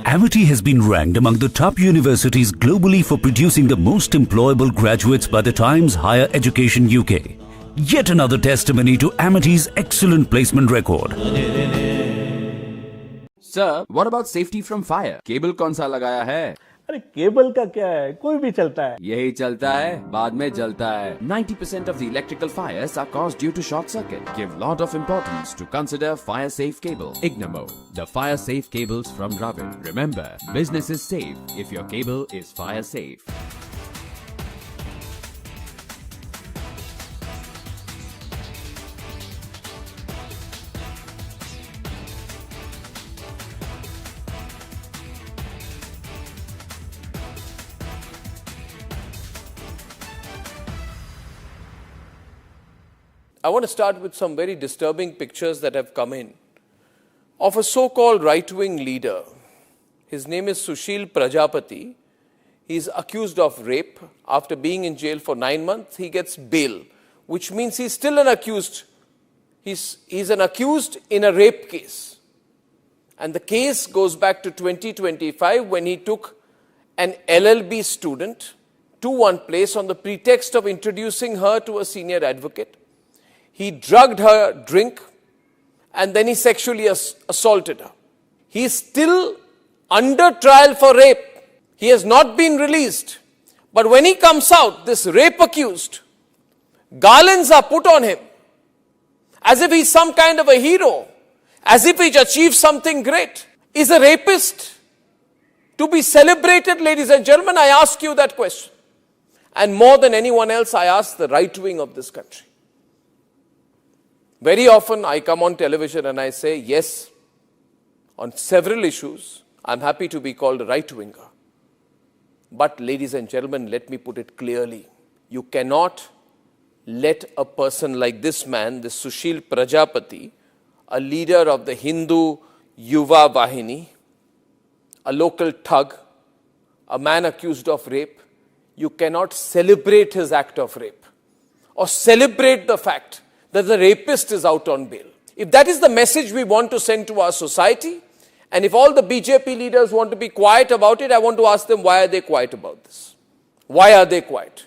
Amity has been ranked among the top universities globally for producing the most employable graduates by the Times Higher Education UK. Yet another testimony to Amity's excellent placement record. Sir, what about safety from fire? Cable kaun sa lagaya hai? अरे cable का क्या है, कोई भी चलता है। यही चलता है, बाद में जलता है। 90% of the electrical fires are caused due to short circuit. Give lot of importance to consider fire safe cable. Ignamo, the fire safe cables from Dravid. Remember, business is safe if your cable is fire safe. I want to start with some very disturbing pictures that have come in of a so-called right-wing leader. His name is Sushil Prajapati. He is accused of rape. After being in jail for 9 months, he gets bail, which means he's still an accused. He's an accused in a rape case. And the case goes back to 2025 when he took an LLB student to one place on the pretext of introducing her to a senior advocate. He drugged her drink and then he sexually assaulted her. He is still under trial for rape. He has not been released. But when he comes out, this rape accused, garlands are put on him as if he's some kind of a hero, as if he's achieved something great. Is a rapist to be celebrated, ladies and gentlemen? I ask you that question. And more than anyone else, I ask the right wing of this country. Very often I come on television and I say, yes, on several issues, I'm happy to be called a right-winger. But ladies and gentlemen, let me put it clearly. You cannot let a person like this man, this Sushil Prajapati, a leader of the Hindu Yuva Vahini, a local thug, a man accused of rape, you cannot celebrate his act of rape or celebrate the fact that the rapist is out on bail. If that is the message we want to send to our society, and if all the BJP leaders want to be quiet about it, I want to ask them, why are they quiet about this? Why are they quiet?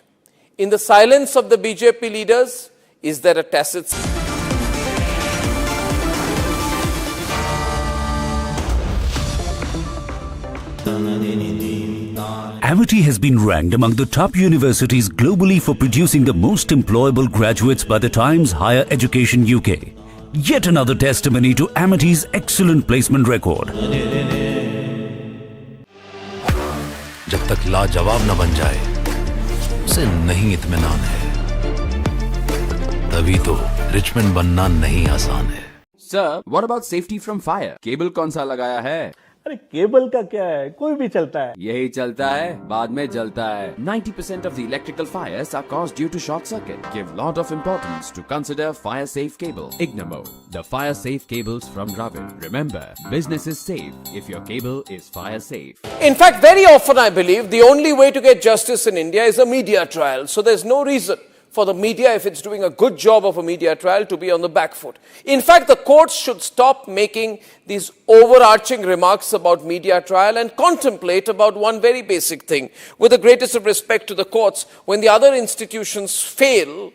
In the silence of the BJP leaders, is there a tacit... Amity has been ranked among the top universities globally for producing the most employable graduates by the Times Higher Education UK. Yet another testimony to Amity's excellent placement record. जब तक लाजवाब न बन जाए, उसे नहीं इत्मीनान है। तभी तो रिचमंड बनना नहीं आसान है। Sir, what about safety from fire? Cable कौन सा लगाया है? अरे केबल का क्या है, कोई भी चलता है। यही चलता है, बाद में जलता है। 90% of the electrical fires are caused due to short circuit. Give lot of importance to consider fire safe cable. Ignamo, the fire safe cables from Dravid. Remember, business is safe if your cable is fire safe. In fact, very often I believe the only way to get justice in India is a media trial. So there's no reason for the media, if it's doing a good job of a media trial, to be on the back foot. In fact, the courts should stop making these overarching remarks about media trial and contemplate about one very basic thing. With the greatest of respect to the courts, when the other institutions fail,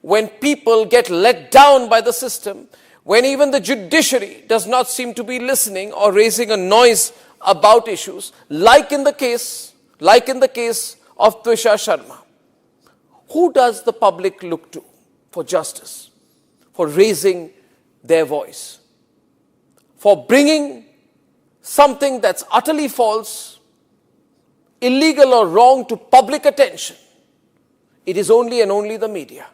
when people get let down by the system, when even the judiciary does not seem to be listening or raising a noise about issues, like in the case of Twisha Sharma. Who does the public look to for justice, for raising their voice, for bringing something that's utterly false, illegal or wrong to public attention? It is only and only the media.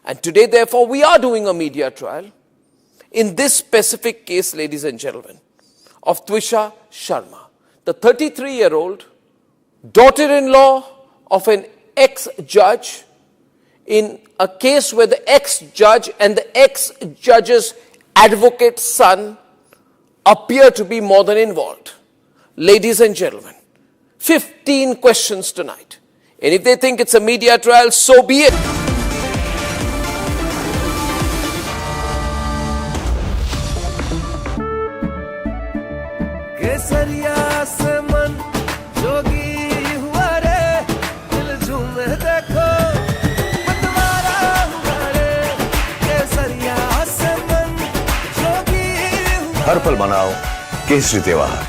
And today, therefore, we are doing a media trial in this specific case, ladies and gentlemen, of Twisha Sharma, the 33-year-old daughter-in-law of an ex-judge, in a case where the ex-judge and the ex-judge's advocate's son appear to be more than involved. Ladies and gentlemen, 15 questions tonight. And if they think it's a media trial, so be it. हर पल मनाओ केसरी त्योहार।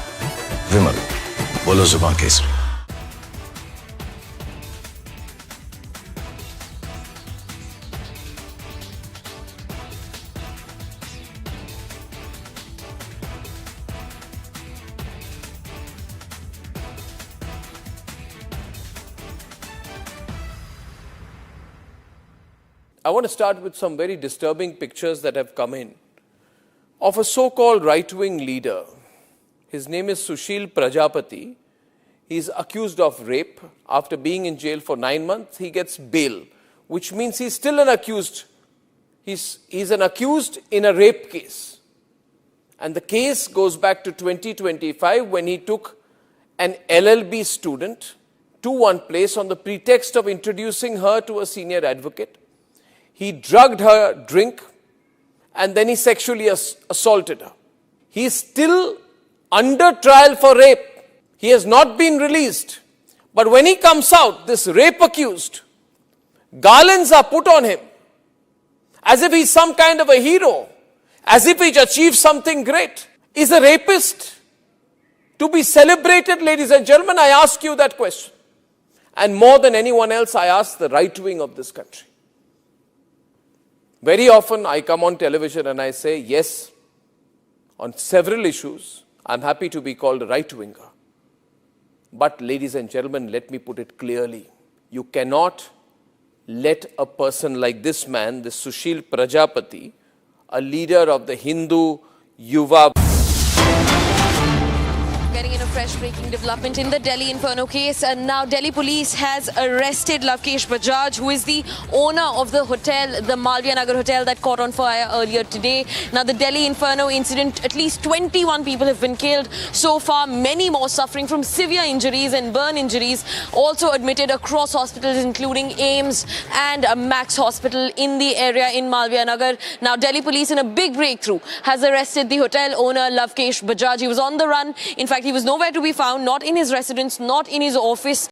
विमल, बोलो जुबान Kesari. I want to start with some very disturbing pictures that have come in of a so-called right-wing leader. His name is Sushil Prajapati. He's accused of rape. After being in jail for 9 months, he gets bail, which means he's still an accused. He's an accused in a rape case. And the case goes back to 2025 when he took an LLB student to one place on the pretext of introducing her to a senior advocate. He drugged her drink and then he sexually assaulted her. He is still under trial for rape. He has not been released. But when he comes out, this rape accused, garlands are put on him as if he's some kind of a hero, as if he's achieved something great. Is a rapist to be celebrated, ladies and gentlemen? I ask you that question. And more than anyone else, I ask the right wing of this country. Very often I come on television and I say, yes, on several issues, I'm happy to be called a right-winger. But ladies and gentlemen, let me put it clearly. You cannot let a person like this man, this Sushil Prajapati, a leader of the Hindu Yuva. Getting in a fresh breaking development in the Delhi Inferno case. And now Delhi police has arrested Lavkesh Bajaj, who is the owner of the hotel, the Malviya Nagar hotel that caught on fire earlier today. Now the Delhi Inferno incident, at least 21 people have been killed so far, many more suffering from severe injuries and burn injuries, also admitted across hospitals including AIIMS and Max Hospital in the area in Malviya Nagar. Now Delhi police, in a big breakthrough, has arrested the hotel owner Lavkesh Bajaj. He was on the run. In fact, he was nowhere to be found, not in his residence, not in his office.